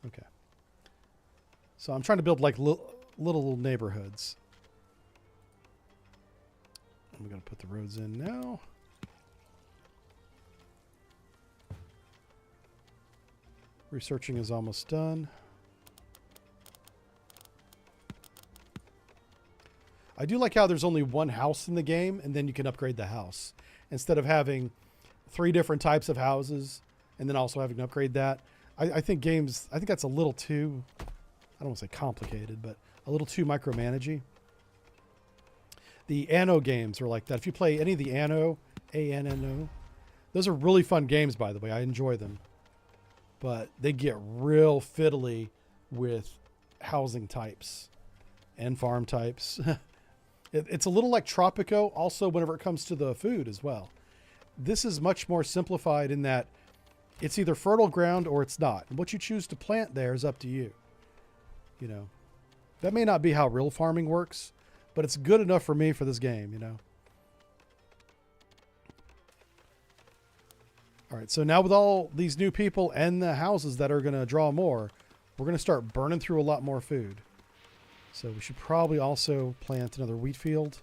S1: Okay. So I'm trying to build like little neighborhoods. I'm going to put the roads in now. Researching is almost done. I do like how there's only one house in the game, and then you can upgrade the house. Instead of having 3 different types of houses, and then also having to upgrade that. I think that's a little too, I don't want to say complicated, but a little too micromanagey. The Anno games are like that. If you play any of the Anno, A-N-N-O, those are really fun games, by the way. I enjoy them. But they get real fiddly with housing types and farm types. It's a little like Tropico also whenever it comes to the food as well. This is much more simplified in that it's either fertile ground or it's not. And what you choose to plant there is up to you. You know, that may not be how real farming works, but it's good enough for me for this game, you know. All right, so now with all these new people and the houses that are going to draw more, we're going to start burning through a lot more food. So we should probably also plant another wheat field.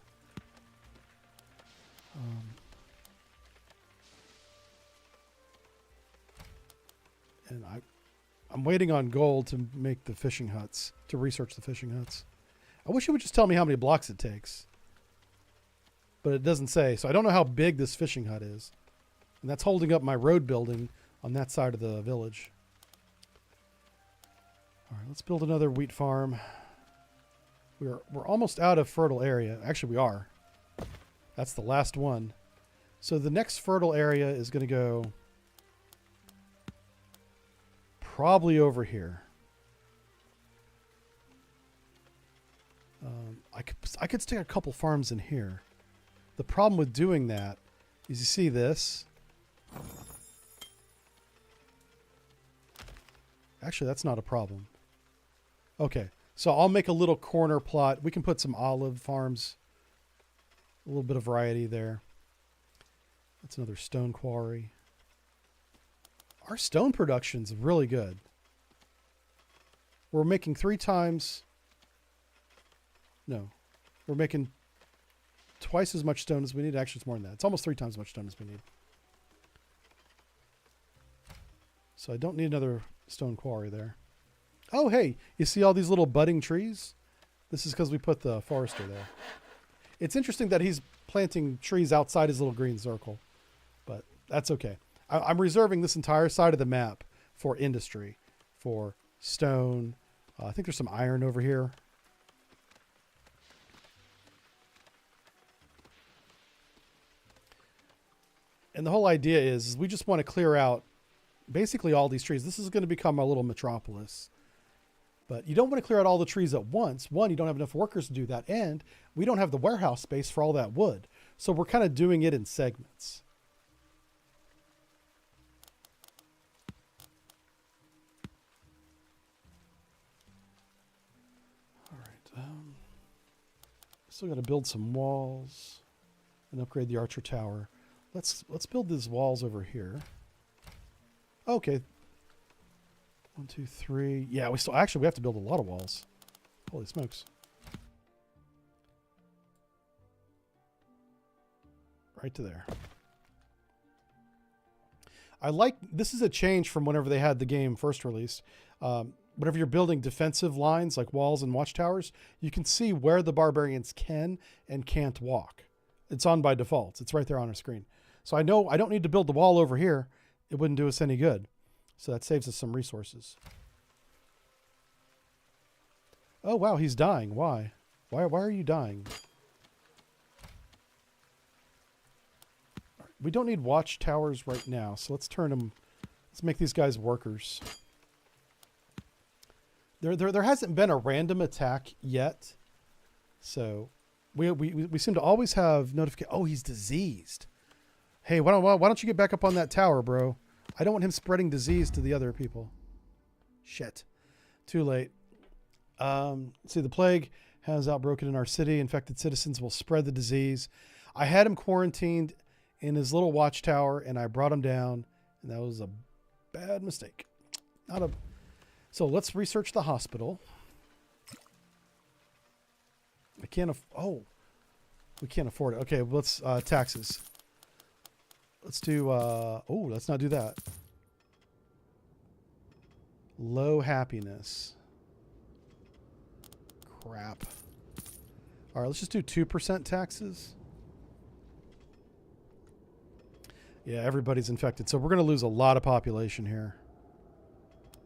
S1: And I'm waiting on gold to make the fishing huts, to research the fishing huts. I wish it would just tell me how many blocks it takes. But it doesn't say, so I don't know how big this fishing hut is. And that's holding up my road building on that side of the village. All right, let's build another wheat farm. We're almost out of fertile area. Actually, we are. That's the last one. So the next fertile area is going to go probably over here. I could stick a couple farms in here. The problem with doing that is you see this. Actually, that's not a problem. Okay, so I'll make a little corner plot. We can put some olive farms. A little bit of variety there. That's another stone quarry. Our stone production's really good. We're making 3 times... No. We're making twice as much stone as we need. Actually, it's more than that. It's almost 3 times as much stone as we need. So I don't need another stone quarry there. Oh, hey, you see all these little budding trees? This is because we put the forester there. It's interesting that he's planting trees outside his little green circle, but that's okay. I'm reserving this entire side of the map for industry, for stone. I think there's some iron over here. And the whole idea is we just want to clear out basically all these trees. This is going to become a little metropolis. But you don't want to clear out all the trees at once. One, you don't have enough workers to do that. And we don't have the warehouse space for all that wood. So we're kind of doing it in segments. All right. Still got to build some walls and upgrade the archer tower. Let's build these walls over here. Okay. 1, 2, 3. Yeah, we have to build a lot of walls. Holy smokes. Right to there. This is a change from whenever they had the game first released. Whenever you're building defensive lines like walls and watchtowers, you can see where the barbarians can and can't walk. It's on by default. It's right there on our screen. So I know I don't need to build the wall over here. It wouldn't do us any good. So that saves us some resources. Oh, wow, he's dying. Why? Why are you dying? We don't need watchtowers right now, so let's turn them. Let's make these guys workers. There hasn't been a random attack yet, so we seem to always have notification. Oh, he's diseased. Hey, why don't you get back up on that tower, bro? I don't want him spreading disease to the other people. Shit, too late. See, the plague has outbroken in our city. Infected citizens will spread the disease. I had him quarantined in his little watchtower, and I brought him down, and that was a bad mistake. So let's research the hospital. We can't afford it. Okay, let's taxes. Let's do let's not do that. Low happiness. Crap. All right, let's just do 2% taxes. Yeah, everybody's infected. So we're going to lose a lot of population here.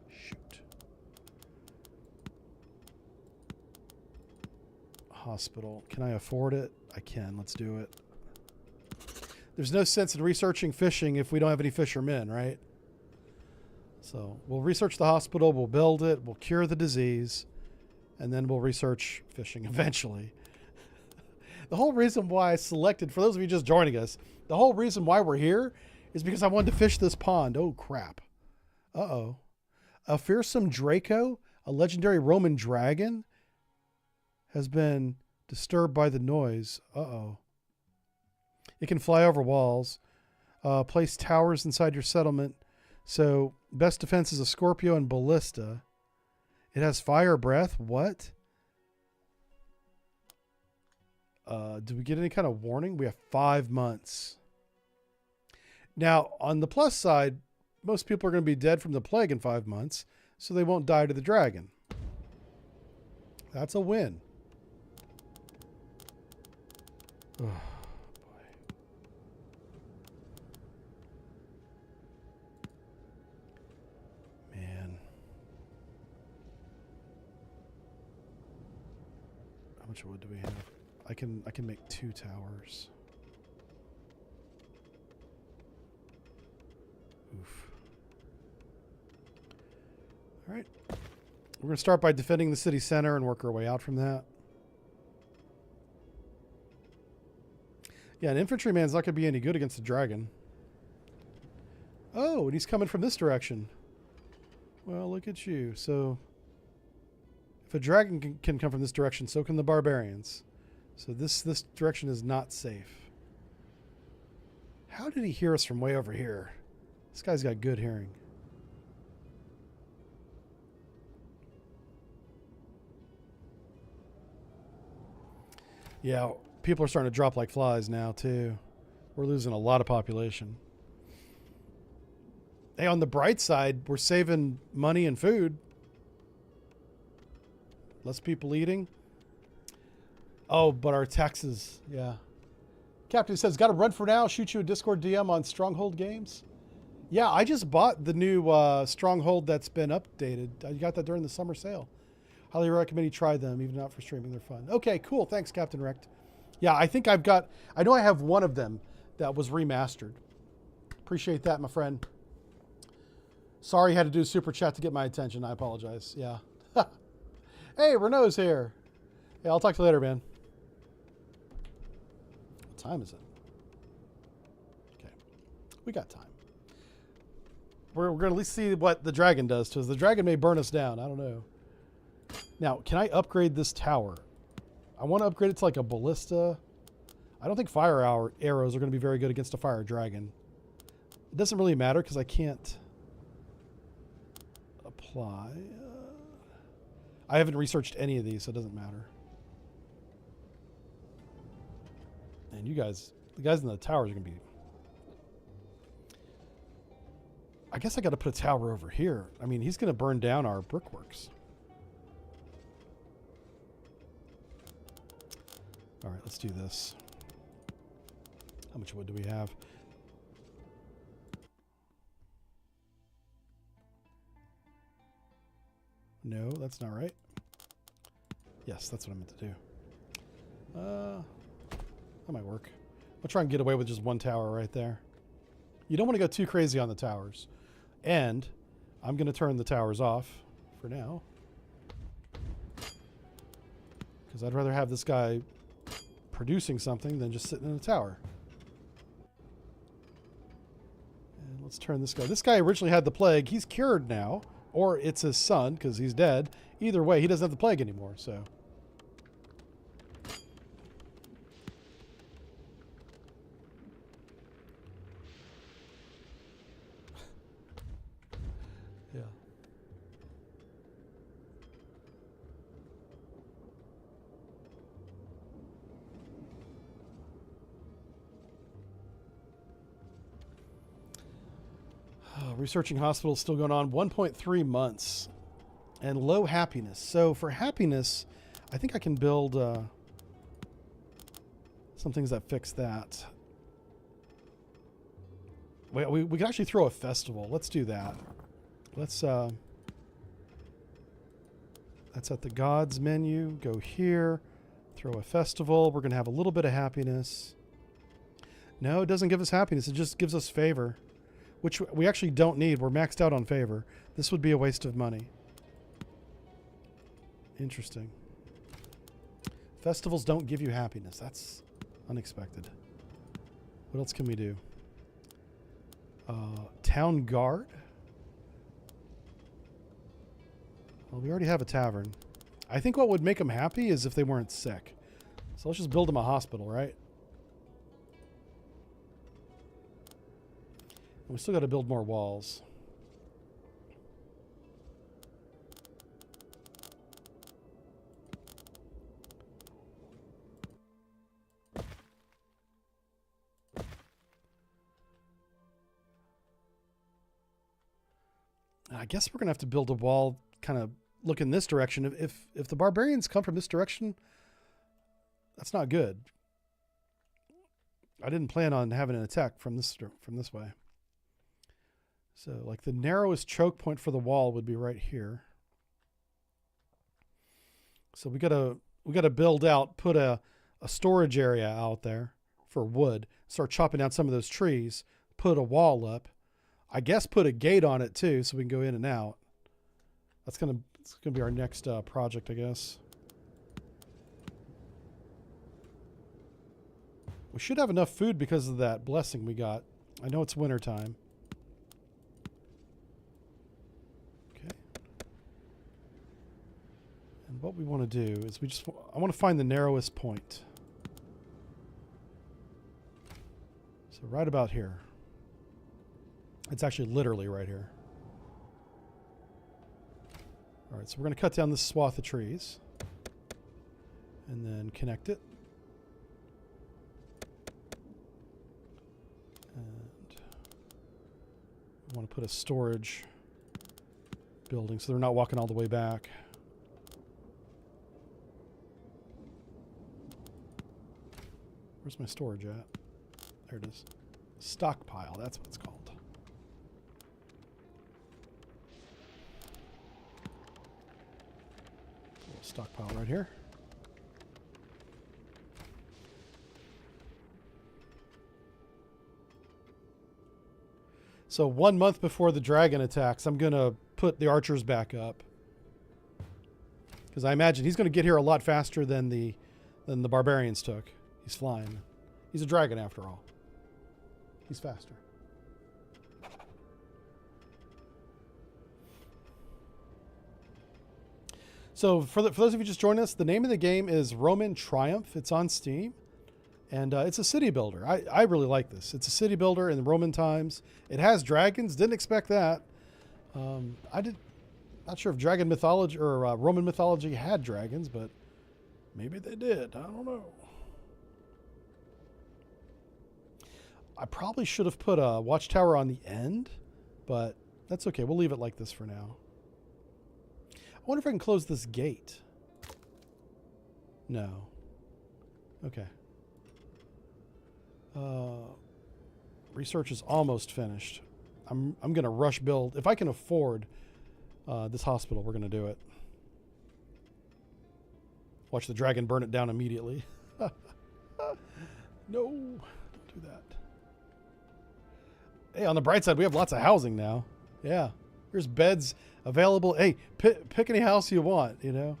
S1: Shoot. Hospital. Can I afford it? I can. Let's do it. There's no sense in researching fishing if we don't have any fishermen, right? So we'll research the hospital. We'll build it. We'll cure the disease. And then we'll research fishing eventually. The whole reason why I selected, for those of you just joining us, the whole reason why we're here is because I wanted to fish this pond. Oh, crap. Uh-oh. A fearsome Draco, a legendary Roman dragon, has been disturbed by the noise. Uh-oh. It can fly over walls. Place towers inside your settlement. So, best defense is a Scorpio and Ballista. It has fire breath. What? Do we get any kind of warning? We have 5 months. Now, on the plus side, most people are going to be dead from the plague in 5 months, so they won't die to the dragon. That's a win. Oh, boy. Man. How much wood do we have? I can make 2 towers. Oof. All right. We're going to start by defending the city center and work our way out from that. Yeah, an infantryman's not going to be any good against a dragon. Oh, and he's coming from this direction. Well, look at you. So, if a dragon can come from this direction, so can the barbarians. So this direction is not safe. How did he hear us from way over here? This guy's got good hearing. Yeah, people are starting to drop like flies now, too. We're losing a lot of population. Hey, on the bright side, we're saving money and food. Less people eating. Oh, but our taxes, yeah. Captain says, got to run for now. Shoot you a Discord DM on Stronghold Games. Yeah, I just bought the new Stronghold that's been updated. I got that during the summer sale. Highly recommend you try them, even not for streaming. They're fun. Okay, cool. Thanks, Captain Wrecked. Yeah, I think I know I have one of them that was remastered. Appreciate that, my friend. Sorry you had to do a super chat to get my attention. I apologize. Yeah. Hey, Renault's here. Hey, I'll talk to you later, man. What time is it? Okay. We got time. We're going to at least see what the dragon does to us. The dragon may burn us down. I don't know. Now, can I upgrade this tower? I want to upgrade it to like a ballista. I don't think fire arrows are going to be very good against a fire dragon. It doesn't really matter because I can't apply. I haven't researched any of these, so it doesn't matter. And you guys, the guys in the towers are going to be... I guess I got to put a tower over here. I mean, he's going to burn down our brickworks. All right, let's do this. How much wood do we have? No, that's not right. Yes, that's what I meant to do. That might work. I'll try and get away with just one tower right there. You don't want to go too crazy on the towers. And I'm going to turn the towers off for now. Because I'd rather have this guy producing something than just sitting in a tower. And let's turn this guy. This guy originally had the plague. He's cured now. Or it's his son, because he's dead. Either way, he doesn't have the plague anymore, so... yeah. Researching hospital still going on. 1.3 months. And low happiness. So for happiness, I think I can build some things that fix that. We can actually throw a festival. Let's do that. Let's that's at the gods menu. Go here. Throw a festival. We're going to have a little bit of happiness. No, it doesn't give us happiness. It just gives us favor, which we actually don't need. We're maxed out on favor. This would be a waste of money. Interesting. Festivals don't give you happiness. That's unexpected. What else can we do? Town guard. Well, we already have a tavern. I think what would make them happy is if they weren't sick. So let's just build them a hospital, right? And we still got to build more walls. I guess we're going to have to build a wall kind of look in this direction. If the barbarians come from this direction, that's not good. I didn't plan on having an attack from this way. So like the narrowest choke point for the wall would be right here. So we got to build out, put a storage area out there for wood, start chopping down some of those trees, put a wall up. I guess put a gate on it too, so we can go in and out. It's gonna be our next project, I guess. We should have enough food because of that blessing we got. I know it's winter time. Okay. And what we want to do is I want to find the narrowest point. So right about here. It's actually literally right here. All right, so we're going to cut down this swath of trees and then connect it. And we want to put a storage building so they're not walking all the way back. Where's my storage at? There it is. Stockpile, that's what it's called. Stockpile right here. So 1 month before the dragon attacks, I'm going to put the archers back up. Because I imagine he's going to get here a lot faster than the barbarians took. He's flying. He's a dragon after all. He's faster. So for those of you just joining us, the name of the game is Roman Triumph. It's on Steam. And it's a city builder. I really like this. It's a city builder in the Roman times. It has dragons. Didn't expect that. Not sure if dragon mythology or Roman mythology had dragons, but maybe they did. I don't know. I probably should have put a watchtower on the end, but that's okay. We'll leave it like this for now. I wonder if I can close this gate. No. Okay. Research is almost finished. I'm going to rush build. If I can afford this hospital, we're going to do it. Watch the dragon burn it down immediately. No, don't do that. Hey, on the bright side, we have lots of housing now. Yeah, there's beds available. Hey, pick any house you want, you know.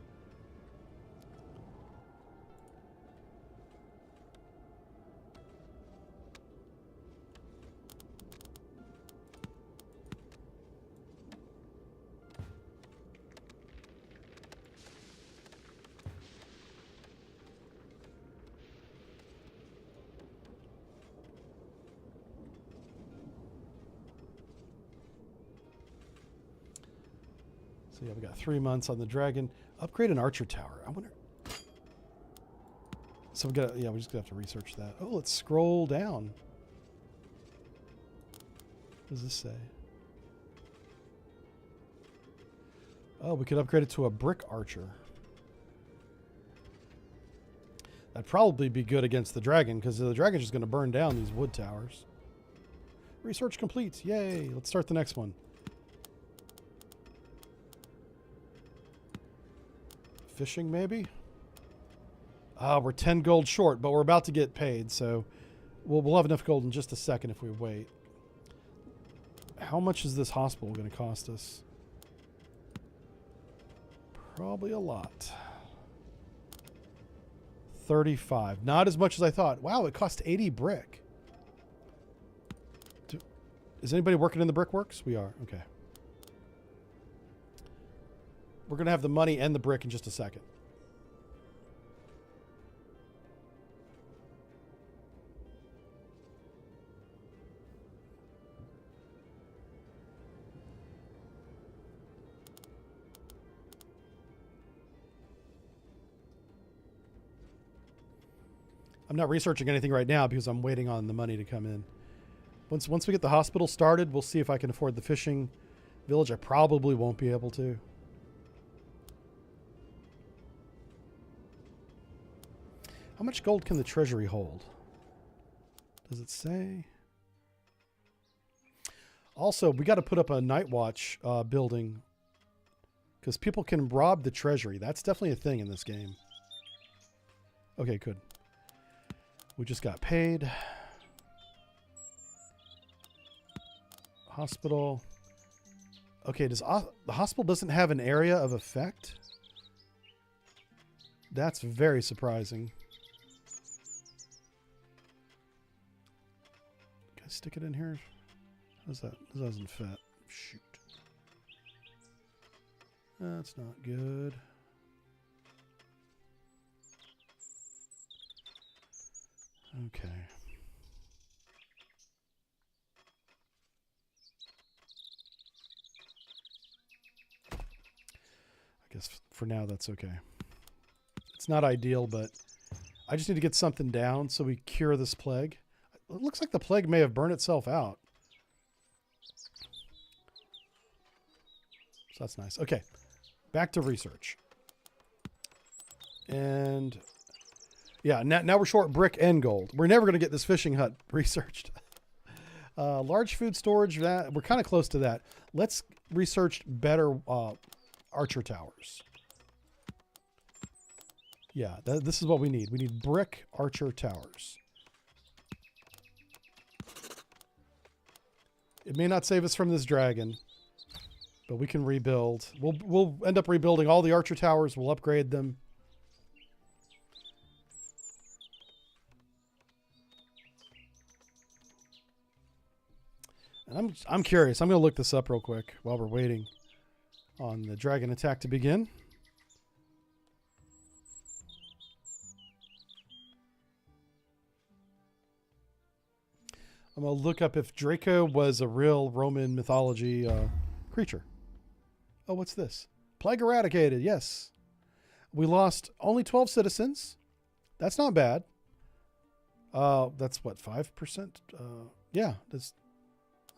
S1: So yeah, we got 3 months on the dragon. Upgrade an archer tower. I wonder. So we got. Yeah, we just gonna have to research that. Oh, let's scroll down. What does this say? Oh, we could upgrade it to a brick archer. That'd probably be good against the dragon because the dragon's just going to burn down these wood towers. Research complete. Yay. Let's start the next one. Fishing, maybe? We're 10 gold short, but we're about to get paid, so we'll have enough gold in just a second if we wait. How much is this hospital going to cost us? Probably a lot. 35. Not as much as I thought. Wow, it cost 80 brick. Is anybody working in the brickworks? We are. Okay. We're going to have the money and the brick in just a second. I'm not researching anything right now because I'm waiting on the money to come in. Once we get the hospital started, we'll see if I can afford the fishing village. I probably won't be able to. How much gold can the treasury hold? Does it say? Also, we got to put up a night watch building because people can rob the treasury. That's definitely a thing in this game. Okay, good. We just got paid. Hospital. Okay, the hospital doesn't have an area of effect? That's very surprising. Can I stick it in here? How's that? This doesn't fit. Shoot. That's not good. Okay. I guess for now that's okay. It's not ideal, but I just need to get something down so we cure this plague. It looks like the plague may have burned itself out. So that's nice. Okay. Back to research. And yeah, now we're short brick and gold. We're never going to get this fishing hut researched. Large food storage, we're kind of close to that. Let's research better archer towers. Yeah, this is what we need. We need brick archer towers. It may not save us from this dragon, but we can rebuild. We'll end up rebuilding all the archer towers. We'll upgrade them. And I'm curious. I'm going to look this up real quick while we're waiting on the dragon attack to begin. I'm going to look up if Draco was a real Roman mythology creature. Oh, what's this? Plague eradicated. Yes. We lost only 12 citizens. That's not bad. That's what, 5%? Yeah, that's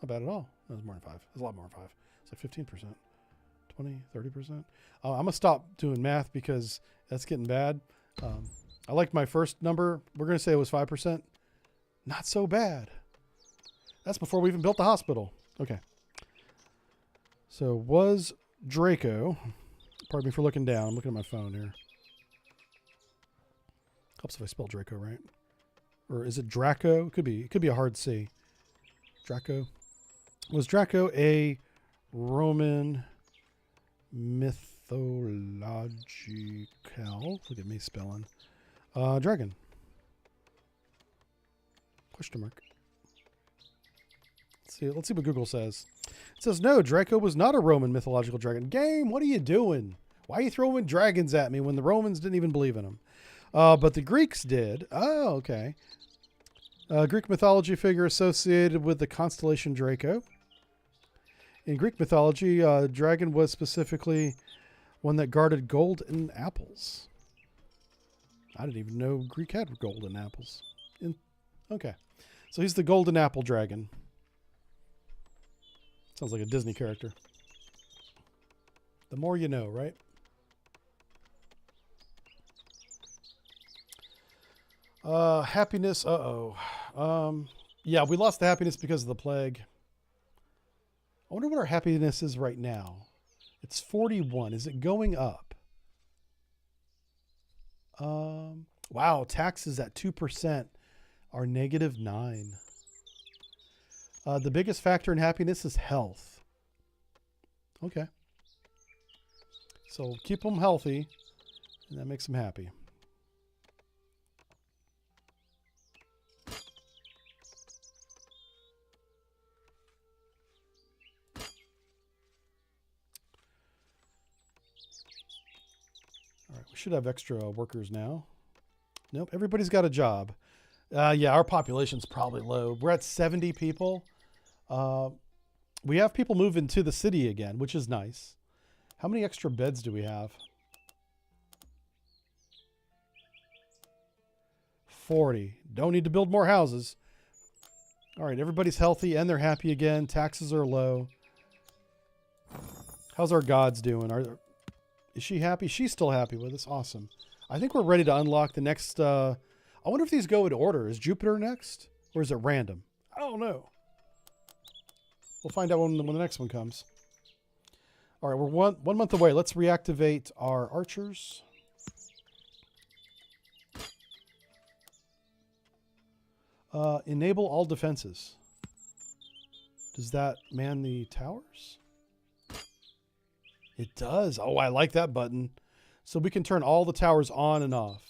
S1: not bad at all. No, it's more than 5. It's a lot more than 5. It's like 15%. 20, 30%. I'm going to stop doing math because that's getting bad. I liked my first number. We're going to say it was 5%. Not so bad. That's before we even built the hospital. Okay. So was Draco, pardon me for looking down. I'm looking at my phone here. Helps if I spell Draco right. Or is it Draco? It could be. It could be a hard C. Draco. Was Draco a Roman mythological? Look at me spelling. Dragon. Question mark. Let's see what Google says. It says, no, Draco was not a Roman mythological dragon. Game, what are you doing? Why are you throwing dragons at me when the Romans didn't even believe in them? But the Greeks did. Oh, okay. Greek mythology figure associated with the constellation Draco. In Greek mythology, dragon was specifically one that guarded golden apples. I didn't even know Greek had golden apples. Okay. So he's the golden apple dragon. Sounds like a Disney character. The more you know, right? Happiness. Yeah, we lost the happiness because of the plague. I wonder what our happiness is right now. It's 41. Is it going up? Wow, taxes at 2% are -9. The biggest factor in happiness is health. Okay. So keep them healthy, and that makes them happy. All right, we should have extra workers now. Nope, everybody's got a job. Yeah, our population's probably low. We're at 70 people. We have people moving to the city again, which is nice. How many extra beds do we have? 40. Don't need to build more houses. All right, everybody's healthy and they're happy again. Taxes are low. How's our gods doing? Is she happy? She's still happy with us. Awesome. I think we're ready to unlock the next... I wonder if these go in order. Is Jupiter next? Or is it random? I don't know. We'll find out when the next one comes. All right, we're one month away. Let's reactivate our archers. Enable all defenses. Does that man the towers? It does. Oh, I like that button. So we can turn all the towers on and off.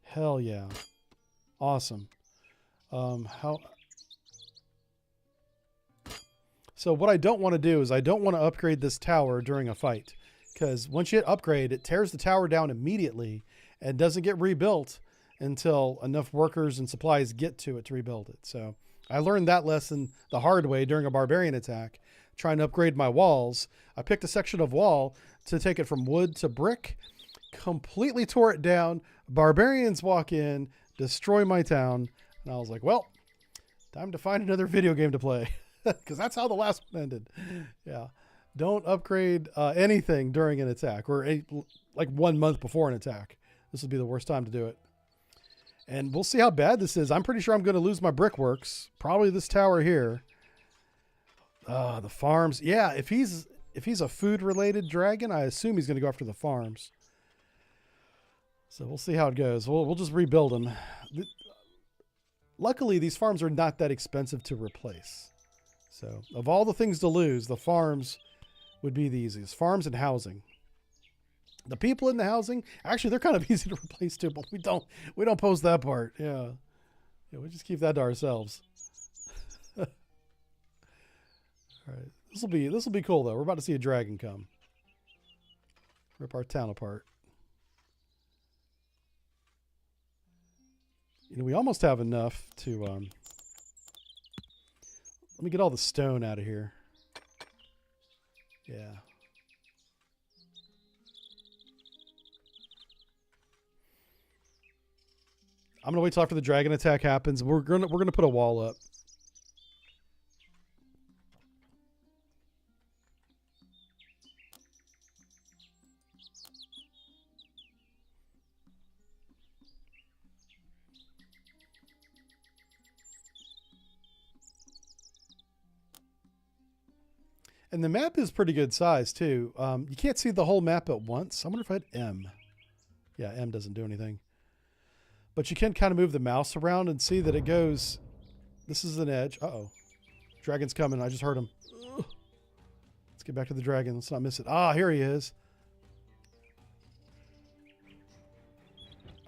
S1: Hell yeah. Awesome. So what I don't want to do is I don't want to upgrade this tower during a fight, because once you hit upgrade, it tears the tower down immediately and doesn't get rebuilt until enough workers and supplies get to it to rebuild it. So I learned that lesson the hard way during a barbarian attack, trying to upgrade my walls. I picked a section of wall to take it from wood to brick, completely tore it down. Barbarians walk in, destroy my town. And I was like, well, time to find another video game to play. Because that's how the last one ended. Yeah. Don't upgrade anything during an attack or like 1 month before an attack. This would be the worst time to do it. And we'll see how bad this is. I'm pretty sure I'm going to lose my brickworks. Probably this tower here. The farms. Yeah, if he's a food-related dragon, I assume he's going to go after the farms. So we'll see how it goes. We'll just rebuild them. Luckily, these farms are not that expensive to replace. So of all the things to lose, the farms would be the easiest. Farms and housing. The people in the housing, actually, they're kind of easy to replace too, but we don't post that part. Yeah, we just keep that to ourselves. All right, this will be cool though. We're about to see a dragon come, rip our town apart. We almost have enough to. Let me get all the stone out of here. Yeah. I'm gonna wait till after the dragon attack happens. We're gonna put a wall up. And the map is pretty good size too. You can't see the whole map at once. I wonder if I had M. Yeah, M doesn't do anything. But you can kind of move the mouse around and see that it goes... This is an edge. Uh-oh. Dragon's coming. I just heard him. Ugh. Let's get back to the dragon. Let's not miss it. Ah, here he is.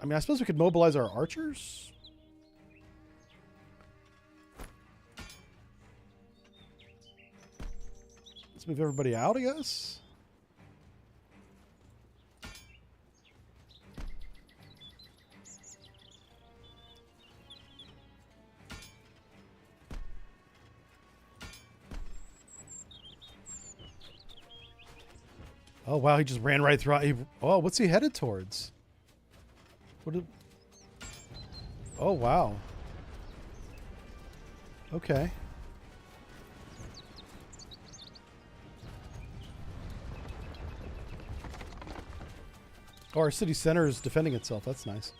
S1: I mean, I suppose we could mobilize our archers. Let's move everybody out, I guess. Oh, wow. He just ran right through. Oh, what's he headed towards? Oh, wow. Okay. Oh, our city center is defending itself. That's nice.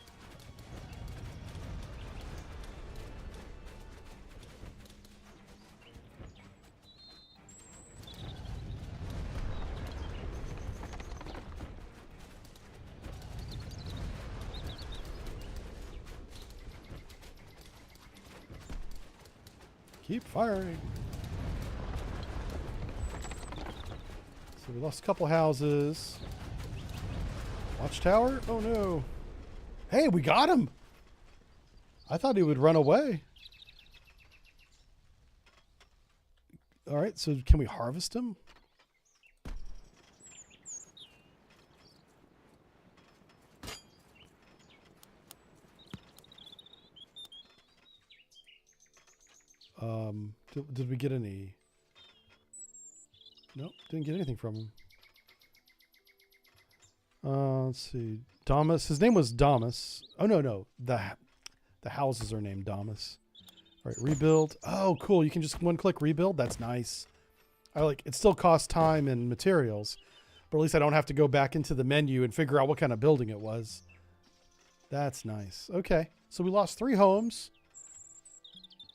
S1: Keep firing. So we lost a couple houses. Watchtower? Oh no. Hey, we got him. I thought he would run away. All right, so can we harvest him? Did we get any? Nope, didn't get anything from him. Let's see. Damas. His name was Damas. Oh, no. The houses are named Damas. All right, rebuild. Oh, cool. You can just one-click rebuild. That's nice. It still costs time and materials, but at least I don't have to go back into the menu and figure out what kind of building it was. That's nice. Okay, so we lost 3 homes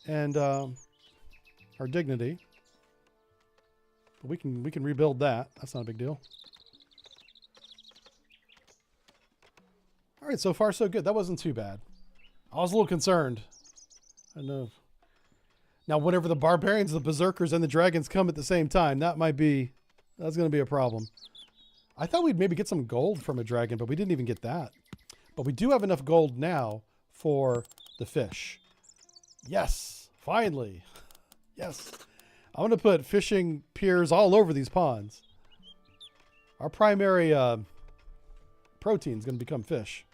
S1: and our dignity. But we can rebuild that. That's not a big deal. All right, so far so good. That wasn't too bad. I was a little concerned. I know. Now, whenever the barbarians, the berserkers, and the dragons come at the same time, that's going to be a problem. I thought we'd maybe get some gold from a dragon, but we didn't even get that. But we do have enough gold now for the fish. Yes, finally. Yes. I'm going to put fishing piers all over these ponds. Our primary protein is going to become fish.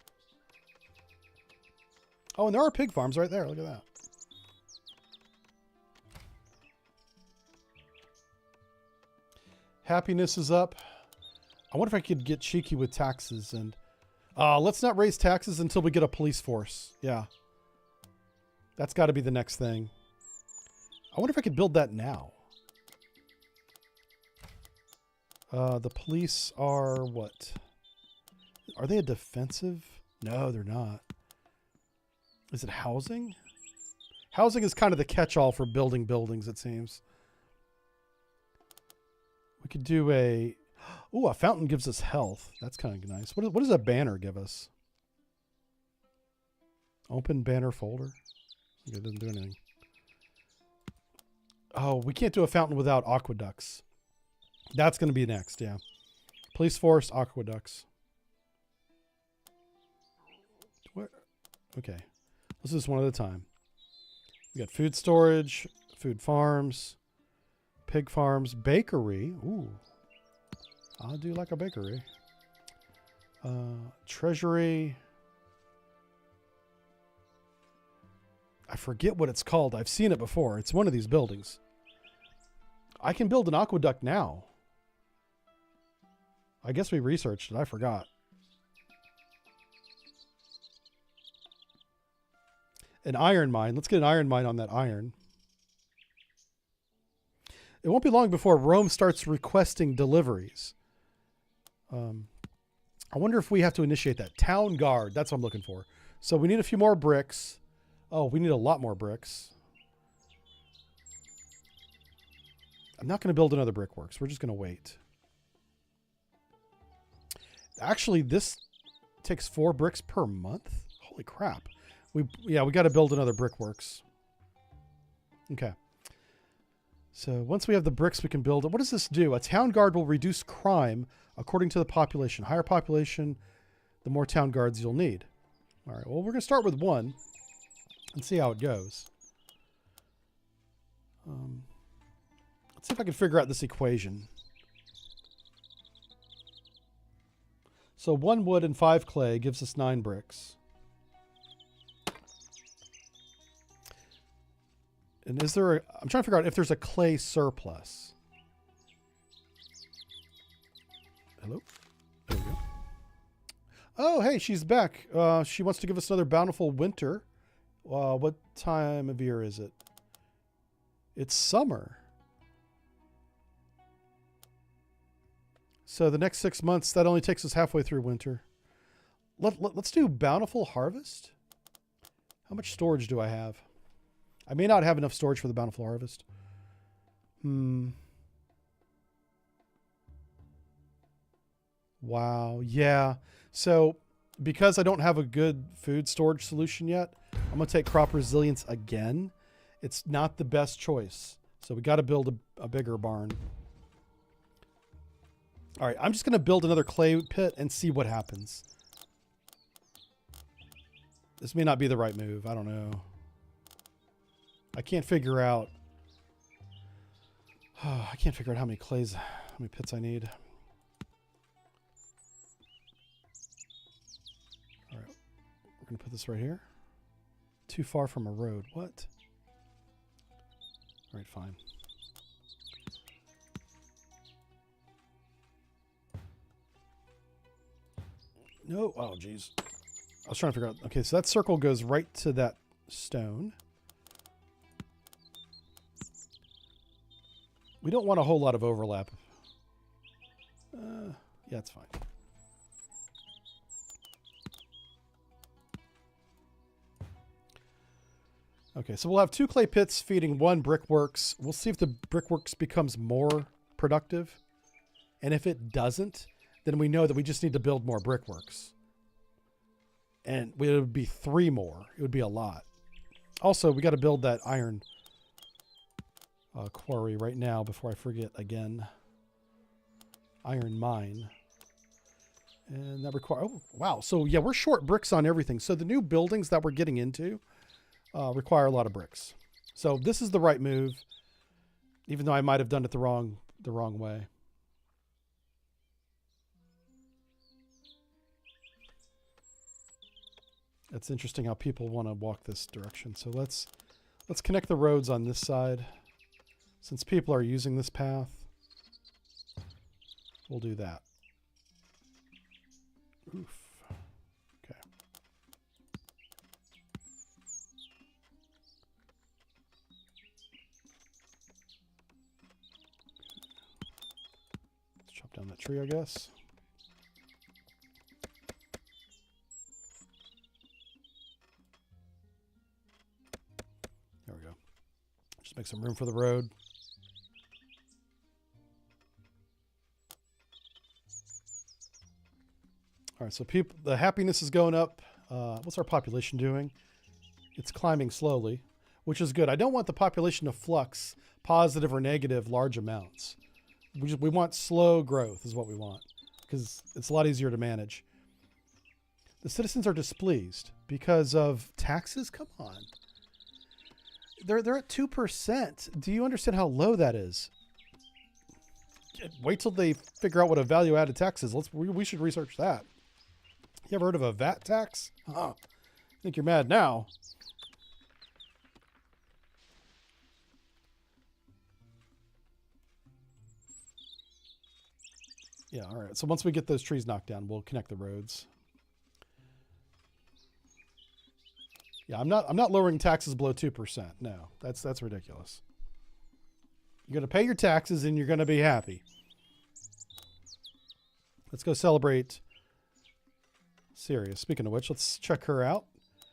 S1: Oh, and there are pig farms right there. Look at that. Happiness is up. I wonder if I could get cheeky with taxes. And let's not raise taxes until we get a police force. Yeah. That's got to be the next thing. I wonder if I could build that now. The police are what? Are they a defensive? No, they're not. Is it housing? Housing is kind of the catch-all for building buildings, it seems. We could do a... Ooh, a fountain gives us health. That's kind of nice. What does a banner give us? Open banner folder. Okay, it doesn't do anything. Oh, we can't do a fountain without aqueducts. That's going to be next, yeah. Police force, aqueducts. What? Okay. Let's do this one at a time. We got food storage, food farms, pig farms, bakery. Ooh. I do like a bakery. Treasury. I forget what it's called. I've seen it before. It's one of these buildings. I can build an aqueduct now. I guess we researched it. I forgot. An iron mine. Let's get an iron mine on that iron. It won't be long before Rome starts requesting deliveries. I wonder if we have to initiate that. Town guard. That's what I'm looking for. So we need a few more bricks. Oh, we need a lot more bricks. I'm not going to build another brickworks. We're just going to wait. Actually, this takes 4 bricks per month. Holy crap. We got to build another brickworks. Okay. So once we have the bricks, we can build it. What does this do? A town guard will reduce crime according to the population. Higher population, the more town guards you'll need. All right. Well, we're going to start with 1 and see how it goes. Let's see if I can figure out this equation. So 1 wood and 5 clay gives us 9 bricks. And is there I'm trying to figure out if there's a clay surplus. Hello? There we go. Oh, hey, she's back. She wants to give us another bountiful winter. What time of year is it? It's summer. So the next 6 months, that only takes us halfway through winter. Let's do bountiful harvest. How much storage do I have? I may not have enough storage for the bountiful harvest. Wow. Yeah. So because I don't have a good food storage solution yet, I'm going to take crop resilience again. It's not the best choice. So we got to build a bigger barn. All right. I'm just going to build another clay pit and see what happens. This may not be the right move. I don't know. I can't figure out. I can't figure out how many pits I need. All right, we're gonna put this right here. Too far from a road. What? All right, fine. No. Oh, geez. I was trying to figure out. Okay, so that circle goes right to that stone. We don't want a whole lot of overlap. Yeah, it's fine. Okay, so we'll have 2 clay pits feeding 1 brickworks. We'll see if the brickworks becomes more productive. And if it doesn't, then we know that we just need to build more brickworks. And it would be 3 more. It would be a lot. Also, we got to build that iron quarry right now before I forget again. Iron mine. And that require. Oh, wow. So yeah, we're short bricks on everything. So the new buildings that we're getting into require a lot of bricks. So this is the right move, even though I might have done it the wrong way. It's interesting how people want to walk this direction. So let's connect the roads on this side. Since people are using this path, we'll do that. Oof. Okay. Let's chop down that tree, I guess. There we go. Just make some room for the road. All right, so the happiness is going up. What's our population doing? It's climbing slowly, which is good. I don't want the population to flux positive or negative large amounts. We want slow growth is what we want, because it's a lot easier to manage. The citizens are displeased because of taxes. Come on, they're at 2%. Do you understand how low that is? Wait till they figure out what a value-added tax is. We should research that. You ever heard of a VAT tax? Huh. I think you're mad now. Yeah, all right. So once we get those trees knocked down, we'll connect the roads. Yeah, I'm not lowering taxes below 2%. No, that's ridiculous. You're going to pay your taxes and you're going to be happy. Let's go celebrate Syria. Speaking of which, let's check her out.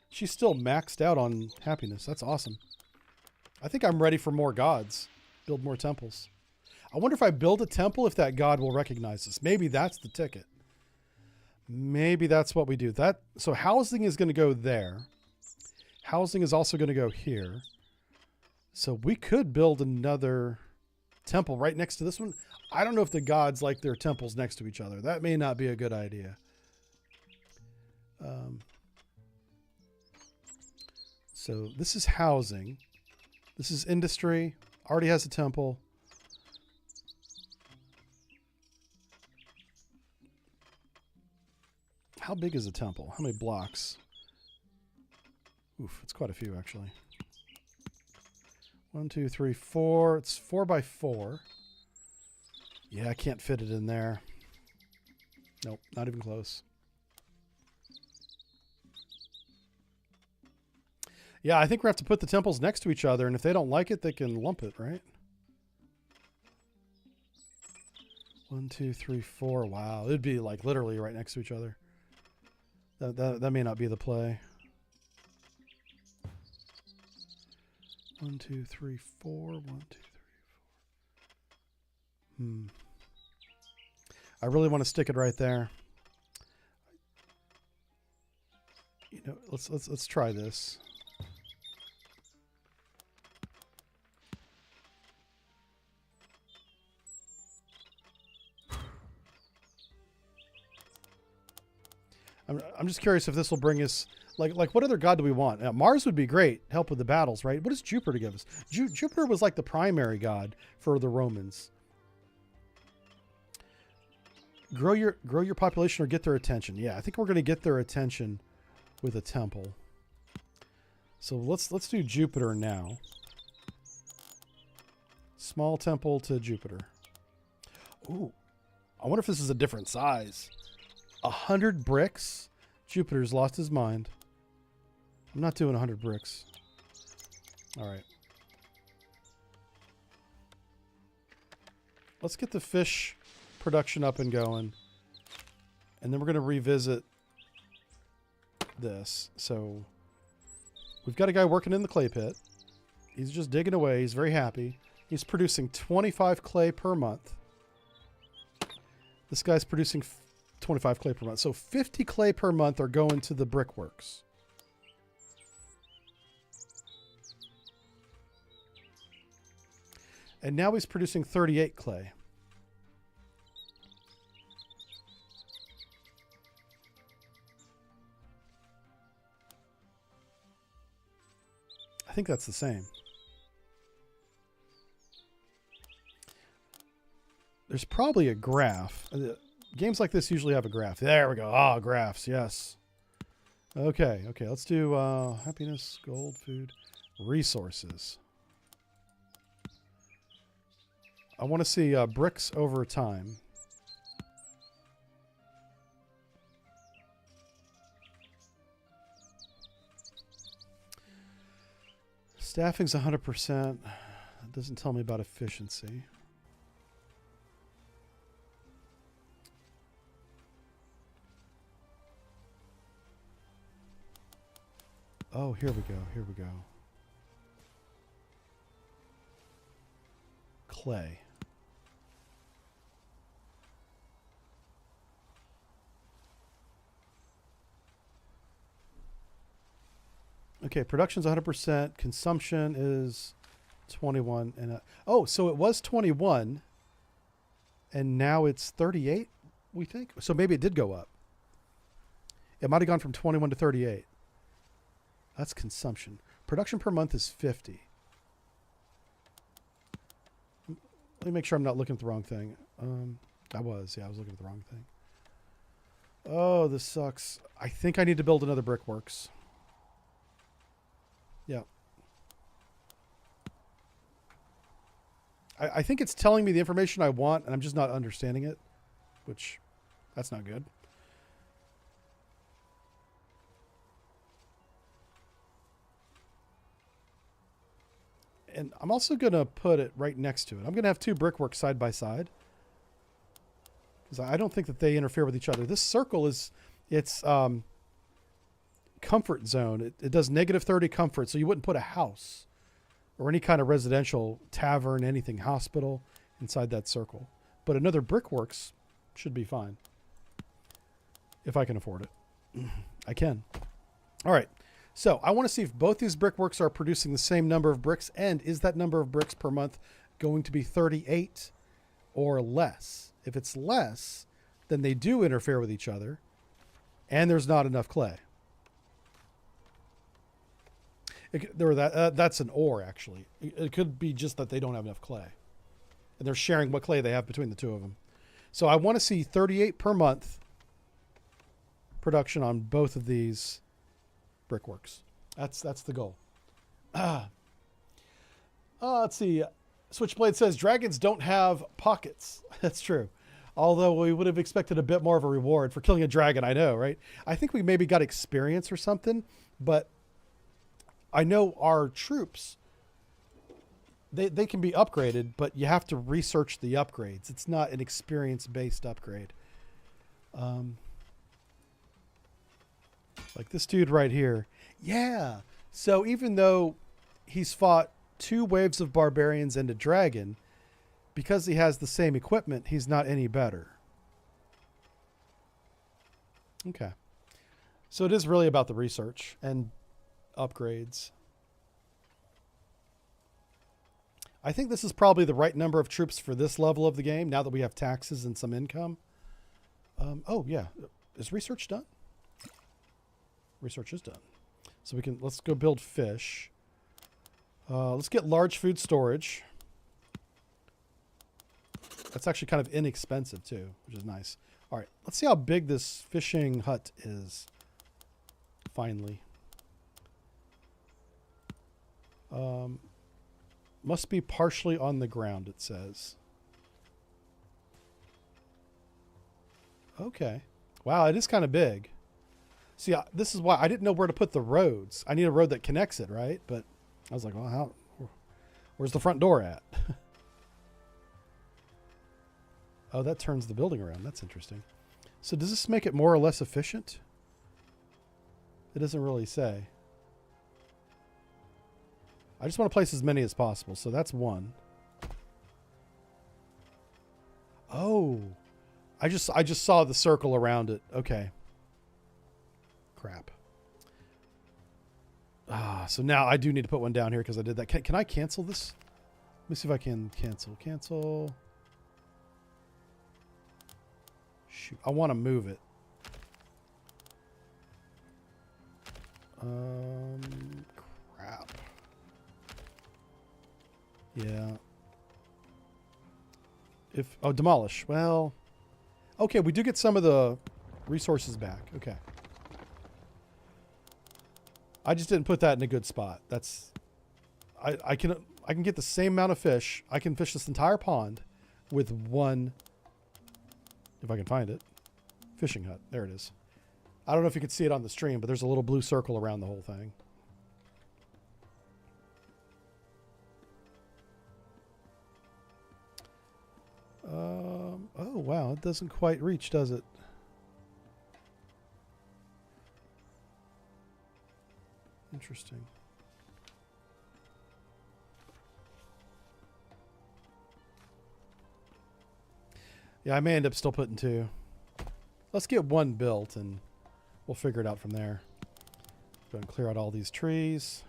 S1: She's still maxed out on happiness. That's awesome. I think I'm ready for more gods. Build more temples. I wonder if I build a temple, if that god will recognize us. Maybe that's the ticket. Maybe that's what we do. So housing is going to go there. Housing is also going to go here. So we could build another temple right next to this one. I don't know if the gods like their temples next to each other. That may not be a good idea. So this is housing. This is industry. Already has a temple. How big is a temple? How many blocks? Oof, it's quite a few actually. 1, 2, 3, 4. It's 4 by 4. Yeah, I can't fit it in there. Nope, not even close. Yeah, I think we have to put the temples next to each other, and if they don't like it, they can lump it, right? 1, 2, 3, 4. Wow, it'd be like literally right next to each other. That may not be the play. 1, 2, 3, 4. 1, 2, 3, 4. I really want to stick it right there. You know, let's try this. I'm just curious if this will bring us like what other god do we want? Now, Mars would be great, help with the battles, right? What does Jupiter give us? Jupiter was like the primary god for the Romans. Grow your population or get their attention. Yeah, I think we're going to get their attention with a temple. So let's do Jupiter now. Small temple to Jupiter. Ooh, I wonder if this is a different size. 100 bricks. Jupiter's lost his mind. I'm not doing 100 bricks. All right. Let's get the fish production up and going. And then we're going to revisit this. So we've got a guy working in the clay pit. He's just digging away. He's very happy. He's producing 25 clay per month. This guy's producing 25 clay per month. So 50 clay per month are going to the brickworks. And now he's producing 38 clay. I think that's the same. There's probably a graph. Games like this usually have a graph. There we go. Ah, graphs. Yes. Okay. Okay. Let's do happiness, gold, food, resources. I want to see bricks over time. Staffing's 100%. That doesn't tell me about efficiency. Oh, here we go. Here we go. Clay. Okay, production's 100%. Consumption is 21. And oh, so it was 21, and now it's 38, we think? So maybe it did go up. It might have gone from 21 to 38. That's consumption. Production per month is 50. Let me make sure I'm not looking at the wrong thing. I was looking at the wrong thing. Oh, this sucks. I think I need to build another brickworks. Yeah. I think it's telling me the information I want, and I'm just not understanding it, which that's not good. And I'm also going to put it right next to it. I'm going to have two brickworks side by side, because I don't think that they interfere with each other. This circle is, it's comfort zone. It does -30 comfort, so you wouldn't put a house or any kind of residential tavern, anything, hospital inside that circle. But another brickworks should be fine. if I can afford it. I can. All right. So I want to see if both these brickworks are producing the same number of bricks, and is that number of bricks per month going to be 38 or less? If it's less, then they do interfere with each other, and there's not enough clay. That's an or, actually. It could be just that they don't have enough clay, and they're sharing what clay they have between the two of them. So I want to see 38 per month production on both of these brickworks. That's the goal. Let's see. Switchblade says dragons don't have pockets. That's true. Although we would have expected a bit more of a reward for killing a dragon. I know, right? I think we maybe got experience or something, but I know our troops, they can be upgraded, but you have to research the upgrades. It's not an experience-based upgrade. Like this dude right here. Yeah. So even though he's fought 2 waves of barbarians and a dragon, because he has the same equipment, he's not any better. Okay. So it is really about the research and upgrades. I think this is probably the right number of troops for this level of the game, now that we have taxes and some income. Oh, yeah. Is research done? Research is done. So let's go build fish. Let's get large food storage. That's actually kind of inexpensive too, which is nice. All right, let's see how big this fishing hut is. Finally. Must be partially on the ground, it says. Okay. Wow, it is kind of big. See, this is why I didn't know where to put the roads. I need a road that connects it, right? But I was like, well, where's the front door at? Oh, that turns the building around. That's interesting. So does this make it more or less efficient? It doesn't really say. I just want to place as many as possible. So that's 1. Oh, I just saw the circle around it. Okay. Crap. So now I do need to put one down here because I did that. Can I cancel this? Let me see if I can cancel. Shoot, I want to move it. Crap. Yeah. Demolish. Well, okay, we do get some of the resources back. Okay. I just didn't put that in a good spot. I can get the same amount of fish. I can fish this entire pond with 1, if I can find it, fishing hut. There it is. I don't know if you can see it on the stream, but there's a little blue circle around the whole thing. Oh, wow. It doesn't quite reach, does it? Interesting. Yeah, I may end up still putting 2. Let's get 1 built and we'll figure it out from there. Go and clear out all these trees.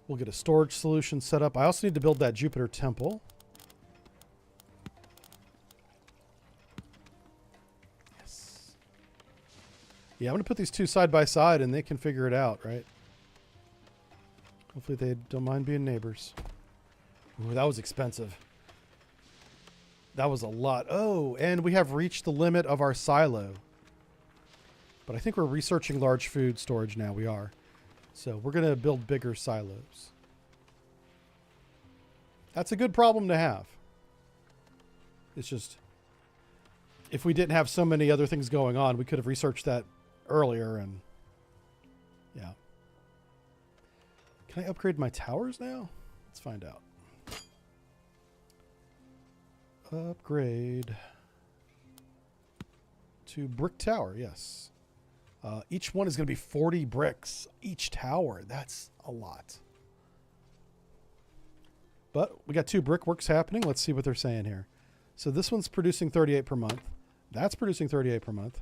S1: We'll get a storage solution set up. I also need to build that Jupiter temple. Yes. Yeah, I'm going to put these 2 side by side and they can figure it out, right? Hopefully they don't mind being neighbors. Ooh, that was expensive. That was a lot. Oh, and we have reached the limit of our silo. But I think we're researching large food storage now. We are. So we're going to build bigger silos. That's a good problem to have. It's just, if we didn't have so many other things going on, we could have researched that earlier and yeah. Can I upgrade my towers now? Let's find out. Upgrade to brick tower, yes. Each one is going to be 40 bricks. Each tower, that's a lot. But we got 2 brickworks happening. Let's see what they're saying here. So this one's producing 38 per month. That's producing 38 per month.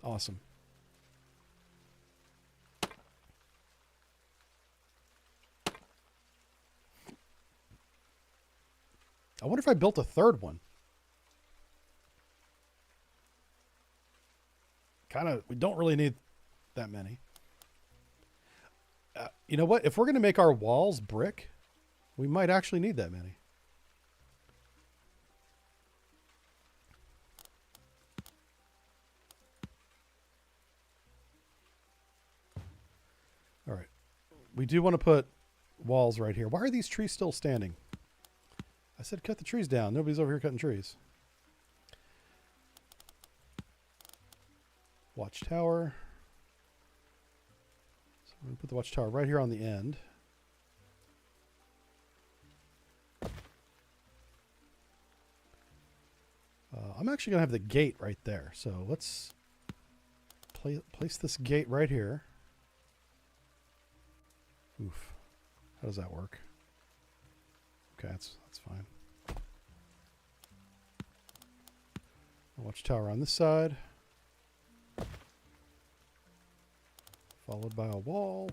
S1: Awesome. I wonder if I built a third one. We don't really need that many. You know what? If we're going to make our walls brick, we might actually need that many. All right. We do want to put walls right here. Why are these trees still standing? I said cut the trees down. Nobody's over here cutting trees. Watchtower. So we're going to put the watchtower right here on the end. I'm actually going to have the gate right there. So let's place this gate right here. Oof. How does that work? Okay, that's fine. Watchtower on this side. Followed by a wall.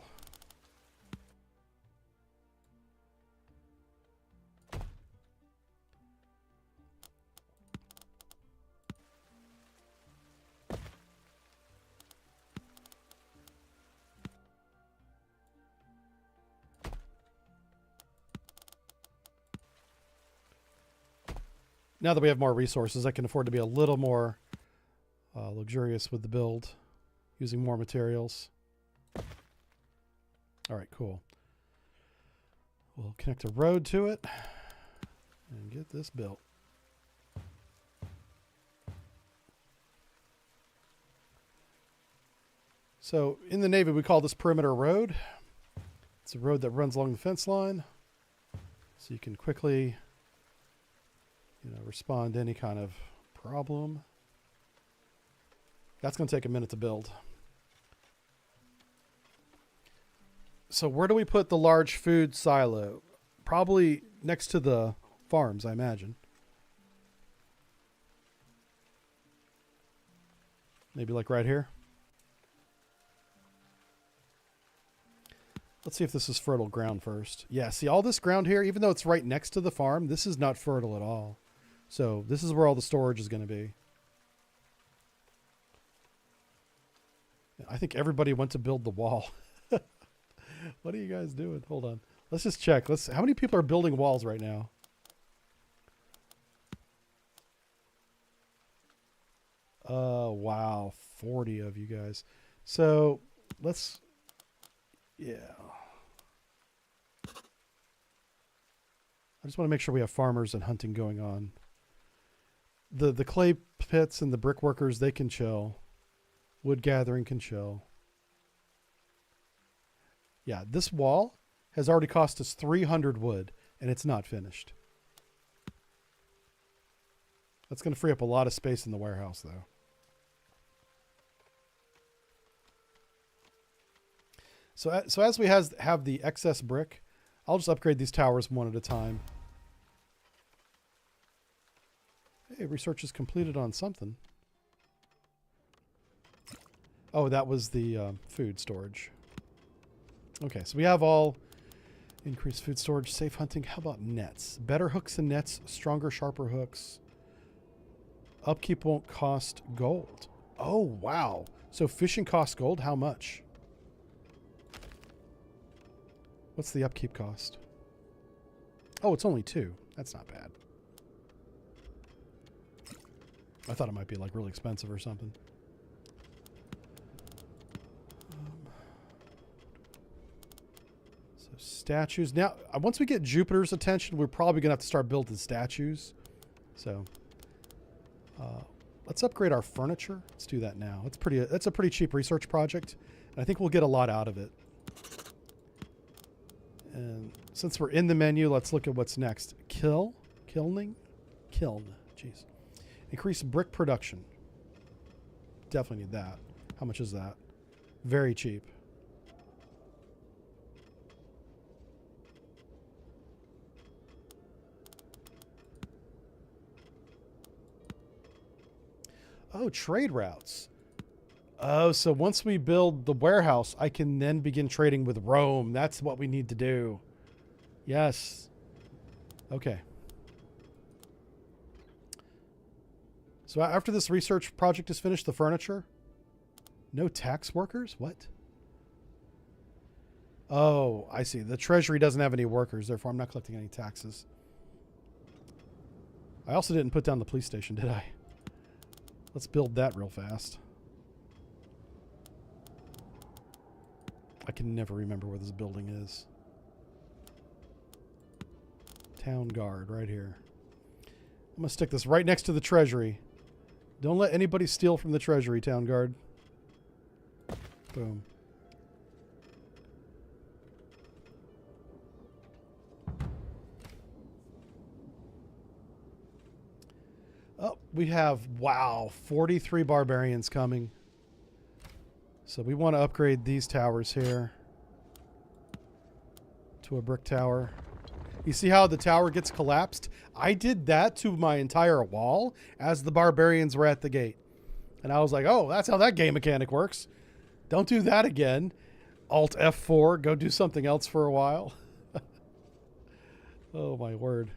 S1: Now that we have more resources, I can afford to be a little more luxurious with the build, using more materials. All right, cool. We'll connect a road to it and get this built. So in the Navy, we call this perimeter road. It's a road that runs along the fence line, so you can quickly, respond to any kind of problem. That's going to take a minute to build. So where do we put the large food silo? Probably next to the farms, I imagine. Maybe like right here. Let's see if this is fertile ground first. Yeah, see all this ground here, even though it's right next to the farm, this is not fertile at all. So this is where all the storage is going to be. I think everybody went to build the wall. What are you guys doing? Hold on. Let's just check. How many people are building walls right now? Wow. 40 of you guys. So yeah. I just want to make sure we have farmers and hunting going on. The clay pits and the brick workers, they can chill. Wood gathering can chill. Yeah, this wall has already cost us 300 wood, and it's not finished. That's going to free up a lot of space in the warehouse, though. So as we have the excess brick, I'll just upgrade these towers one at a time. Hey, research is completed on something. Oh, that was the food storage. Okay, so we have all increased food storage, safe hunting. How about nets? Better hooks and nets, stronger, sharper hooks. Upkeep won't cost gold. Oh, wow. So fishing costs gold? How much? What's the upkeep cost? Oh, it's only 2. That's not bad. I thought it might be like really expensive or something. So statues. Now, once we get Jupiter's attention, we're probably going to have to start building statues. So let's upgrade our furniture. Let's do that now. That's a pretty cheap research project, and I think we'll get a lot out of it. And since we're in the menu, let's look at what's next. Kiln. Jeez. Increase brick production. Definitely need that. How much is that? Very cheap. Oh, trade routes. Oh, so once we build the warehouse, I can then begin trading with Rome. That's what we need to do. Yes. Okay. So after this research project is finished, the furniture? No tax workers? What? Oh, I see. The treasury doesn't have any workers, therefore I'm not collecting any taxes. I also didn't put down the police station, did I? Let's build that real fast. I can never remember where this building is. Town guard, right here. I'm going to stick this right next to the treasury. Don't let anybody steal from the treasury, town guard. Boom. Oh, we have, wow, 43 barbarians coming. So we want to upgrade these towers here to a brick tower. You see how the tower gets collapsed? I did that to my entire wall as the barbarians were at the gate. And I was like, oh, that's how that game mechanic works. Don't do that again. Alt F4, go do something else for a while. Oh, my word.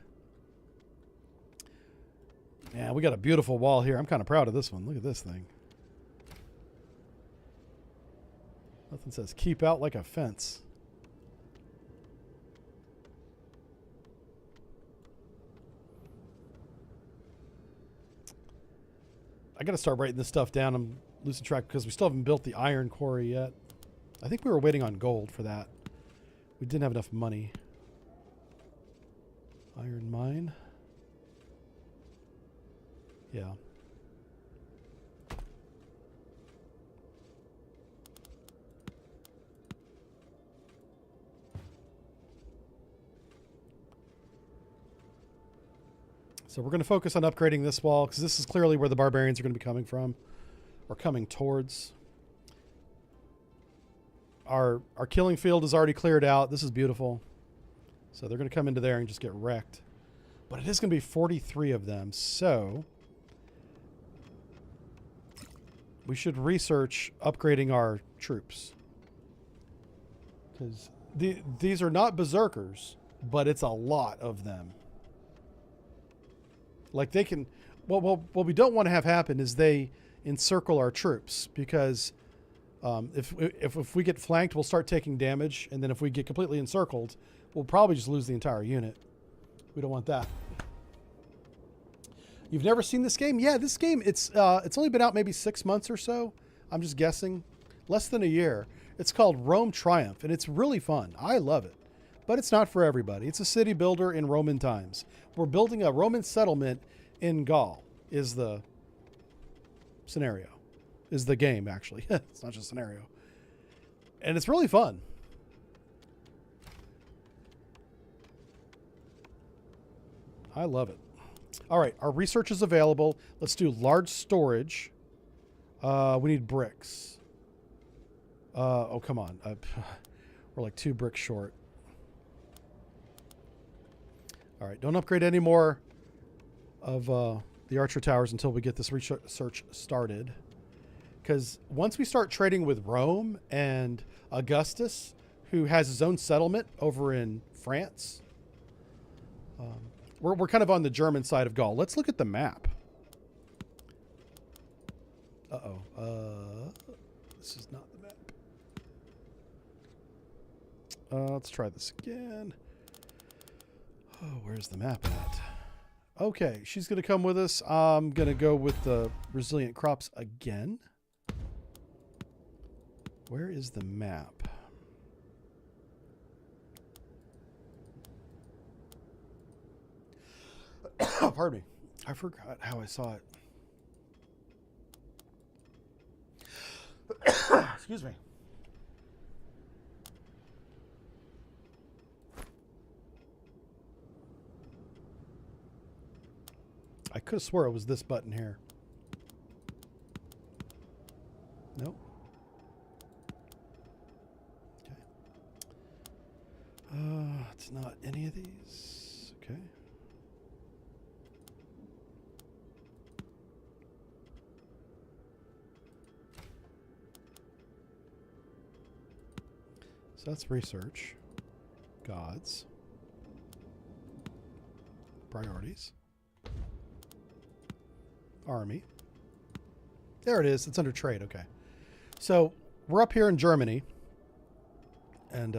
S1: Man, we got a beautiful wall here. I'm kind of proud of this one. Look at this thing. Nothing says keep out like a fence. I got to start writing this stuff down. I'm losing track because we still haven't built the iron quarry yet. I think we were waiting on gold for that. We didn't have enough money. Iron mine. Yeah. So we're going to focus on upgrading this wall because this is clearly where the barbarians are going to be coming from or coming towards. Our killing field is already cleared out. This is beautiful. So they're going to come into there and just get wrecked. But it is going to be 43 of them. So we should research upgrading our troops. Because these are not berserkers, but it's a lot of them. Like they can, what we don't want to have happen is they encircle our troops because if we get flanked, we'll start taking damage, and then if we get completely encircled, we'll probably just lose the entire unit. We don't want that. You've never seen this game? Yeah, this game it's only been out maybe 6 months or so. I'm just guessing, less than a year. It's called Rome Triumph, and it's really fun. I love it. But it's not for everybody. It's a city builder in Roman times. We're building a Roman settlement in Gaul is the scenario. Is the game, actually. It's not just a scenario. And it's really fun. I love it. All right, our research is available. Let's do large storage. We need bricks. Oh, come on. We're like 2 bricks short. All right, don't upgrade any more of the archer towers until we get this research started. Because once we start trading with Rome and Augustus, who has his own settlement over in France, we're kind of on the German side of Gaul. Let's look at the map. Uh-oh. This is not the map. Let's try this again. Oh, where's the map at? Okay, she's going to come with us. I'm going to go with the resilient crops again. Where is the map? Pardon me. I forgot how I saw it. Excuse me. I could have swore it was this button here. Nope. Okay. It's not any of these. Okay. So that's research. Gods. Priorities. Army. There it is. It's under trade. Okay. So we're up here in Germany. And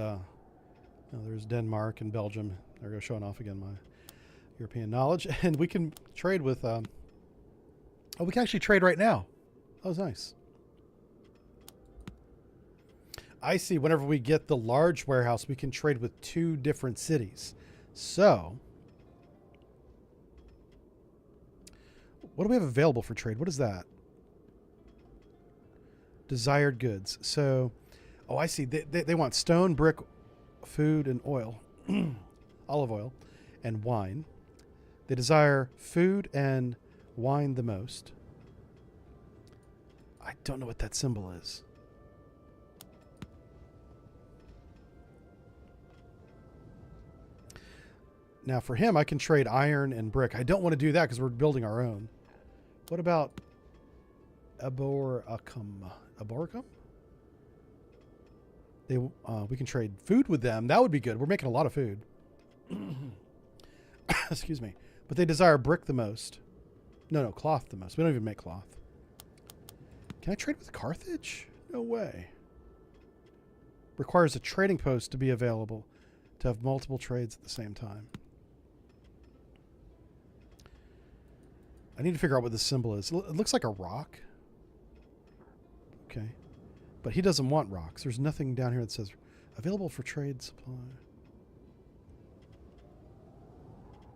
S1: there's Denmark and Belgium. There we go, showing off again my European knowledge. And we can trade with... oh, we can actually trade right now. That was nice. I see. Whenever we get the large warehouse, we can trade with 2 different cities. So... what do we have available for trade? What is that? Desired goods. So... oh, I see. They want stone, brick, food, and oil. Olive oil and wine. They desire food and wine the most. I don't know what that symbol is. Now for him, I can trade iron and brick. I don't want to do that because we're building our own. What about Aboracum? Aboracum? We can trade food with them. That would be good. We're making a lot of food. Excuse me. But they desire brick the most. No, cloth the most. We don't even make cloth. Can I trade with Carthage? No way. Requires a trading post to be available to have multiple trades at the same time. I need to figure out what this symbol is. It looks like a rock. Okay. But he doesn't want rocks. There's nothing down here that says available for trade supply.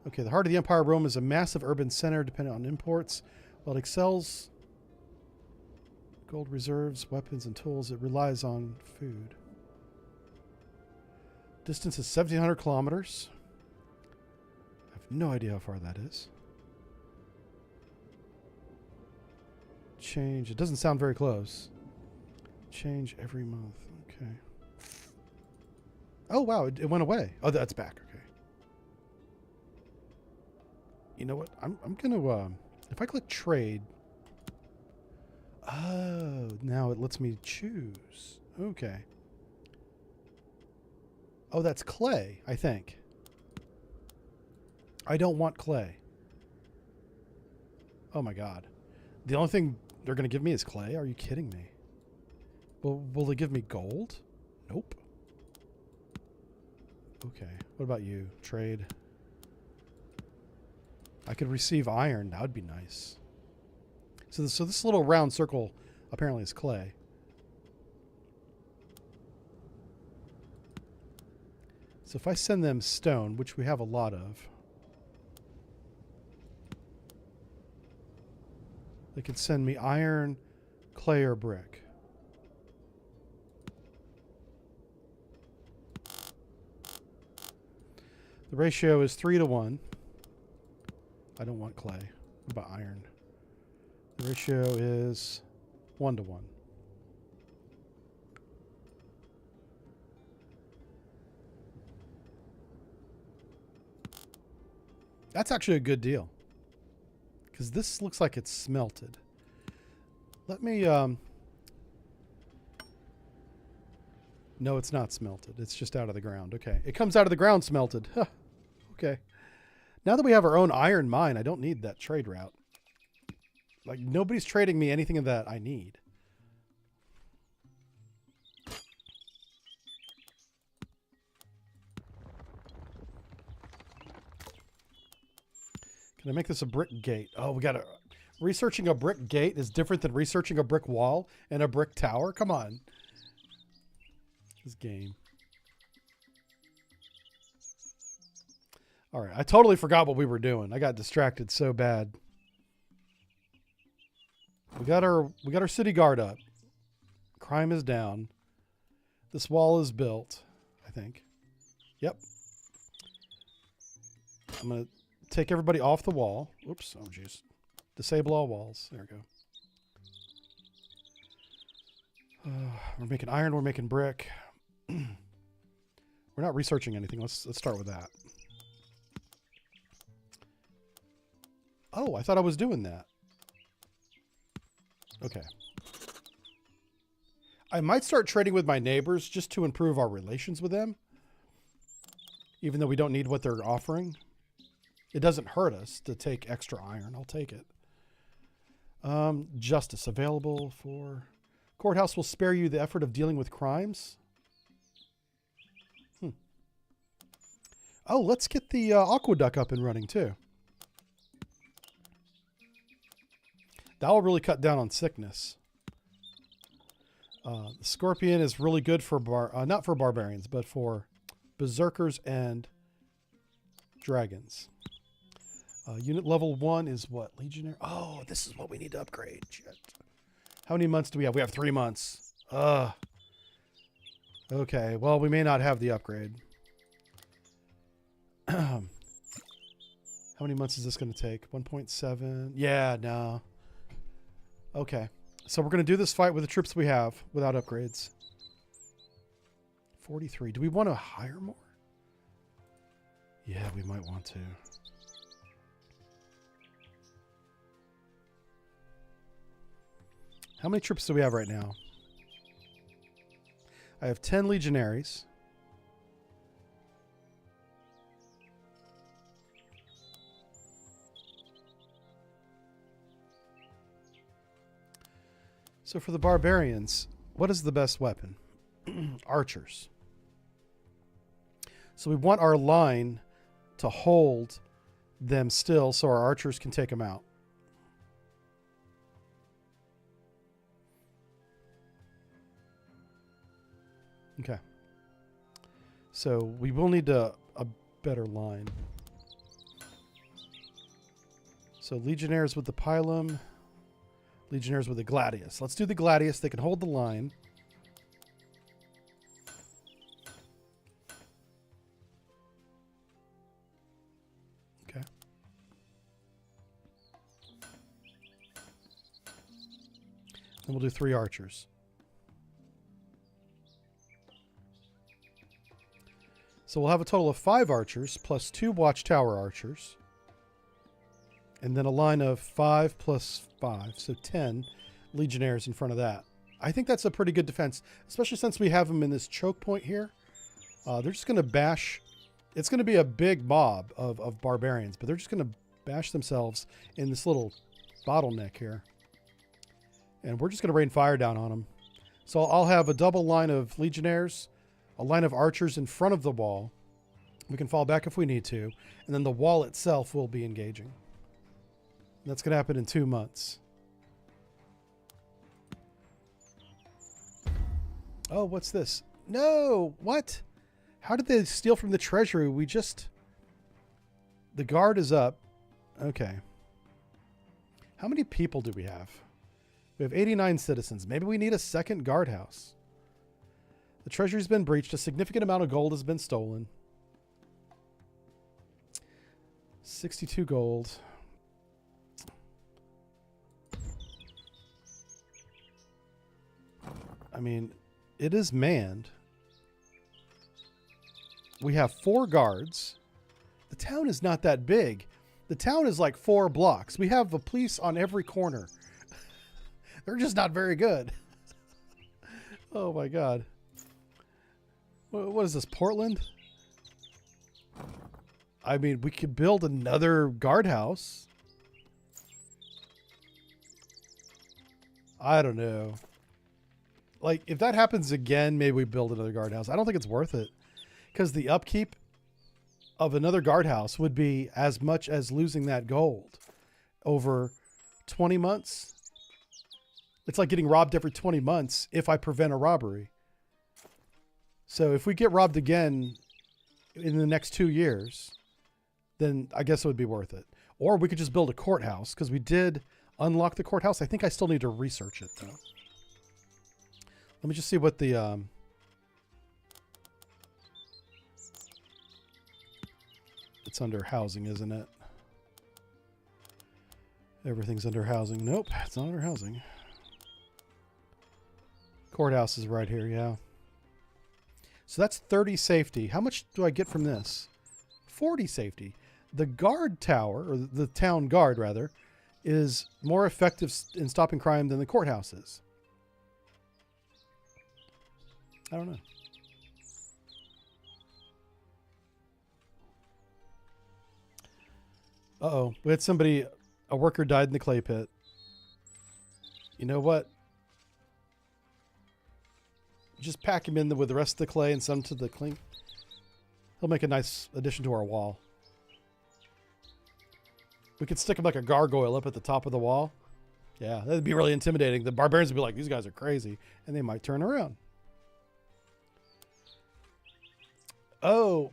S1: Okay, the heart of the Empire of Rome is a massive urban center dependent on imports. While it excels gold reserves, weapons, and tools, it relies on food. Distance is 1,700 kilometers. I have no idea how far that is. Change. It doesn't sound very close. Change every month. Okay. Oh, wow. It went away. Oh, that's back. Okay. You know what? I'm going to... if I click trade... oh, now it lets me choose. Okay. Oh, that's clay, I think. I don't want clay. Oh, my God. The only thing they're going to give me is clay? Are you kidding me? Will they give me gold? Nope. Okay. What about you? Trade. I could receive iron. That would be nice. So this little round circle apparently is clay. So if I send them stone, which we have a lot of, they could send me iron, clay, or brick. The ratio is 3-to-1. I don't want clay. What about iron? The ratio is 1-to-1. That's actually a good deal. Because this looks like it's smelted. Let me... No, it's not smelted. It's just out of the ground. Okay. It comes out of the ground smelted. Huh. Okay. Now that we have our own iron mine, I don't need that trade route. Like, nobody's trading me anything that I need. Can I make this a brick gate? Oh, we got to... researching a brick gate is different than researching a brick wall and a brick tower? Come on. This game. All right, I totally forgot what we were doing. I got distracted so bad. We got our city guard up. Crime is down. This wall is built, I think. Yep. I'm going to take everybody off the wall. Oops, oh jeez. Disable all walls. There we go. We're making iron, we're making brick. We're not researching anything. Let's start with that. Oh, I thought I was doing that. Okay. I might start trading with my neighbors just to improve our relations with them. Even though we don't need what they're offering. It doesn't hurt us to take extra iron. I'll take it. Justice available for... Courthouse will spare you the effort of dealing with crimes. Oh, let's get the aqueduct up and running too. That will really cut down on sickness. The scorpion is really good for not for barbarians, but for berserkers and dragons. Unit level 1 is what? Legionnaire? Oh, this is what we need to upgrade. Shit. How many months do we have? We have 3 months. Okay, well, we may not have the upgrade. How many months is this going to take? 1.7. Yeah, no. Okay. So we're going to do this fight with the troops we have without upgrades. 43. Do we want to hire more? Yeah, we might want to. How many troops do we have right now? I have 10 legionaries. So for the barbarians, what is the best weapon? Archers. So we want our line to hold them still so our archers can take them out. Okay. So we will need a better line. So legionnaires with the pilum. Legionnaires with the gladius. Let's do the gladius. They can hold the line. Okay. Then we'll do 3 archers. So we'll have a total of 5 archers plus 2 watchtower archers. And then a line of 5 plus 5. So 10 legionnaires in front of that. I think that's a pretty good defense, especially since we have them in this choke point here. They're just going to bash. It's going to be a big mob of barbarians, but they're just going to bash themselves in this little bottleneck here. And we're just going to rain fire down on them. So I'll have a double line of legionnaires, a line of archers in front of the wall. We can fall back if we need to. And then the wall itself will be engaging. That's going to happen in 2 months. Oh, what's this? No! What? How did they steal from the treasury? We just... The guard is up. Okay. How many people do we have? We have 89 citizens. Maybe we need a second guardhouse. The treasury's been breached. A significant amount of gold has been stolen. 62 gold. I mean, it is manned. We have 4 guards. The town is not that big. The town is like 4 blocks. We have the police on every corner. They're just not very good. Oh my God. What is this, Portland? I mean, we could build another guardhouse. I don't know. Like, if that happens again, maybe we build another guardhouse. I don't think it's worth it. Because the upkeep of another guardhouse would be as much as losing that gold over 20 months. It's like getting robbed every 20 months if I prevent a robbery. So if we get robbed again in the next 2 years, then I guess it would be worth it. Or we could just build a courthouse, because we did unlock the courthouse. I think I still need to research it, though. Let me just see what the... It's under housing, isn't it? Everything's under housing. Nope, it's not under housing. Courthouse is right here, yeah. So that's 30 safety. How much do I get from this? 40 safety. The guard tower, or the town guard, rather, is more effective in stopping crime than the courthouse is. I don't know. Uh-oh. We had somebody, a worker died in the clay pit. You know what? Just pack him in with the rest of the clay and send him to the clean. He'll make a nice addition to our wall. We could stick him like a gargoyle up at the top of the wall. Yeah, that'd be really intimidating. The barbarians would be like, these guys are crazy. And they might turn around. Oh,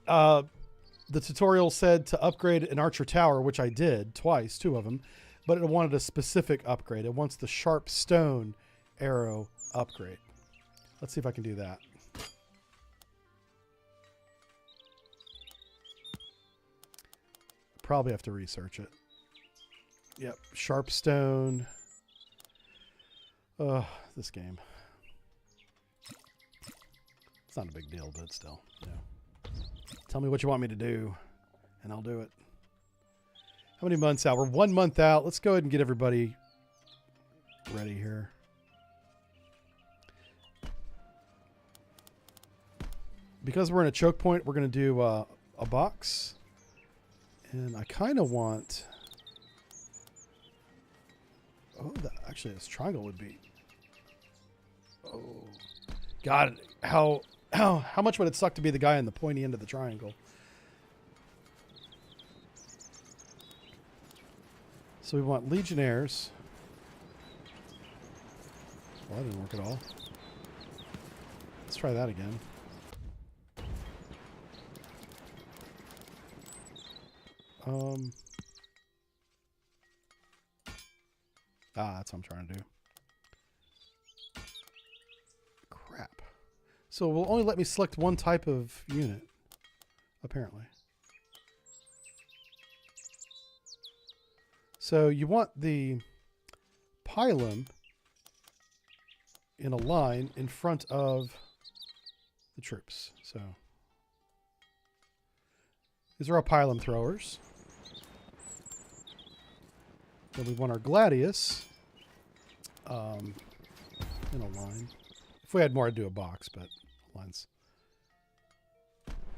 S1: the tutorial said to upgrade an archer tower, which I did twice, 2 of them. But it wanted a specific upgrade. It wants the sharp stone arrow upgrade. Let's see if I can do that. Probably have to research it. Yep, sharp stone. This game. It's not a big deal, but still. Yeah. Tell me what you want me to do, and I'll do it. How many months out? We're 1 month out. Let's go ahead and get everybody ready here. Because we're in a choke point, we're going to do a box. And I kind of want... Oh, actually, this triangle would be... Oh, God, how much would it suck to be the guy on the pointy end of the triangle? So we want legionnaires. Well, that didn't work at all. Let's try that again. That's what I'm trying to do. Crap. So it will only let me select one type of unit, apparently. So you want the pylon in a line in front of the troops. So these are our pylon throwers. Then we want our gladius in a line. If we had more, I'd do a box, but lines.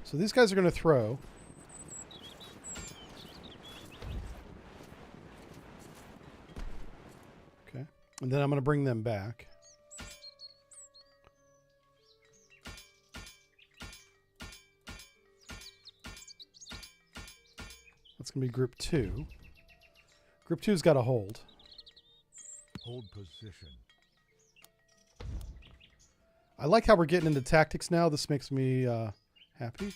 S1: So these guys are going to throw. Okay. And then I'm going to bring them back. That's going to be group 2. Group 2's got to hold.
S2: Hold position.
S1: I like how we're getting into tactics now. This makes me happy.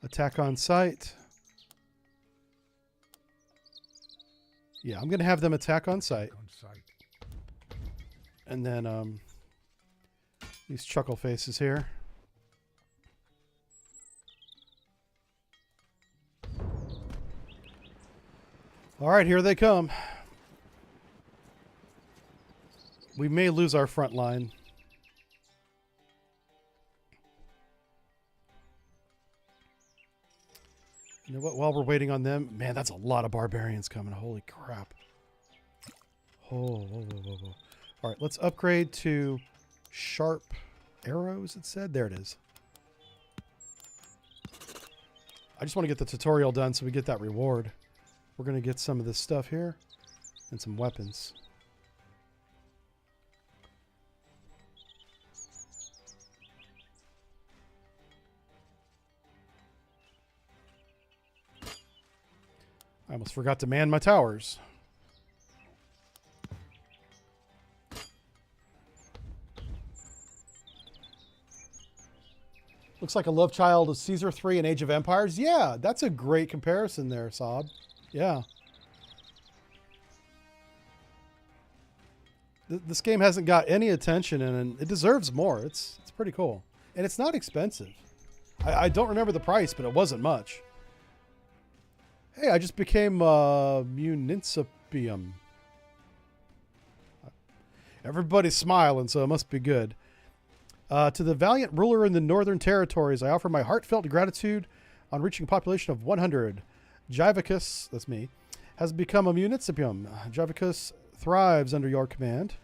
S1: Attack on sight. Yeah, I'm going to have them attack on sight. And then these chuckle faces here. All right, here they come. We may lose our front line. You know what? While we're waiting on them, man, that's a lot of barbarians coming. Holy crap. Oh, whoa, whoa, whoa, whoa. All right, let's upgrade to sharp arrows, it said. There it is. I just want to get the tutorial done so we get that reward. We're going to get some of this stuff here and some weapons. I almost forgot to man my towers. Looks like a love child of Caesar 3 and Age of Empires. Yeah, that's a great comparison there, Saab. Yeah. This game hasn't got any attention and it deserves more. It's pretty cool. And it's not expensive. I don't remember the price, but it wasn't much. Hey, I just became Municipium. Everybody's smiling, so it must be good. To the valiant ruler in the Northern Territories, I offer my heartfelt gratitude on reaching a population of 100. Jivicus, that's me, has become a municipium. Jivicus thrives under your command.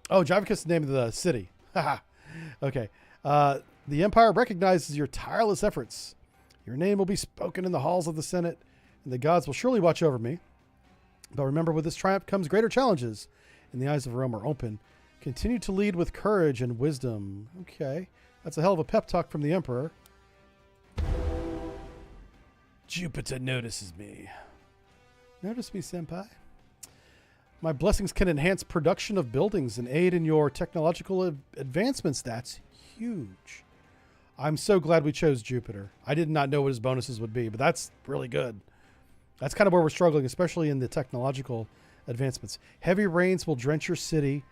S1: Oh, Javicus is the name of the city. Haha. Okay. The Empire recognizes your tireless efforts. Your name will be spoken in the halls of the Senate, and the gods will surely watch over me. But remember, with this triumph comes greater challenges, and the eyes of Rome are open. Continue to lead with courage and wisdom. Okay. That's a hell of a pep talk from the Emperor. Jupiter notices me. Notice me, senpai. My blessings can enhance production of buildings and aid in your technological advancements. That's huge. I'm so glad we chose Jupiter. I did not know what his bonuses would be, but that's really good. That's kind of where we're struggling, especially in the technological advancements. Heavy rains will drench your city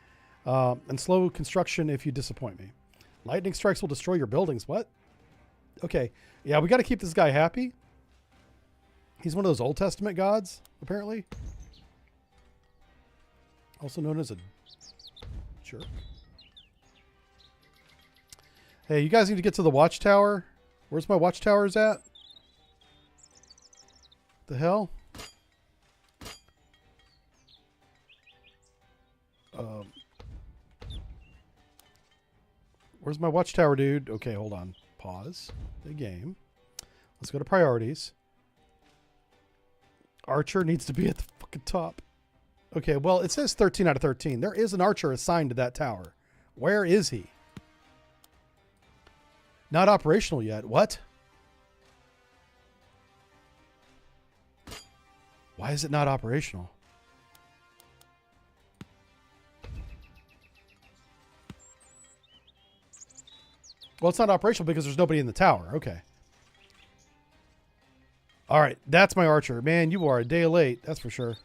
S1: and slow construction if you disappoint me. Lightning strikes will destroy your buildings. What? Okay. Yeah, we got to keep this guy happy. He's one of those Old Testament gods, apparently. Also known as a jerk. Hey, you guys need to get to the watchtower. Where's my watchtowers at? The hell? Where's my watchtower, dude? Okay, hold on. Pause the game. Let's go to priorities. Archer needs to be at the fucking top. Okay, well, it says 13 out of 13. There is an archer assigned to that tower. Where is he? Not operational yet. What? Why is it not operational? Well, it's not operational because there's nobody in the tower. Okay. All right, that's my archer. Man, you are a day late, that's for sure.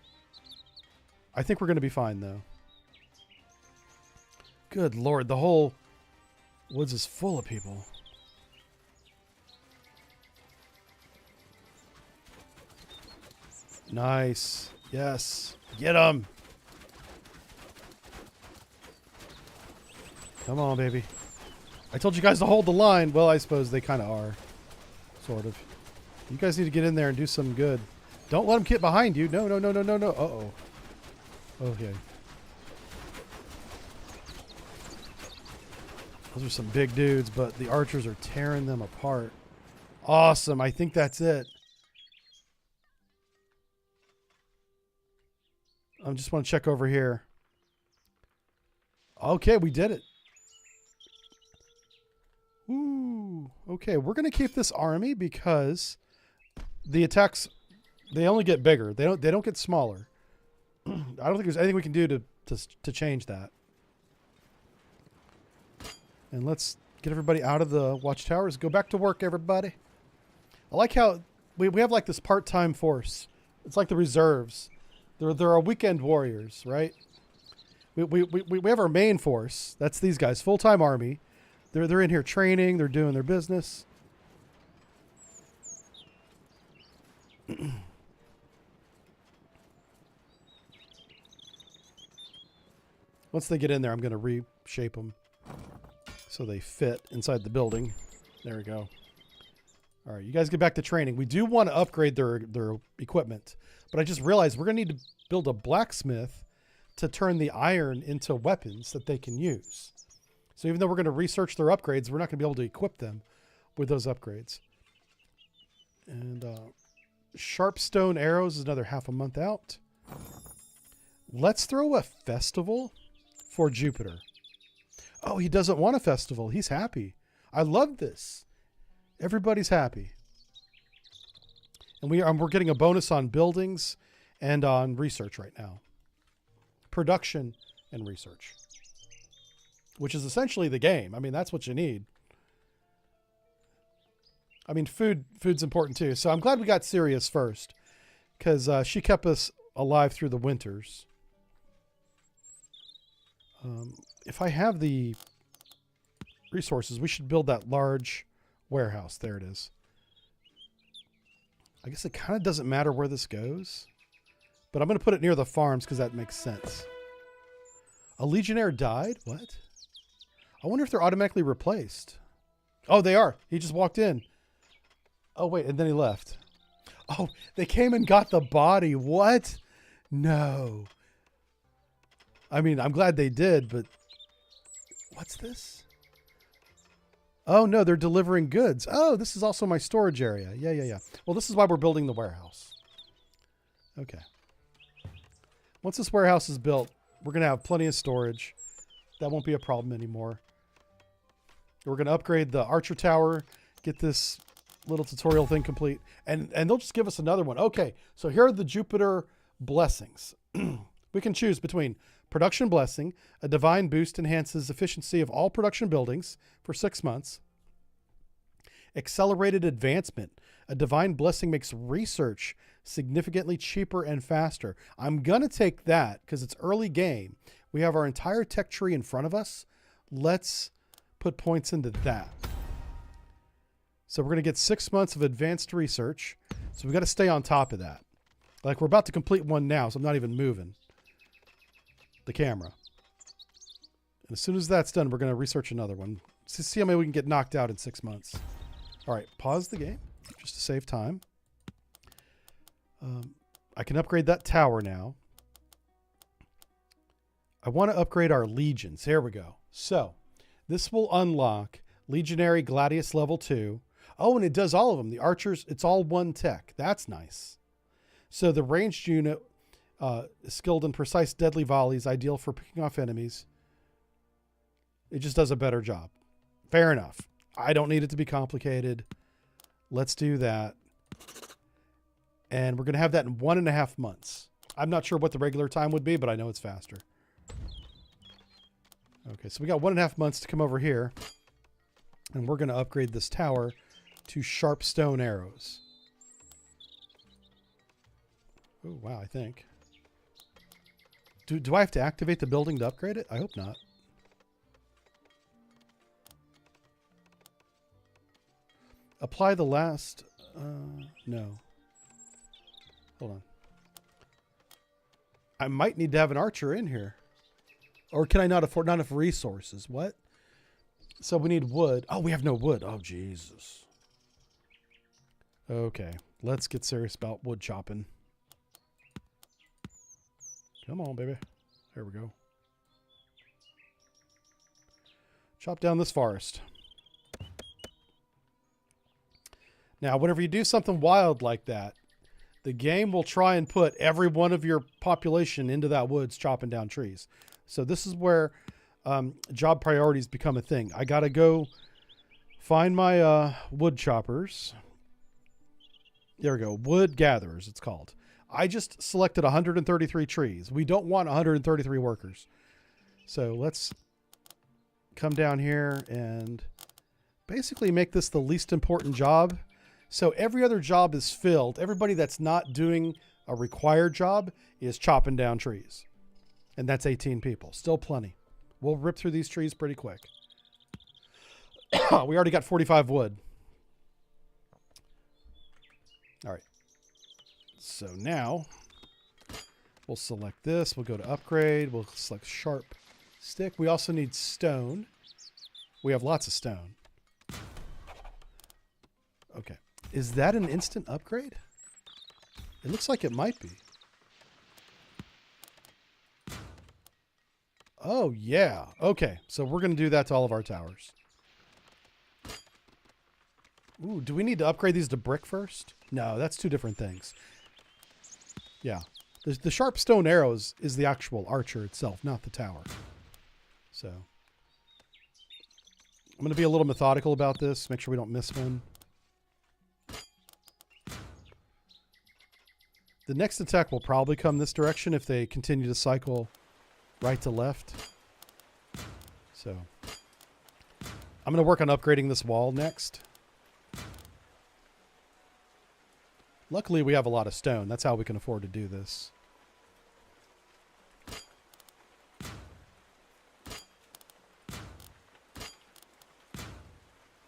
S1: I think we're going to be fine, though. Good Lord, the whole woods is full of people. Nice. Yes. Get them. Come on, baby. I told you guys to hold the line. Well, I suppose they kind of are. Sort of. You guys need to get in there and do some good. Don't let them get behind you. No, no, no, no, no, no. Uh-oh. Okay. Those are some big dudes, but the archers are tearing them apart. Awesome. I think that's it. I just want to check over here. Okay, we did it. Ooh. Okay, we're going to keep this army because the attacks, they only get bigger. They don't get smaller. I don't think there's anything we can do to change that. And let's get everybody out of the watchtowers. Go back to work, everybody. I like how we have like this part-time force. It's like the reserves. They're our weekend warriors, right? We have our main force. That's these guys, full-time army. They're in here training. They're doing their business. Once they get in there, I'm going to reshape them so they fit inside the building. There we go. All right, you guys get back to training. We do want to upgrade their equipment, but I just realized we're going to need to build a blacksmith to turn the iron into weapons that they can use. So even though we're going to research their upgrades, we're not going to be able to equip them with those upgrades. And sharp stone arrows is another half a month out. Let's throw a festival for Jupiter. Oh, he doesn't want a festival. He's happy. I love this. Everybody's happy. And we're getting a bonus on buildings and on research right now. Production and research. Which is essentially the game. I mean, that's what you need. I mean, food's important too. So I'm glad we got Sirius first. Because she kept us alive through the winters. If I have the resources, we should build that large warehouse. There it is. I guess it kind of doesn't matter where this goes. But I'm going to put it near the farms because that makes sense. A legionnaire died? What? I wonder if they're automatically replaced. Oh, they are. He just walked in. Oh, wait. And then he left. Oh, they came and got the body. What? No. I mean, I'm glad they did, but What's this? Oh, no, they're delivering goods. Oh, this is also my storage area. Yeah. Well, this is why we're building the warehouse. Okay. Once this warehouse is built, we're going to have plenty of storage. That won't be a problem anymore. We're going to upgrade the archer tower, get this little tutorial thing complete, and they'll just give us another one. Okay, so here are the Jupiter blessings. We can choose between production blessing, a divine boost enhances efficiency of all production buildings for 6 months. Accelerated advancement, a divine blessing makes research significantly cheaper and faster. I'm going to take that because it's early game. We have our entire tech tree in front of us. Let's put points into that. So we're going to get 6 months of advanced research. So we got to stay on top of that. Like we're about to complete one now, so I'm not even moving the camera. And as soon as that's done, we're going to research another one. See how many we can get knocked out in 6 months. All right, pause the game just to save time. I can upgrade that tower now. I want to upgrade our legions. Here we go. So this will unlock Legionary Gladius level 2. Oh, and it does all of them. The archers, it's all one tech. That's nice. So the ranged unit is skilled in precise deadly volleys, ideal for picking off enemies. It just does a better job. Fair enough. I don't need it to be complicated. Let's do that. And we're going to have that in 1.5 months. I'm not sure what the regular time would be, but I know it's faster. Okay, so we got 1.5 months to come over here. And we're going to upgrade this tower to sharp stone arrows. Oh, wow, I think. Do I have to activate the building to upgrade it? I hope not. Apply the last... no. Hold on. I might need to have an archer in here. Or can I not afford... Not enough resources. What? So we need wood. Oh, we have no wood. Oh, Jesus. Okay. Let's get serious about wood chopping. Come on, baby. There we go. Chop down this forest. Now, whenever you do something wild like that, the game will try and put every one of your population into that woods chopping down trees. So this is where job priorities become a thing. I got to go find my wood choppers. There we go. Wood gatherers, it's called. I just selected 133 trees. We don't want 133 workers. So let's come down here and basically make this the least important job. So every other job is filled. Everybody that's not doing a required job is chopping down trees. And that's 18 people. Still plenty. We'll rip through these trees pretty quick. We already got 45 wood. All right. So now we'll select this. We'll go to upgrade. We'll select sharp stick. We also need stone. We have lots of stone. Okay. Is that an instant upgrade? It looks like it might be. Oh, yeah. Okay. So we're going to do that to all of our towers. Ooh, do we need to upgrade these to brick first? No, that's two different things. Yeah. The sharp stone arrows is the actual archer itself, not the tower. So I'm going to be a little methodical about this. Make sure we don't miss one. The next attack will probably come this direction if they continue to cycle right to left. So I'm going to work on upgrading this wall next. Luckily, we have a lot of stone. That's how we can afford to do this.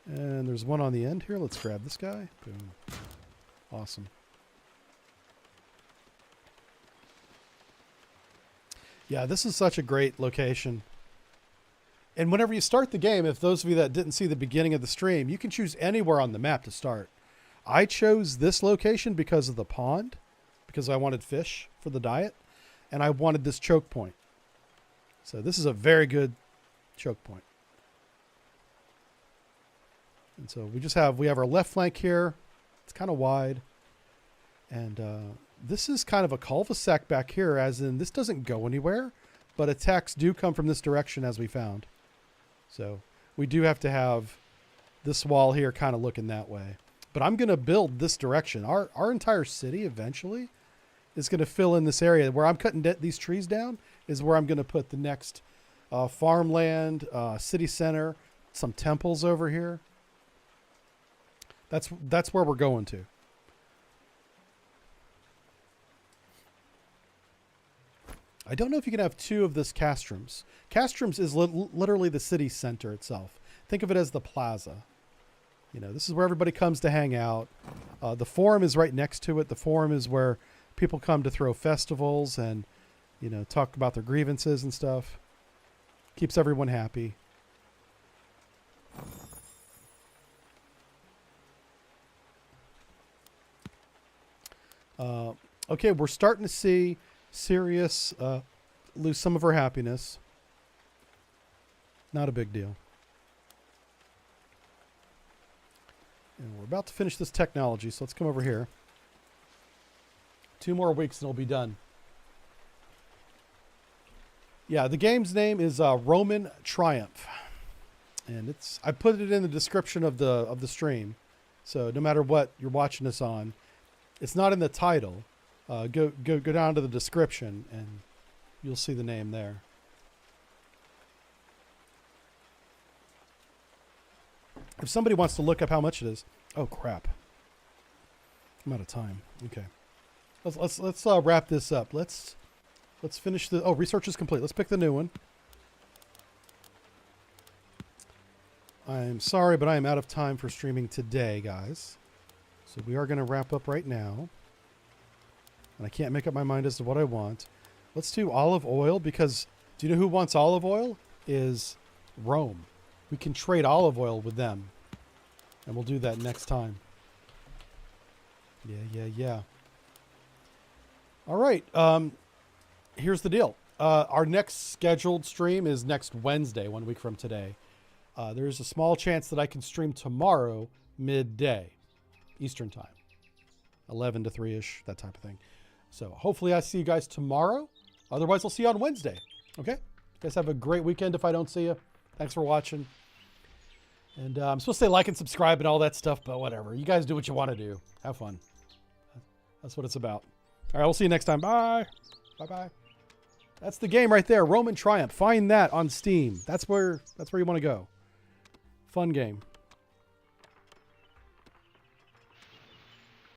S1: And there's one on the end here. Let's grab this guy. Boom. Awesome. Yeah, this is such a great location. And whenever you start the game, if those of you that didn't see the beginning of the stream, you can choose anywhere on the map to start. I chose this location because of the pond, because I wanted fish for the diet, and I wanted this choke point. So this is a very good choke point. And so we have our left flank here. It's kind of wide. And this is kind of a cul-de-sac back here, as in this doesn't go anywhere, but attacks do come from this direction, as we found. So we do have to have this wall here kind of looking that way. But I'm going to build this direction. Our entire city eventually is going to fill in this area. Where I'm cutting these trees down is where I'm going to put the next farmland, city center, some temples over here. That's where we're going to. I don't know if you can have two of this castrums. Castrums is literally the city center itself. Think of it as the plaza. You know, this is where everybody comes to hang out. The forum is right next to it. The forum is where people come to throw festivals and, you know, talk about their grievances and stuff. Keeps everyone happy. Okay, we're starting to see Sirius lose some of her happiness. Not a big deal. And we're about to finish this technology, so let's come over here. 2 more weeks and it'll be done. Yeah, the game's name is Roman Triumph. And I put it in the description of the stream. So no matter what you're watching this on, it's not in the title. Go down to the description and you'll see the name there. If somebody wants to look up how much it is. Oh crap. I'm out of time. Okay. Let's wrap this up. Let's finish the research is complete. Let's pick the new one. I'm sorry, but I am out of time for streaming today, guys. So we are going to wrap up right now. And I can't make up my mind as to what I want. Let's do olive oil because do you know who wants olive oil? Is Rome. We can trade olive oil with them. And we'll do that next time. Yeah. All right. Here's the deal. Our next scheduled stream is next Wednesday, 1 week from today. There's a small chance that I can stream tomorrow midday Eastern time. 11 to 3-ish, that type of thing. So hopefully I see you guys tomorrow. Otherwise, I'll see you on Wednesday. Okay? You guys have a great weekend if I don't see you. Thanks for watching. And I'm supposed to say like and subscribe and all that stuff, but whatever. You guys do what you want to do. Have fun. That's what it's about. All right, we'll see you next time. Bye. Bye-bye. That's the game right there, Roman Triumph. Find that on Steam. That's where you want to go. Fun game.